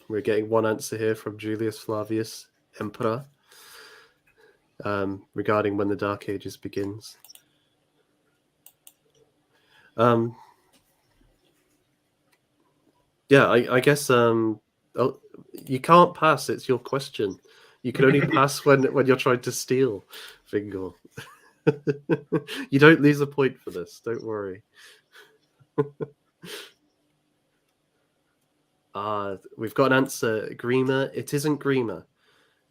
We're getting one answer here from Julius Flavius, Emperor, regarding when the Dark Ages begins. Yeah, I guess you can't pass. It's your question. You can only pass when you're trying to steal, Fingal. You don't lose a point for this. Don't worry. We've got an answer. Grima. It isn't Grima.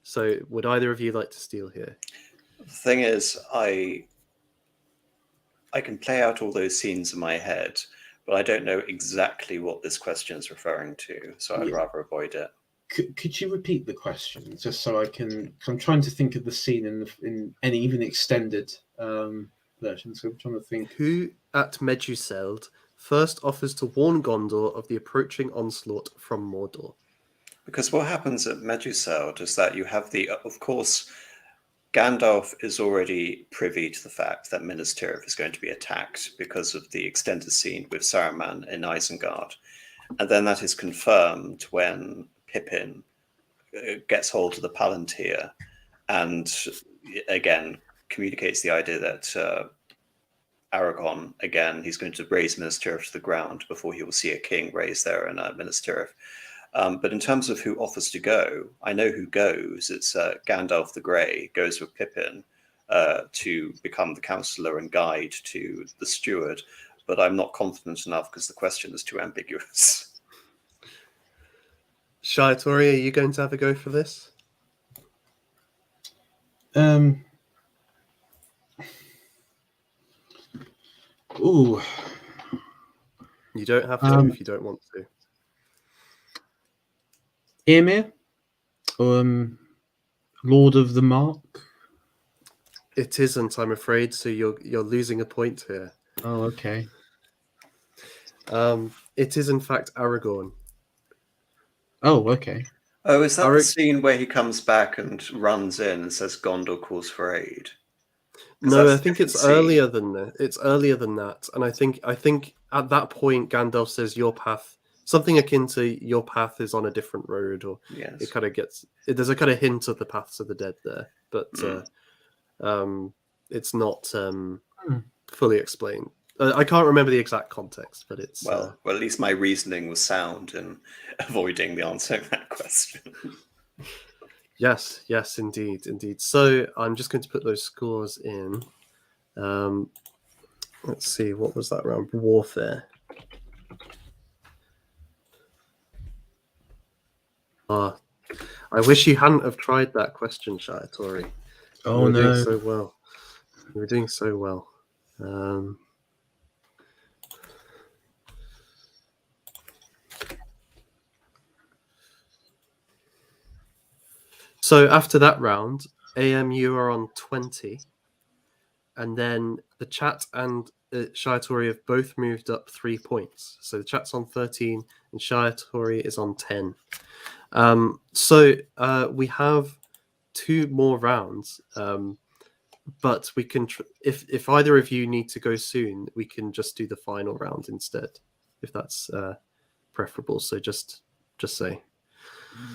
So would either of you like to steal here? The thing is, I can play out all those scenes in my head, but I don't know exactly what this question is referring to, so I'd Yeah. rather avoid it. Could you repeat the question just so I can? 'Cause I'm trying to think of the scene in any even extended version. So I'm trying to think. Who at Meduseld first offers to warn Gondor of the approaching onslaught from Mordor? Because what happens at Meduseld is that you have of course, Gandalf is already privy to the fact that Minas Tirith is going to be attacked because of the extended scene with Saruman in Isengard. And then that is confirmed when Pippin gets hold of the Palantir and again communicates the idea that Aragon, again, he's going to raise Minas Tirith to the ground before he will see a king raised there in Minas Tirith. But in terms of who offers to go, I know who goes. It's Gandalf the Grey goes with Pippin to become the counselor and guide to the steward. But I'm not confident enough because the question is too ambiguous. Shaitori, are you going to have a go for this? Ooh. You don't have to if you don't want to. Ymir, Lord of the Mark. It isn't, I'm afraid. So you're losing a point here. Oh, okay. It is in fact Aragorn. Oh, okay. Oh, is that the scene where he comes back and runs in and says Gondor calls for aid? No, I think it's earlier than that. It's earlier than that, and I think at that point Gandalf says your path, something akin to your path is on a different road, or yes. It kind of gets. There's a kind of hint of the paths of the dead there, but it's not fully explained. I can't remember the exact context, but it's well. At least my reasoning was sound in avoiding the answering that question. Yes, indeed. So I'm just going to put those scores in. Let's see, what was that round? Warfare. I wish you hadn't have tried that question, Shaitori. Oh, you were no. doing so well. You were doing so well. So after that round, AMU are on 20. And then the chat and Shaitori have both moved up 3 points. So the chat's on 13 and Shaitori is on 10. So we have 2 more rounds. But we can, if either of you need to go soon, we can just do the final round instead, if that's preferable. So just say.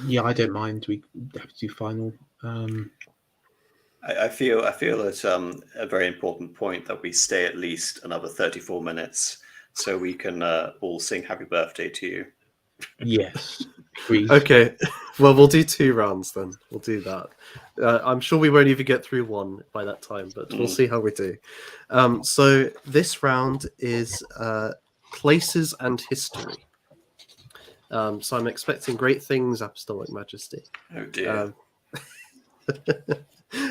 Yeah, I don't mind. We have to do final. I feel it's a very important point that we stay at least another 34 minutes so we can all sing happy birthday to you. Yes. Please. Okay, well, we'll do 2 rounds then. We'll do that. I'm sure we won't even get through one by that time, but we'll see how we do. So this round is places and history. So I'm expecting great things, Apostolic Majesty. Oh dear.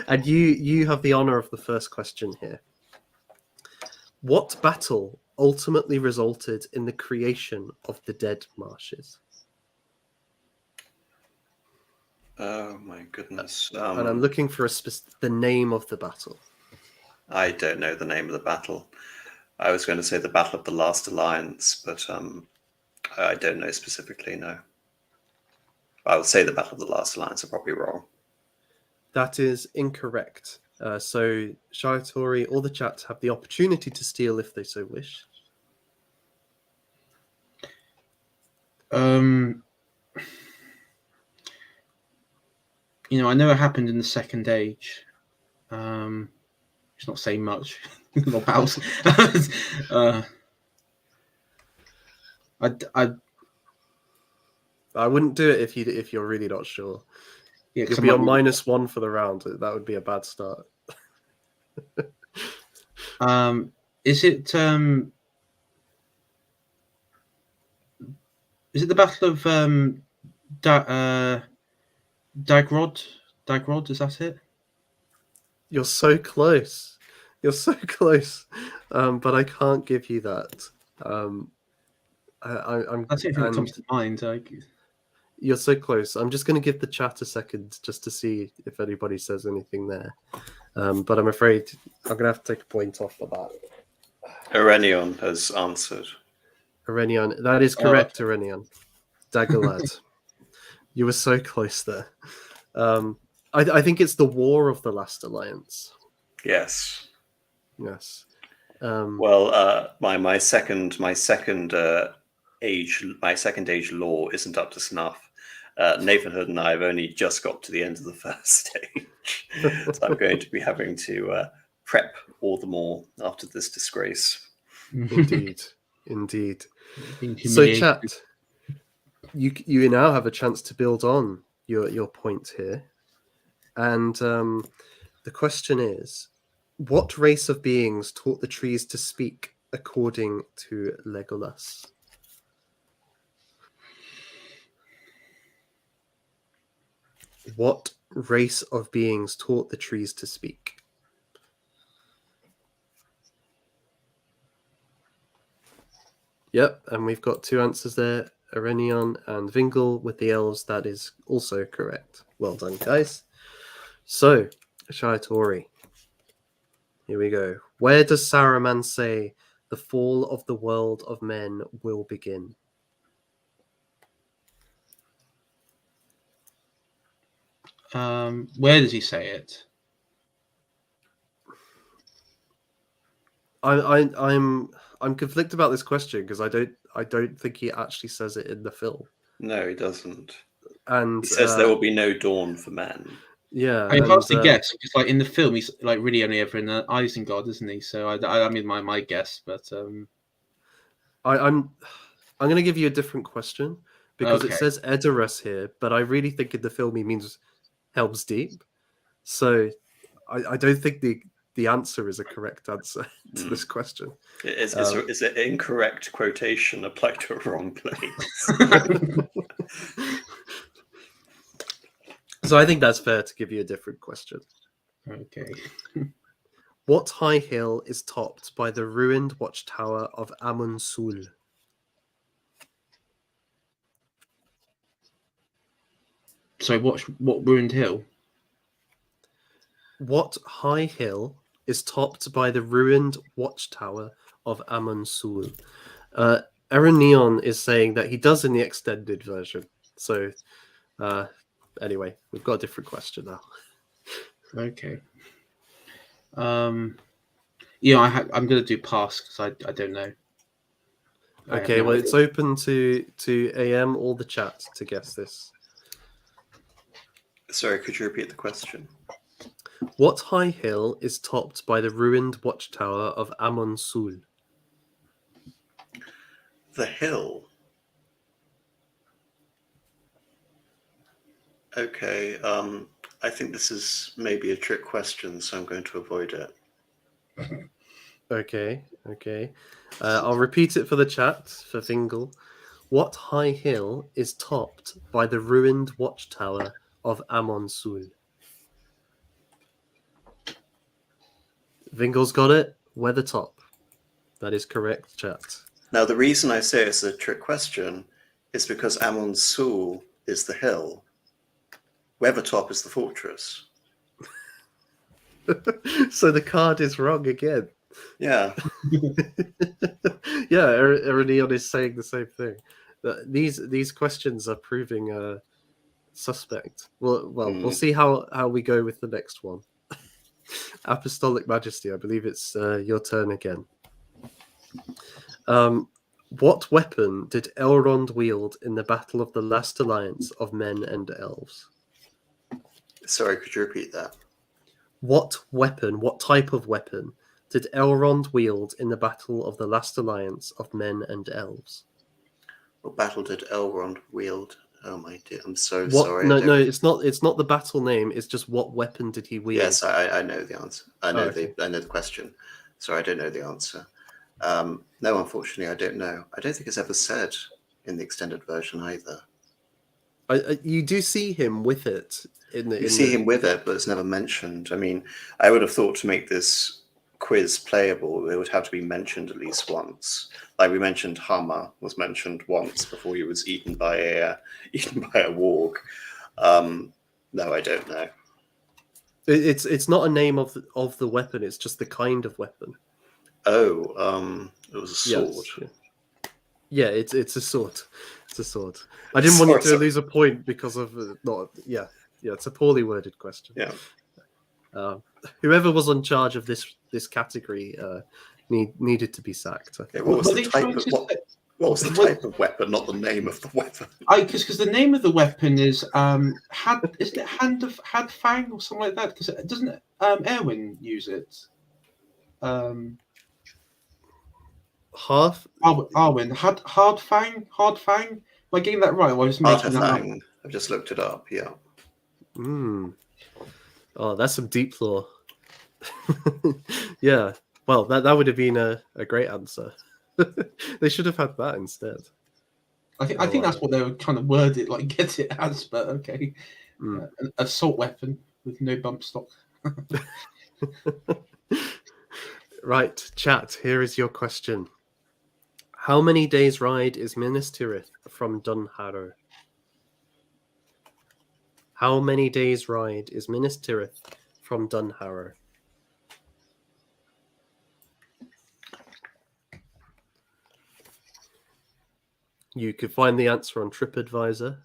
And you have the honor of the first question here. What battle ultimately resulted in the creation of the Dead Marshes? Oh my goodness. And I'm looking for the name of the battle. I don't know the name of the battle. I was going to say the Battle of the Last Alliance, but I don't know specifically, no. I would say the Battle of the Last Alliance. I'm probably wrong. That is incorrect. So Shaitori or the chat have the opportunity to steal if they so wish. You know, I know it happened in the Second Age. It's not saying much. Not pals. I wouldn't do it if you're really not sure. Yeah, you'll be on -1 for the round. That would be a bad start. Is it Is it the Battle of Dagrod? Dagrod, is that it? You're so close. You're so close. But I can't give you that. I'm That's the only thing that and comes to mind. you're so close. I'm just going to give the chat a second just to see if anybody says anything there. But I'm afraid I'm going to have to take a point off for that. Irenion has answered. Irenion, that is correct, Irenion. Daggerlad. You were so close there. I think it's the War of the Last Alliance. Yes. Yes. Well, my second age law isn't up to snuff. Nathan Hood and I have only just got to the end of the first stage, so I'm going to be having to prep all the more after this disgrace. Indeed. So, chat, you now have a chance to build on your point here, and the question is, what race of beings taught the trees to speak according to Legolas? What race of beings taught the trees to speak? Yep, and we've got two answers there, Arenion and Vingle with the elves. That is also correct. Well done, guys. So, Shaitori, here we go. Where does Saruman say the fall of the world of men will begin? Where does he say it? I'm conflicted about this question because I don't think he actually says it in the film. No, he doesn't. And he says there will be no dawn for men. Yeah, I hard to guess because, like, in the film, he's like really only ever in Isengard, isn't he? So I mean, my guess, but I'm going to give you a different question because it says Edoras here, but I really think in the film he means Helm's Deep. So I don't think the answer is a correct answer to this question. Is it incorrect quotation applied to a wrong place? So I think that's fair to give you a different question. Okay. What high hill is topped by the ruined watchtower of Amun Sul? So what ruined hill? What high hill is topped by the ruined watchtower of Amun Sul? Aaron Neon is saying that he does in the extended version. So anyway, we've got a different question now. Okay. Yeah, I'm going to do pass because I don't know. Okay, well, it's open to AM or the chat to guess this. Sorry, could you repeat the question? What high hill is topped by the ruined watchtower of Amun Sul? The hill. Okay, I think this is maybe a trick question, so I'm going to avoid it. Okay. I'll repeat it for the chat, for Vingle. What high hill is topped by the ruined watchtower of Amun Sul? Vingle's got it. Weathertop. That is correct, chat. Now, the reason I say it's a trick question is because Amun Sul is the hill. Weathertop is the fortress. So the card is wrong again. Yeah. Yeah, Erenion is saying the same thing. These questions are proving suspect. We'll see how we go with the next one. Apostolic Majesty, I believe it's your turn again. What weapon did Elrond wield in the Battle of the Last Alliance of Men and Elves? Sorry, could you repeat that? What type of weapon did Elrond wield in the Battle of the Last Alliance of Men and Elves? What battle did Elrond wield? Oh my dear, I'm so sorry. No, it's not the battle name. It's just what weapon did he wield? Yes, I know the answer. I know the question. Sorry, I don't know the answer. No, unfortunately, I don't know. I don't think it's ever said in the extended version either. You do see him with it in the. You see him with it, but it's never mentioned. I mean, I would have thought to make this quiz playable, it would have to be mentioned at least once. Like we mentioned, Hama was mentioned once before he was eaten by a warg. No, I don't know. It's not a name of the weapon. It's just the kind of weapon. Oh, it was a sword. Yes, yeah, it's a sword. It's a sword. I didn't want you to lose a point because of not. Yeah, it's a poorly worded question. Yeah. Whoever was in charge of this category needed to be sacked. Okay, what was the type of weapon, not the name of the weapon? Because the name of the weapon is isn't it Had Fang or something like that? Because doesn't Erwin use it? Arwen Hard Fang. Am I getting that right? Or I was making that up? I've just looked it up. Yeah. Oh, that's some deep lore. Yeah. Well, that would have been a great answer. They should have had that instead. I think that's what they were trying to word it, like get it as, but okay. An assault weapon with no bump stock. Right, chat, here is your question. How many days' ride is Minas Tirith from Dunharrow? How many days' ride is Minas Tirith from Dunharrow? You could find the answer on TripAdvisor.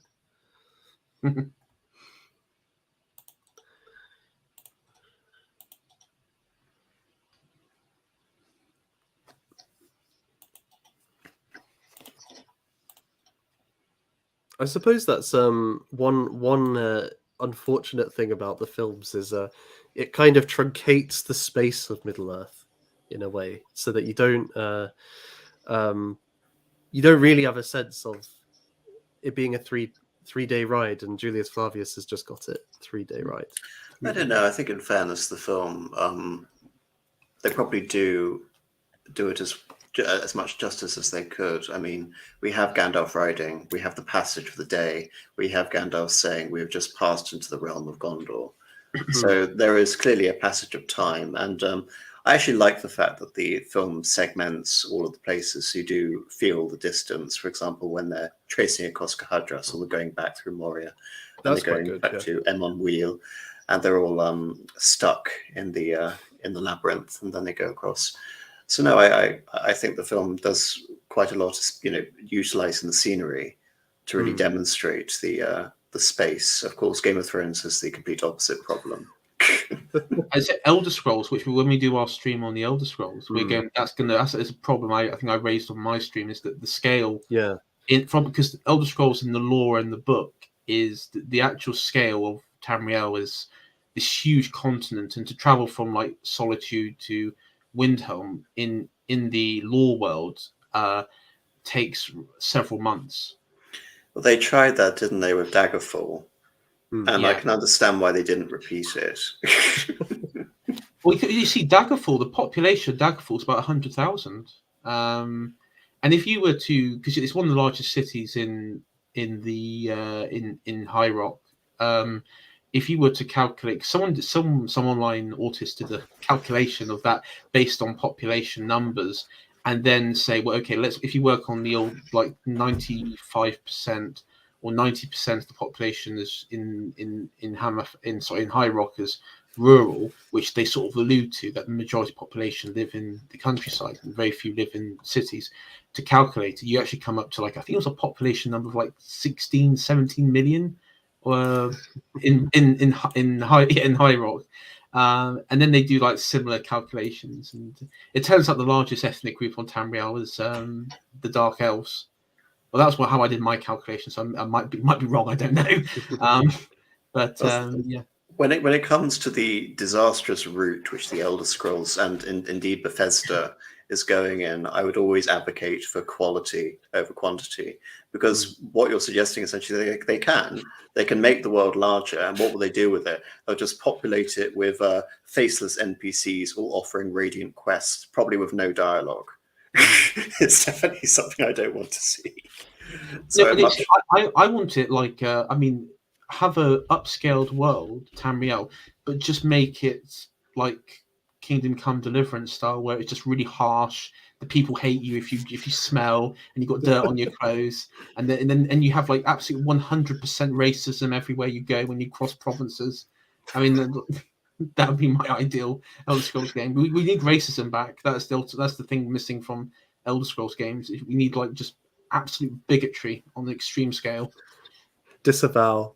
I suppose that's one unfortunate thing about the films is it kind of truncates the space of Middle Earth in a way, so that you don't really have a sense of it being a three-day ride, and Julius Flavius has just got it 3-day ride. I don't know. I think in fairness, the film they probably do it as much justice as they could. I mean, we have Gandalf riding, we have the passage of the day, we have Gandalf saying we have just passed into the realm of Gondor. So there is clearly a passage of time, and I actually like the fact that the film segments all of the places, so you do feel the distance. For example, when they're tracing across Cahadras, or they're going back through Moria, and they're going back to Emon Wheel, and they're all stuck in the labyrinth, and then they go across. So no, I think the film does quite a lot, utilizing the scenery to really demonstrate the space. Of course, Game of Thrones has the complete opposite problem. Is it Elder Scrolls, which when we do our stream on the Elder Scrolls, we're going. That's a problem. I think I raised on my stream is that the scale. Yeah. Because Elder Scrolls in the lore and the book is the actual scale of Tamriel is this huge continent, and to travel from like Solitude to Windhelm in the lore world takes several months. Well, they tried that, didn't they, with Daggerfall? And I can understand why they didn't repeat it. Well, you see, Daggerfall, the population of Daggerfall is about 100,000. And if you were to, because it's one of the largest cities in High Rock, if you were to calculate, some online autist did a calculation of that based on population numbers, and then say, well, okay, if you work on the old like 95% or 90% of the population is in High Rock as rural, which they sort of allude to, that the majority of the population live in the countryside and very few live in cities. To calculate it, you actually come up to like, I think it was a population number of like 16, 17 million in High Rock. And then they do like similar calculations, and it turns out the largest ethnic group on Tamriel is the Dark Elves. Well, that's how I did my calculations. So I might be wrong. I don't know. Yeah. When it comes to the disastrous route which the Elder Scrolls and indeed Bethesda is going in, I would always advocate for quality over quantity, because what you're suggesting essentially they can make the world larger, and what will they do with it? They'll just populate it with faceless NPCs all offering radiant quests, probably with no dialogue. It's definitely something I don't want to see. So No, much. I want it like I mean, have a upscaled world, Tamriel, but just make it like Kingdom Come Deliverance style, where it's just really harsh. The people hate you if you smell and you got dirt on your clothes, and you have like absolute 100% racism everywhere you go when you cross provinces. I mean, that would be my ideal Elder Scrolls game. We need racism back. That's the thing missing from Elder Scrolls games. We need like just absolute bigotry on the extreme scale. Disavow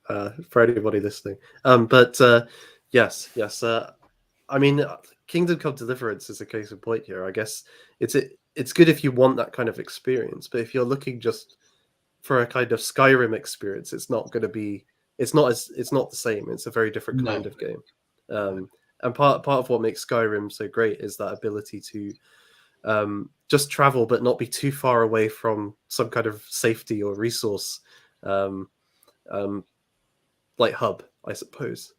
for anybody listening. But yes, yes. I mean, Kingdom Come Deliverance is a case in point here. I guess it's good if you want that kind of experience, but if you're looking just for a kind of Skyrim experience, it's not going to be. It's not the same. It's a very different kind No. of game. And part of what makes Skyrim so great is that ability to just travel, but not be too far away from some kind of safety or resource, um, like hub, I suppose,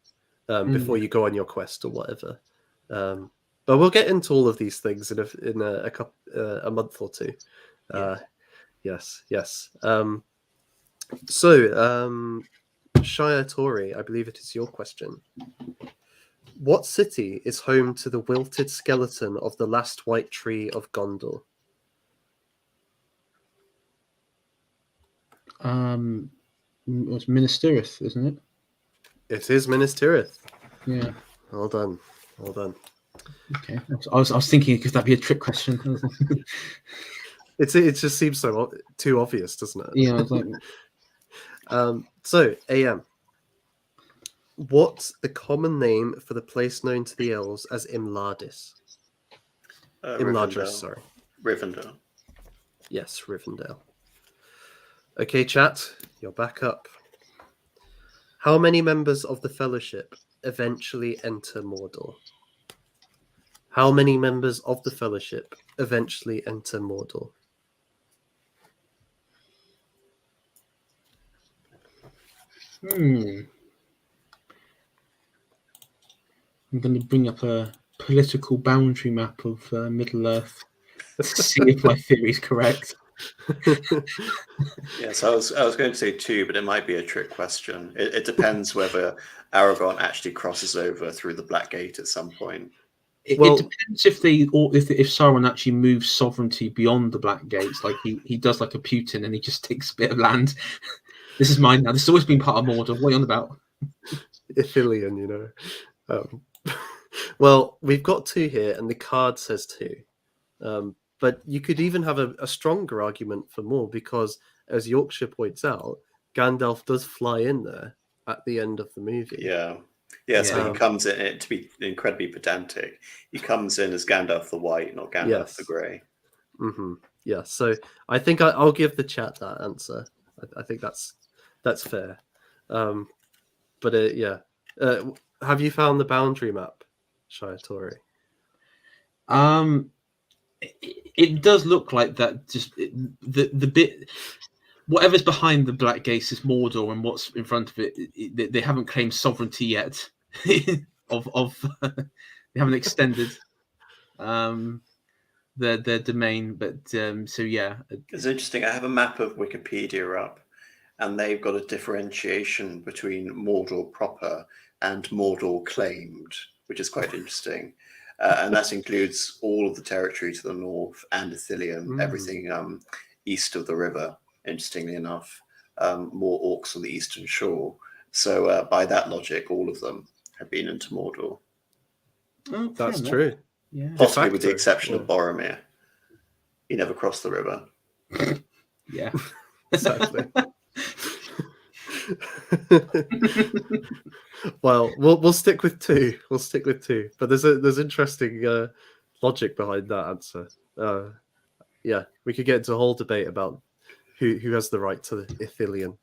before you go on your quest or whatever. But we'll get into all of these things in a month or two. Yes, yes. Shia Tori, I believe it is your question. What city is home to the wilted skeleton of the last white tree of Gondor? It's Minas Tirith, isn't it? It is Minas Tirith. Yeah. Well done. Well done. Okay. I was thinking, could that be a trick question? It just seems so too obvious, doesn't it? Yeah, I was like, So AM. What's the common name for the place known to the elves as Imladris? Imladris, sorry. Rivendell. Yes, Rivendell. Okay, chat, you're back up. How many members of the Fellowship eventually enter Mordor? How many members of the Fellowship eventually enter Mordor? I'm going to bring up a political boundary map of Middle Earth to see if my theory is correct. Yes, I was going to say 2, but it might be a trick question. It depends whether Aragorn actually crosses over through the Black Gate at some point. It depends if if Sauron actually moves sovereignty beyond the Black Gates, like he does like a Putin and he just takes a bit of land. This is mine now. This has always been part of Mordor. What are you on about? Ithilien, you know. Well, we've got 2 here, and the card says 2. But you could even have a stronger argument for more, because, as Yorkshire points out, Gandalf does fly in there at the end of the movie. Yeah. So he comes in, to be incredibly pedantic, he comes in as Gandalf the White, not Gandalf the Grey. Mm-hmm. Yeah, so I think I'll give the chat that answer. I think that's fair. But yeah. Have you found the boundary map, Shia Tori? It does look like that. Just the bit, whatever's behind the Black Gates is Mordor, and what's in front of it, they haven't claimed sovereignty yet. of they haven't extended their domain, but so yeah. It's interesting. I have a map of Wikipedia up, and they've got a differentiation between Mordor proper and Mordor claimed, which is quite interesting. And that includes all of the territory to the north and Ithilien, everything east of the river, interestingly enough. More orcs on the eastern shore. So by that logic, all of them have been into Mordor. Oh, that's true. Yeah. Possibly with the exception of Boromir. He never crossed the river. Yeah. Exactly. Well, we'll stick with 2. We'll stick with 2. But there's interesting logic behind that answer. Yeah, we could get into a whole debate about who has the right to the Ithilien.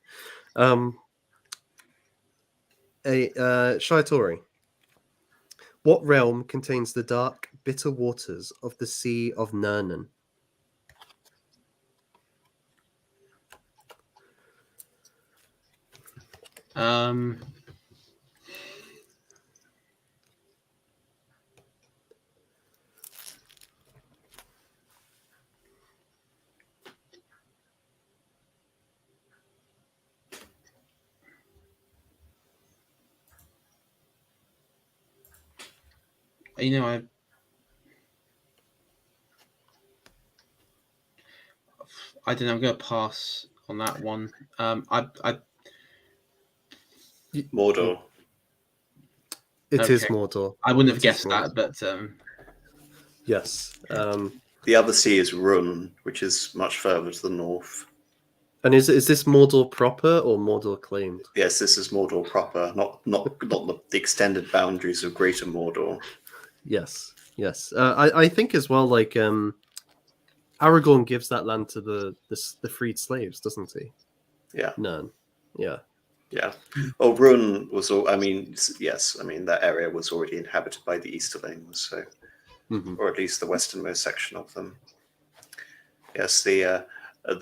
Shia Tori. What realm contains the dark, bitter waters of the Sea of Nirnan? You know, I don't know. I'm going to pass on that one. I Mordor. It is okay. Mordor. I wouldn't have It is guessed Mordor. that, but Yes. The other sea is Run, which is much further to the north. And is this Mordor proper or Mordor claimed? Yes, this is Mordor proper, not the extended boundaries of Greater Mordor. Yes. Yes. I think as well, like Aragorn gives that land to the freed slaves, doesn't he? Yeah. None. Yeah. Yeah. Well, Run was all. I mean, yes. I mean that area was already inhabited by the Easterlings, so, or at least the westernmost section of them. Yes, the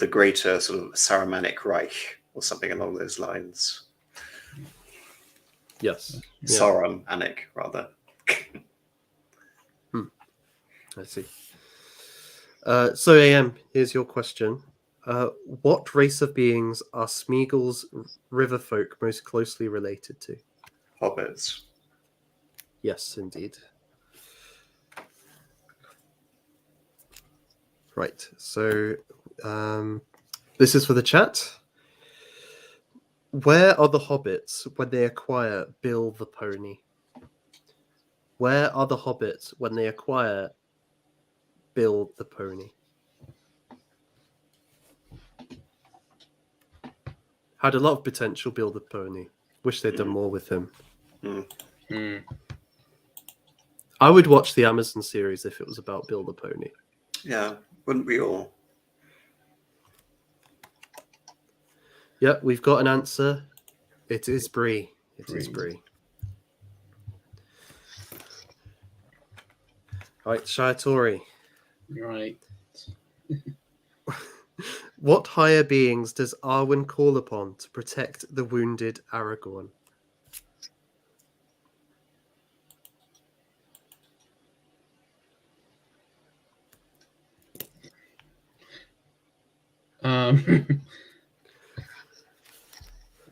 greater sort of Saramanic Reich or something along those lines. Yes. Yeah. Saramanic, rather. I see. So AM, here's your question. What race of beings are Smeagol's river folk most closely related to? Hobbits. Yes, indeed. Right. So this is for the chat. Where are the hobbits when they acquire Bill the pony? Where are the hobbits when they acquire Bill the pony? Had a lot of potential, Bill the pony. Wish they'd done more with him. I would watch the Amazon series if it was about Bill the pony. Yeah, wouldn't we all? Yep, we've got an answer. It is Bree. It is Bree. Right, Shiatori. right. What higher beings does Arwen call upon to protect the wounded Aragorn?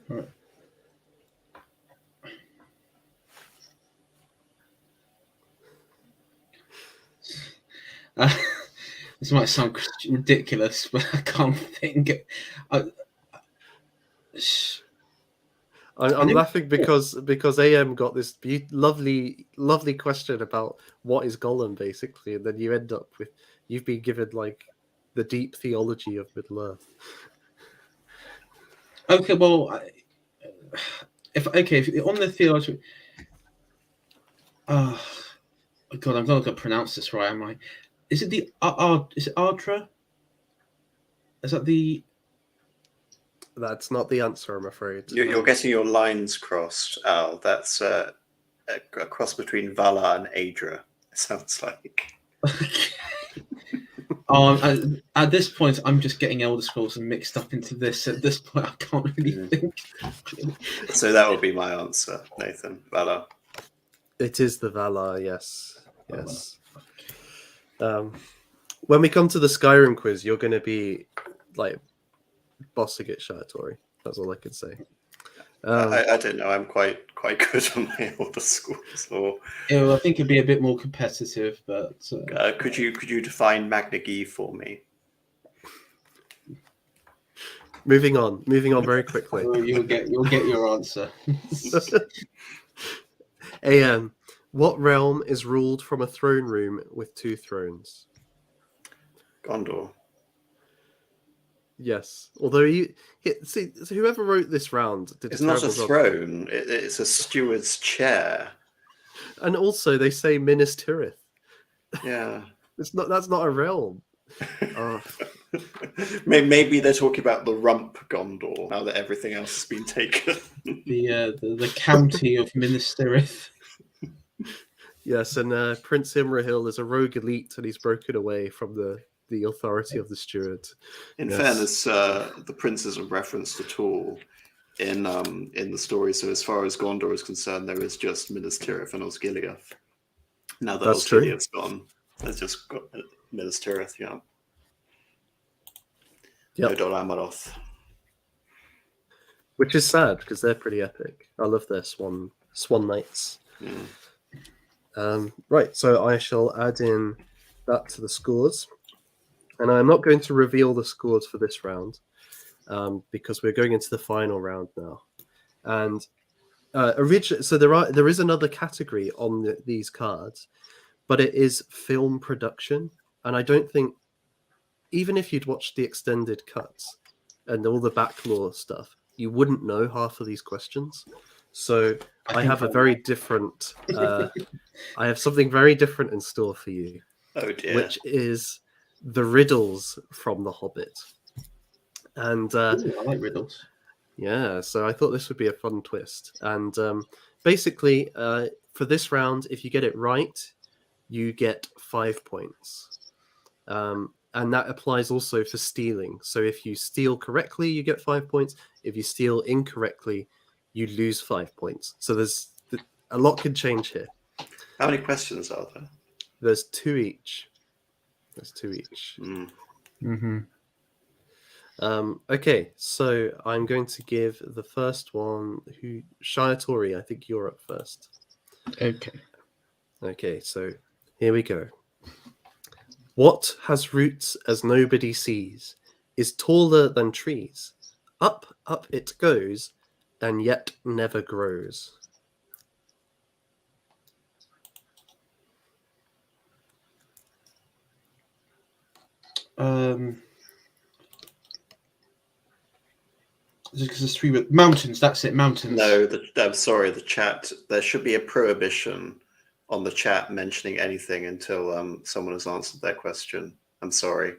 Right. This might sound ridiculous, but I can't think. I'm laughing because AM got this lovely question about what is Gollum basically, and then you end up with you've been given like the deep theology of Middle Earth. Okay, well, if on the theology, God, I'm not going to pronounce this right, am I? Is it the is it Ardra? Is that the? That's not the answer, I'm afraid. You're getting your lines crossed, Al. That's a cross between Vala and Adra. It sounds like. At this point, I'm just getting Elder Scrolls and mixed up into this. At this point, I can't really think. So that would be my answer, Nathan. Vala. It is the Valar, yes. Yes. When we come to the Skyrim quiz, you're going to be like bossing it, Shiatori. That's all I can say. I don't know. I'm quite good on my Elder Scrolls. Or I think it'd be a bit more competitive, but could you define Magna Gi for me? Moving on very quickly. You'll get your answer. AM, what realm is ruled from a throne room with two thrones? Gondor. Yes, although so whoever wrote this round did it's not a throne. It's a steward's chair. And also, they say Minas Tirith. Yeah, That's not a realm. Maybe they're talking about the rump Gondor now that everything else has been taken. the county of Minas Tirith. Yes, and Prince Imrahil is a rogue elite, and he's broken away from the authority of the steward. In fairness, the prince isn't referenced at all in the story. So as far as Gondor is concerned, there is just Minas Tirith and Osgiliath. Now that Osgiliath's gone, there's just got Minas Tirith. Yeah. Yep. No Dol Amroth. Which is sad because they're pretty epic. I love their swan knights. Right, so I shall add in that to the scores. And I'm not going to reveal the scores for this round because we're going into the final round now. And so there is another category on these cards, but it is film production. And I don't think, even if you'd watched the extended cuts and all the backlore stuff, you wouldn't know half of these questions. So I have a very different. I have something very different in store for you, Oh dear. which is the riddles from The Hobbit. And Ooh, I like riddles. yeah, so I thought this would be a fun twist. And basically, for this round, if you get it right, you get 5 points. And that applies also for stealing. So if you steal correctly, you get 5 points. If you steal incorrectly, you lose 5 points. So a lot can change here. How many questions are there? There's 2 each. Mm. Mm-hmm. Okay, so I'm going to give the first one. Shiatori, I think you're up first. Okay. Okay, so here we go. What has roots as nobody sees, is taller than trees. Up, up it goes, and yet never grows. Because there's 3 mountains. That's it. Mountains. No, I'm sorry. The chat. There should be a prohibition on the chat mentioning anything until someone has answered their question. I'm sorry.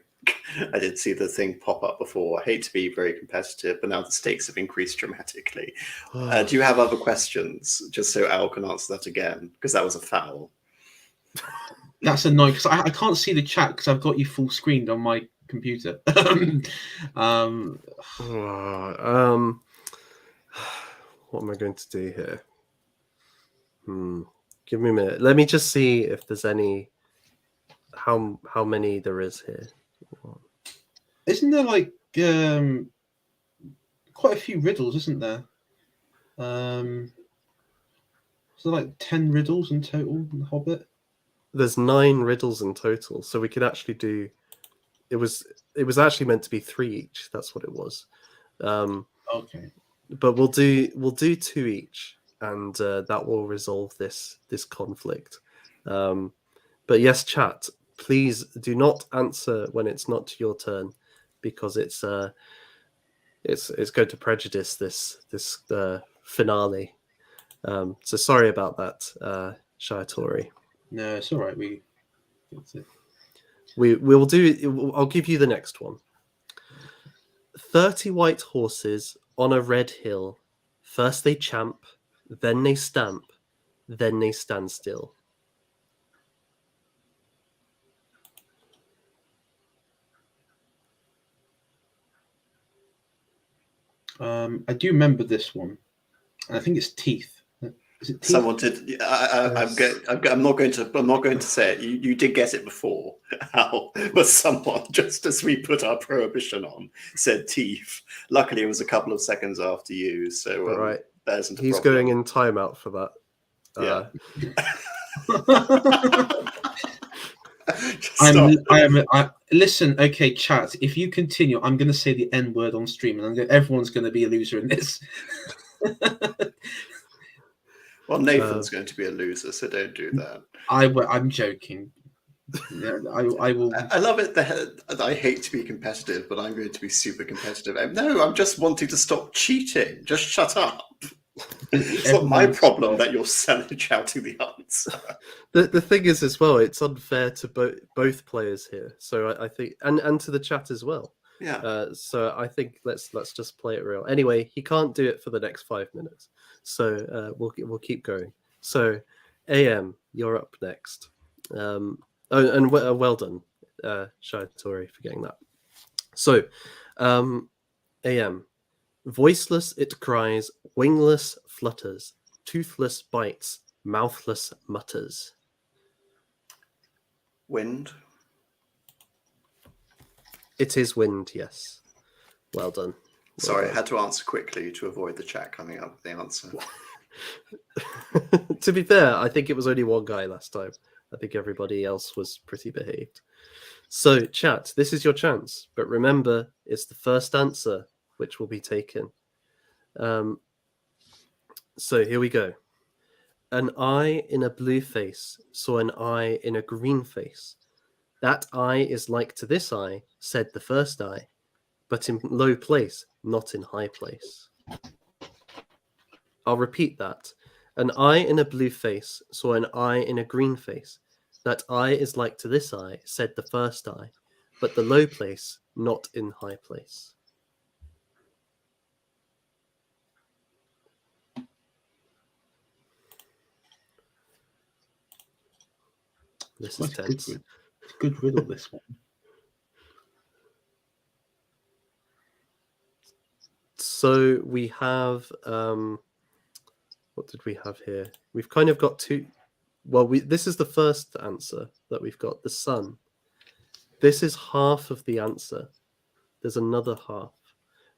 I did see the thing pop up before. I hate to be very competitive, but now the stakes have increased dramatically. Do you have other questions? Just so Al can answer that again, because that was a foul. That's annoying because I can't see the chat because I've got you full screened on my computer. What am I going to do here? Give me a minute. Let me just see if there's any. How many there is here? Isn't there like quite a few riddles? Isn't there? So like 10 riddles in total in The Hobbit. There's 9 riddles in total, so we could actually do. It was actually meant to be 3 each. That's what it was. Okay. But we'll do 2 each, and that will resolve this conflict. But yes, chat, please do not answer when it's not your turn, because it's going to prejudice this finale. So sorry about that, Shiatori. No, it's all right. We'll do. I'll give you the next one. 30 white horses on a red hill. First they champ, then they stamp, then they stand still. Mm. I do remember this one, and I think it's teeth. Is it teeth? Someone did. I'm not going to say it. You did get it before, Al, but someone, just as we put our prohibition on, said teeth. Luckily, it was a couple of seconds after you, so right. There isn't a He's problem. going in timeout for that. Yeah. Listen, okay, chat. If you continue, I'm going to say the N word on stream, and everyone's going to be a loser in this. Well, Nathan's going to be a loser, so don't do that. I'm joking. Yeah, I will. I love it that I hate to be competitive, but I'm going to be super competitive. No, I'm just wanting to stop cheating. Just shut up. It's not my problem that you're shouting the answer. The thing is, as well, it's unfair to both players here. So I think, and to the chat as well. Yeah. So I think let's just play it real. Anyway, he can't do it for the next 5 minutes, so we'll keep going. So, AM, you're up next. Well done, Shiatori, for getting that. So, AM, voiceless it cries, wingless flutters, toothless bites, mouthless mutters. Wind. It is wind, yes. Well done. Sorry, I had to answer quickly to avoid the chat coming up with the answer. To be fair, I think it was only one guy last time. I think everybody else was pretty behaved. So, chat, this is your chance. But remember, it's the first answer which will be taken. So here we go. An eye in a blue face saw an eye in a green face. That eye is like to this eye, said the first eye, but in low place, not in high place. I'll repeat that. An eye in a blue face saw an eye in a green face. That eye is like to this eye, said the first eye, but the low place, not in high place. This is tense. It's a good riddle, this one. So we have what did we have here? We've kind of got two. Well, this is the first answer that we've got, the sun. This is half of the answer. There's another half.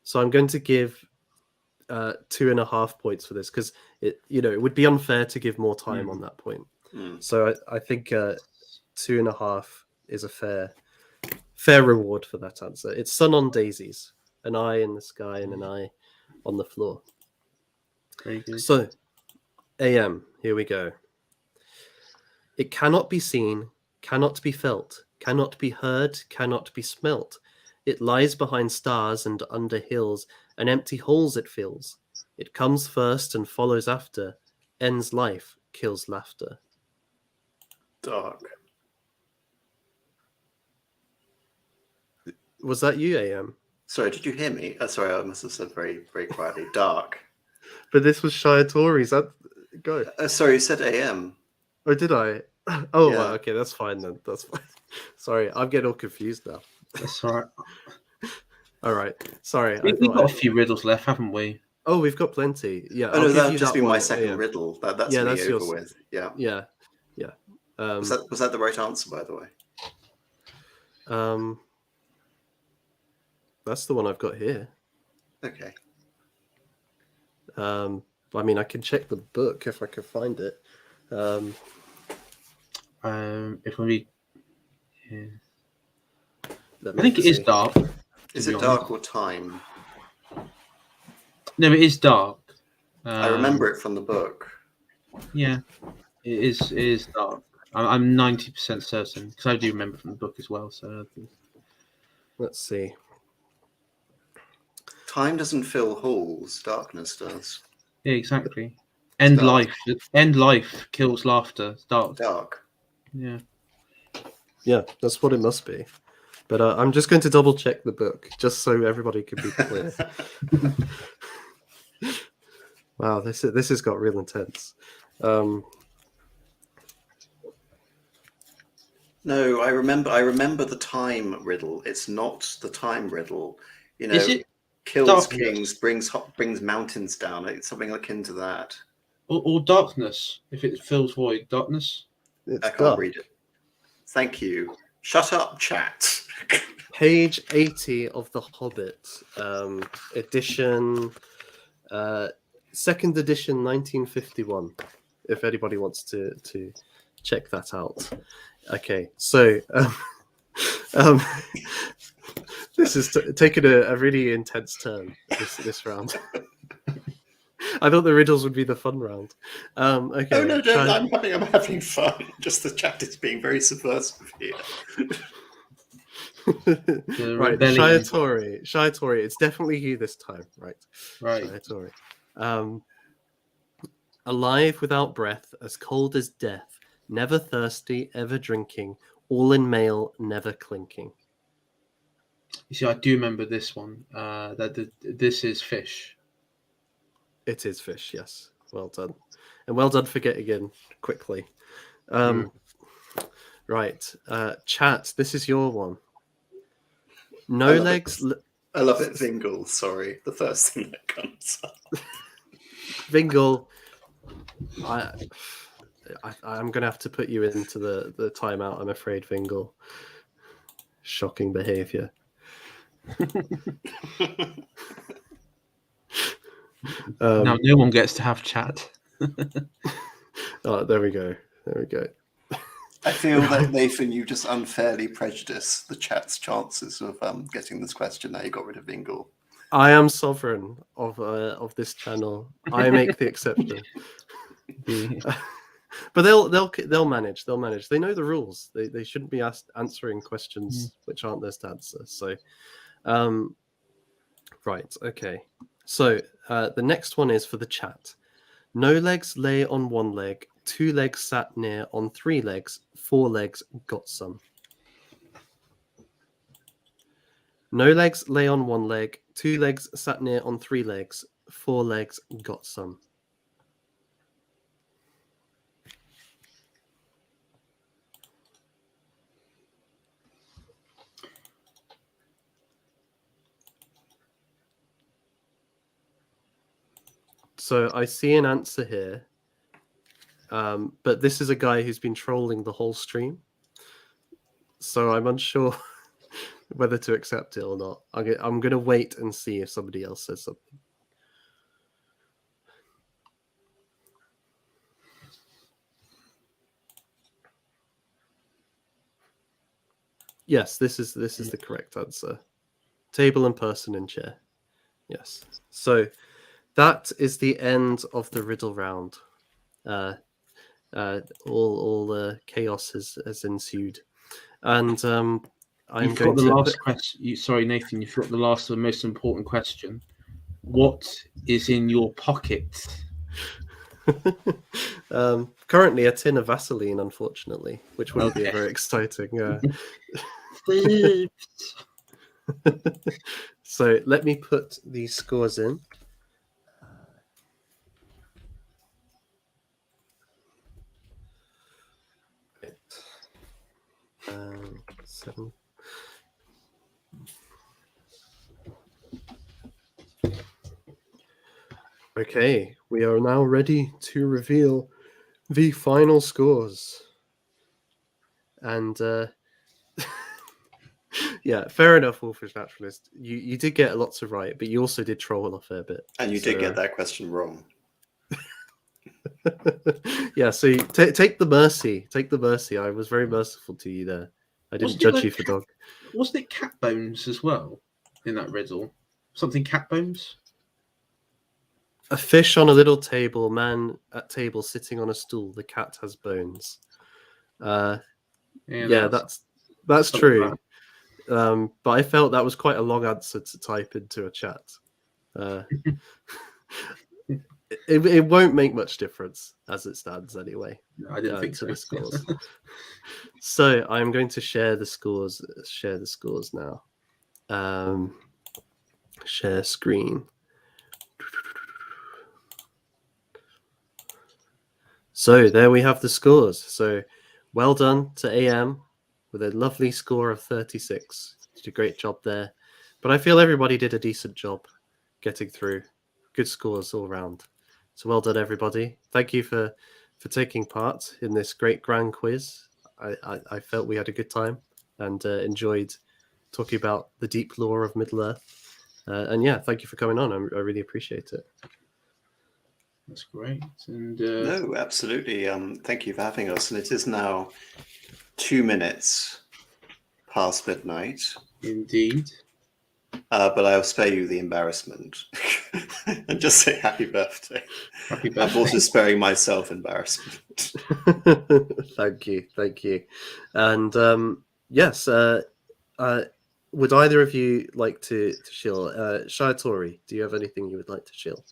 So I'm going to give 2.5 points for this because it would be unfair to give more time on that point. So I think 2.5 is a fair reward for that answer. It's sun on daisies, an eye in the sky and an eye on the floor. Very good. So, AM, here we go. It cannot be seen, cannot be felt, cannot be heard, cannot be smelt. It lies behind stars and under hills, and empty holes it fills. It comes first and follows after, ends life, kills laughter. Dark. Was that you, AM? Sorry, did you hear me? Sorry, I must have said very, very quietly. Dark. But this was Shia Tori's. Go. Sorry, you said AM. Or did I? Oh, Yeah. well, okay, that's fine then. That's fine. Sorry, I'm getting all confused now. That's all right. All right. Sorry. We've got a few riddles left, haven't we? Oh, we've got plenty. Yeah. Oh, no, I'll give that'd you just that be my one, second AM. riddle. That's Yeah, me that's over yours. with. Yeah. Yeah. Was that the right answer, by the way? That's the one I've got here. Okay. I mean, I can check the book if I can find it. If we, yeah. Let I me think it is see. dark. Is it dark or time? No, it is dark. I remember it from the book. Yeah, it is dark. I'm 90% certain because I do remember from the book as well. So Let's see. Time doesn't fill holes, darkness does. yeah, exactly. End dark. life kills laughter. It's dark. Dark. Yeah. Yeah, that's what it must be. But I'm just going to double check the book just so everybody can be clear. Wow, this has got real intense. No, I remember the time riddle. It's not the time riddle. You know, Is it kills darkness? kings, brings mountains down. It's something akin to that. Or darkness? If it fills void, darkness. It's I can't dark. read it. Thank you. Shut up, chat. Page 80 of The Hobbit, edition, second edition, 1951. If anybody wants to check that out. Okay, so this is taken a really intense turn this round. I thought the riddles would be the fun round. Okay. Oh no, I'm having fun. Just the chat is being very subversive here. Right, Shia Tori. It's definitely you this time, right? Shia Tori. Alive without breath, as cold as death, never thirsty, ever drinking, all in mail, never clinking. You see, I do remember this one. This is fish. It is fish, yes. Well done. And well done for getting in quickly. Right. Chat, this is your one. No legs. I love it, Vingle. Sorry, the first thing that comes up. Vingle, I'm going to have to put you into the timeout, I'm afraid, Vingle. Shocking behavior. Now no one gets to have chat. Oh, there we go. There we go. I feel that, Nathan, you just unfairly prejudice the chat's chances of getting this question. Now you got rid of Ingle. I am sovereign of this channel. I make the exception. But they'll manage. They'll manage. They know the rules. They shouldn't be answering questions which aren't theirs to answer. So, right. Okay. So the next one is for the chat. No legs lay on one leg. 2 legs sat near on 3 legs. 4 legs got some. No legs lay on one leg. 2 legs sat near on 3 legs. 4 legs got some. So I see an answer here, but this is a guy who's been trolling the whole stream. So I'm unsure whether to accept it or not. I'm going to wait and see if somebody else says something. Yes, this is the correct answer. Table and person in chair. Yes. So that is the end of the riddle round. All chaos has ensued, and I'm You going forgot the to last question. Sorry, Nathan. You forgot the last and most important question. What is in your pocket? Currently a tin of Vaseline, unfortunately, which wouldn't be very exciting. So let me put these scores in. Seven. Okay, we are now ready to reveal the final scores. And yeah, fair enough, Wolfish Naturalist. You did get lots of right, but you also did troll a fair bit. And you did get that question wrong. Yeah, so take the mercy. Take the mercy. I was very merciful to you there. I didn't judge you for dog. Wasn't it cat bones as well in that riddle? Something cat bones? A fish on a little table, man at table sitting on a stool. The cat has bones. Yeah, that's true. But I felt that was quite a long answer to type into a chat. It won't make much difference as it stands anyway. I didn't think to so. The scores. So I'm going to share the scores. Share the scores now. Share screen. So there we have the scores. So well done to AM with a lovely score of 36. Did a great job there. But I feel everybody did a decent job getting through. Good scores all round. So well done, everybody. Thank you for taking part in this great grand quiz. I felt we had a good time and enjoyed talking about the deep lore of Middle-earth. And yeah, thank you for coming on. I really appreciate it. That's great. And no, absolutely. Thank you for having us. And it is now 2 minutes past midnight. Indeed. But I'll spare you the embarrassment and just say happy birthday. Happy birthday. I'm also sparing myself embarrassment. Thank you. And yes, would either of you like to shill? Shayatori, do you have anything you would like to shill?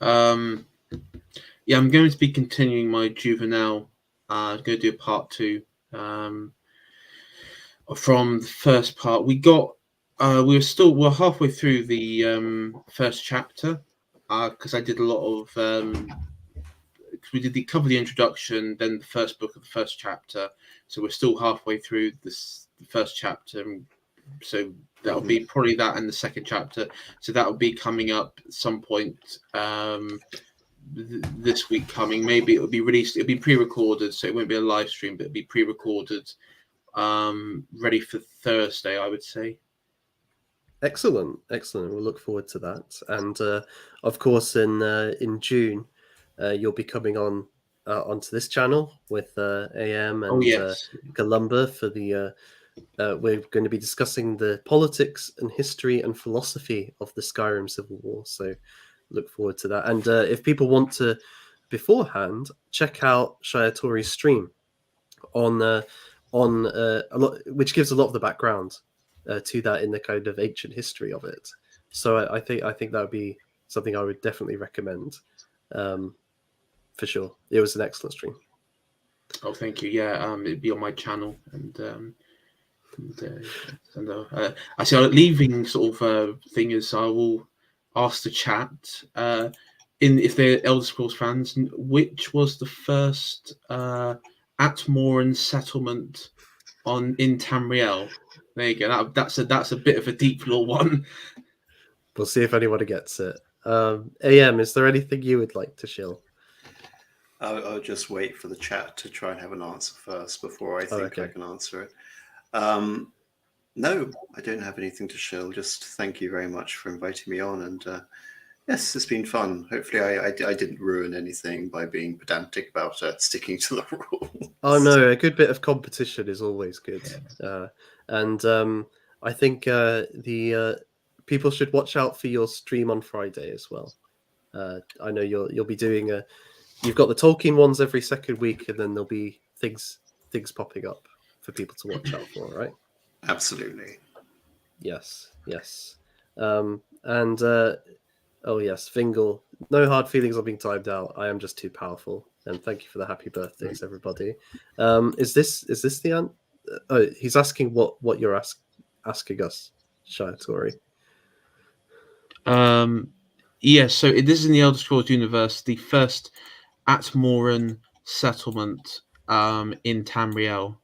Yeah, I'm going to be continuing my juvenile. I'm going to do a part 2 from the first part. We're halfway through the first chapter because I did a lot of we did cover the introduction, then the first book of the first chapter. So we're still halfway through the first chapter. So that'll be probably that and the second chapter. So that'll be coming up at some point this week coming. Maybe it'll be released. It'll be pre-recorded, so it won't be a live stream, but it'll be pre-recorded, ready for Thursday, I would say. Excellent. We'll look forward to that. And of course, in June, you'll be coming on onto this channel with AM Oh and yes. Galumba for the. We're going to be discussing the politics and history and philosophy of the Skyrim Civil War. So look forward to that. And if people want to beforehand, check out Shayatori's stream on a lot, which gives a lot of the background to that in the kind of ancient history of it. So I think that would be something I would definitely recommend, for sure. It was an excellent stream. Oh, thank you. Yeah, it'd be on my channel, I see. Leaving sort of thing is, I will ask the chat in if they're Elder Scrolls fans, which was the first Atmoran settlement in Tamriel. There you go. That's a bit of a deep lore one. We'll see if anyone gets it. AM, is there anything you would like to shill? I'll just wait for the chat to try and have an answer first before I think okay. I can answer it. No, I don't have anything to shill. Just thank you very much for inviting me on. And yes, it's been fun. Hopefully I didn't ruin anything by being pedantic about sticking to the rules. Oh, no, a good bit of competition is always good. And I think the people should watch out for your stream on Friday as well. I know you'll be doing you've got the Tolkien ones every second week, and then there'll be things popping up for people to watch out for, right? Absolutely. Yes. And oh yes, Fingal. No hard feelings on being timed out. I am just too powerful. And thank you for the happy birthdays, everybody. Is this the answer? Oh, he's asking what you're asking us, Shayatori. Yes, so this is in the Elder Scrolls universe, the first Atmoran settlement in Tamriel.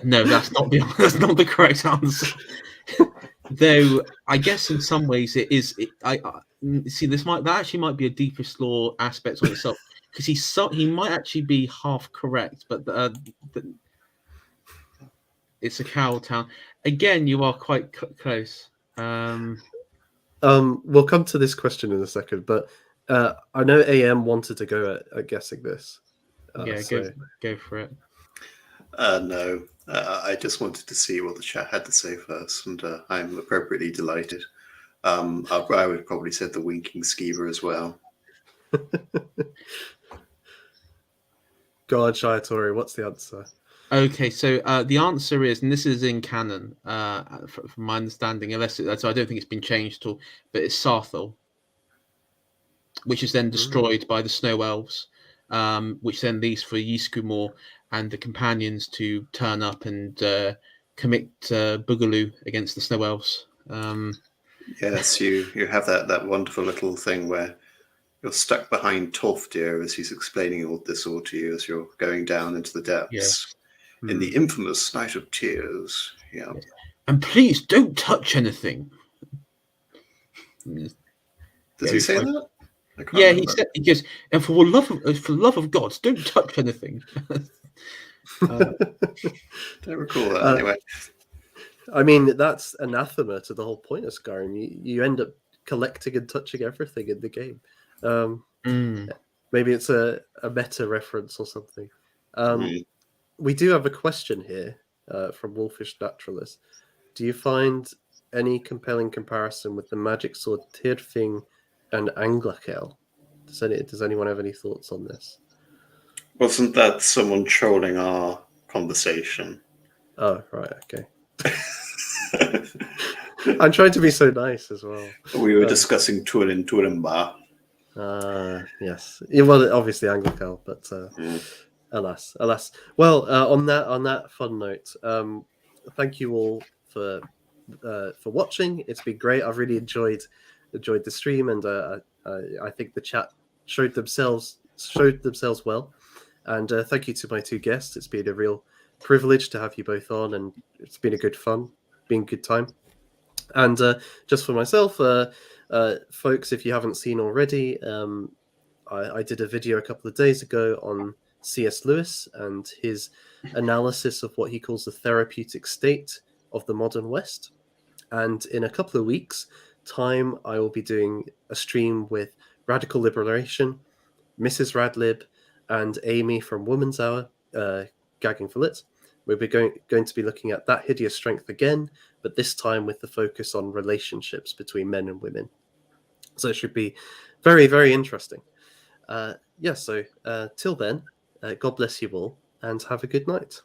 No, that's not the correct answer. Though I guess in some ways it is. I see that actually might be a deepest lore aspect on itself, because he might actually be half correct, but it's a cow town. Again, you are quite close. We'll come to this question in a second, but I know AM wanted to go at guessing this. Go for it. No, I just wanted to see what the chat had to say first, and I'm appropriately delighted. I would probably say the winking skeever as well. Go on, Shayatori, what's the answer? Okay, so the answer is, and this is in canon, from my understanding, so I don't think it's been changed at all, but it's Sarthal, which is then destroyed by the Snow Elves, which then leaves for Ysgramor and the companions to turn up and commit Boogaloo against the Snow Elves. Yes, you have that wonderful little thing where you're stuck behind Tolfdir as he's explaining all to you as you're going down into the depths. In the infamous Night of Tears. Yeah. And please don't touch anything. Does he say that? Yeah, remember. He goes, and for the love of God, don't touch anything. Don't recall that anyway. I mean, that's anathema to the whole point of Skyrim. You end up collecting and touching everything in the game. Maybe it's a meta reference or something. We do have a question here from Wolfish Naturalist. Do you find any compelling comparison with the magic sword Tyrfing and Anglakel? Does anyone have any thoughts on this? Wasn't that someone trolling our conversation? Oh, right, okay. I'm trying to be so nice as well. We were discussing Turin Turimba. Yes. Yeah, well, obviously Anglakel, but alas. Well, on that fun note, thank you all for watching. It's been great. I've really enjoyed the stream, and I think the chat showed themselves well. And thank you to my two guests. It's been a real privilege to have you both on, and it's been a good time. And just for myself, folks, if you haven't seen already, I did a video a couple of days ago on C.S. Lewis and his analysis of what he calls the therapeutic state of the modern West. And in a couple of weeks, time, I will be doing a stream with Radical Liberation, Mrs. Radlib, and Amy from Woman's Hour, Gagging for Lit. We'll be going to be looking at That Hideous Strength again, but this time with the focus on relationships between men and women. So it should be very, very interesting. So till then, God bless you all and have a good night.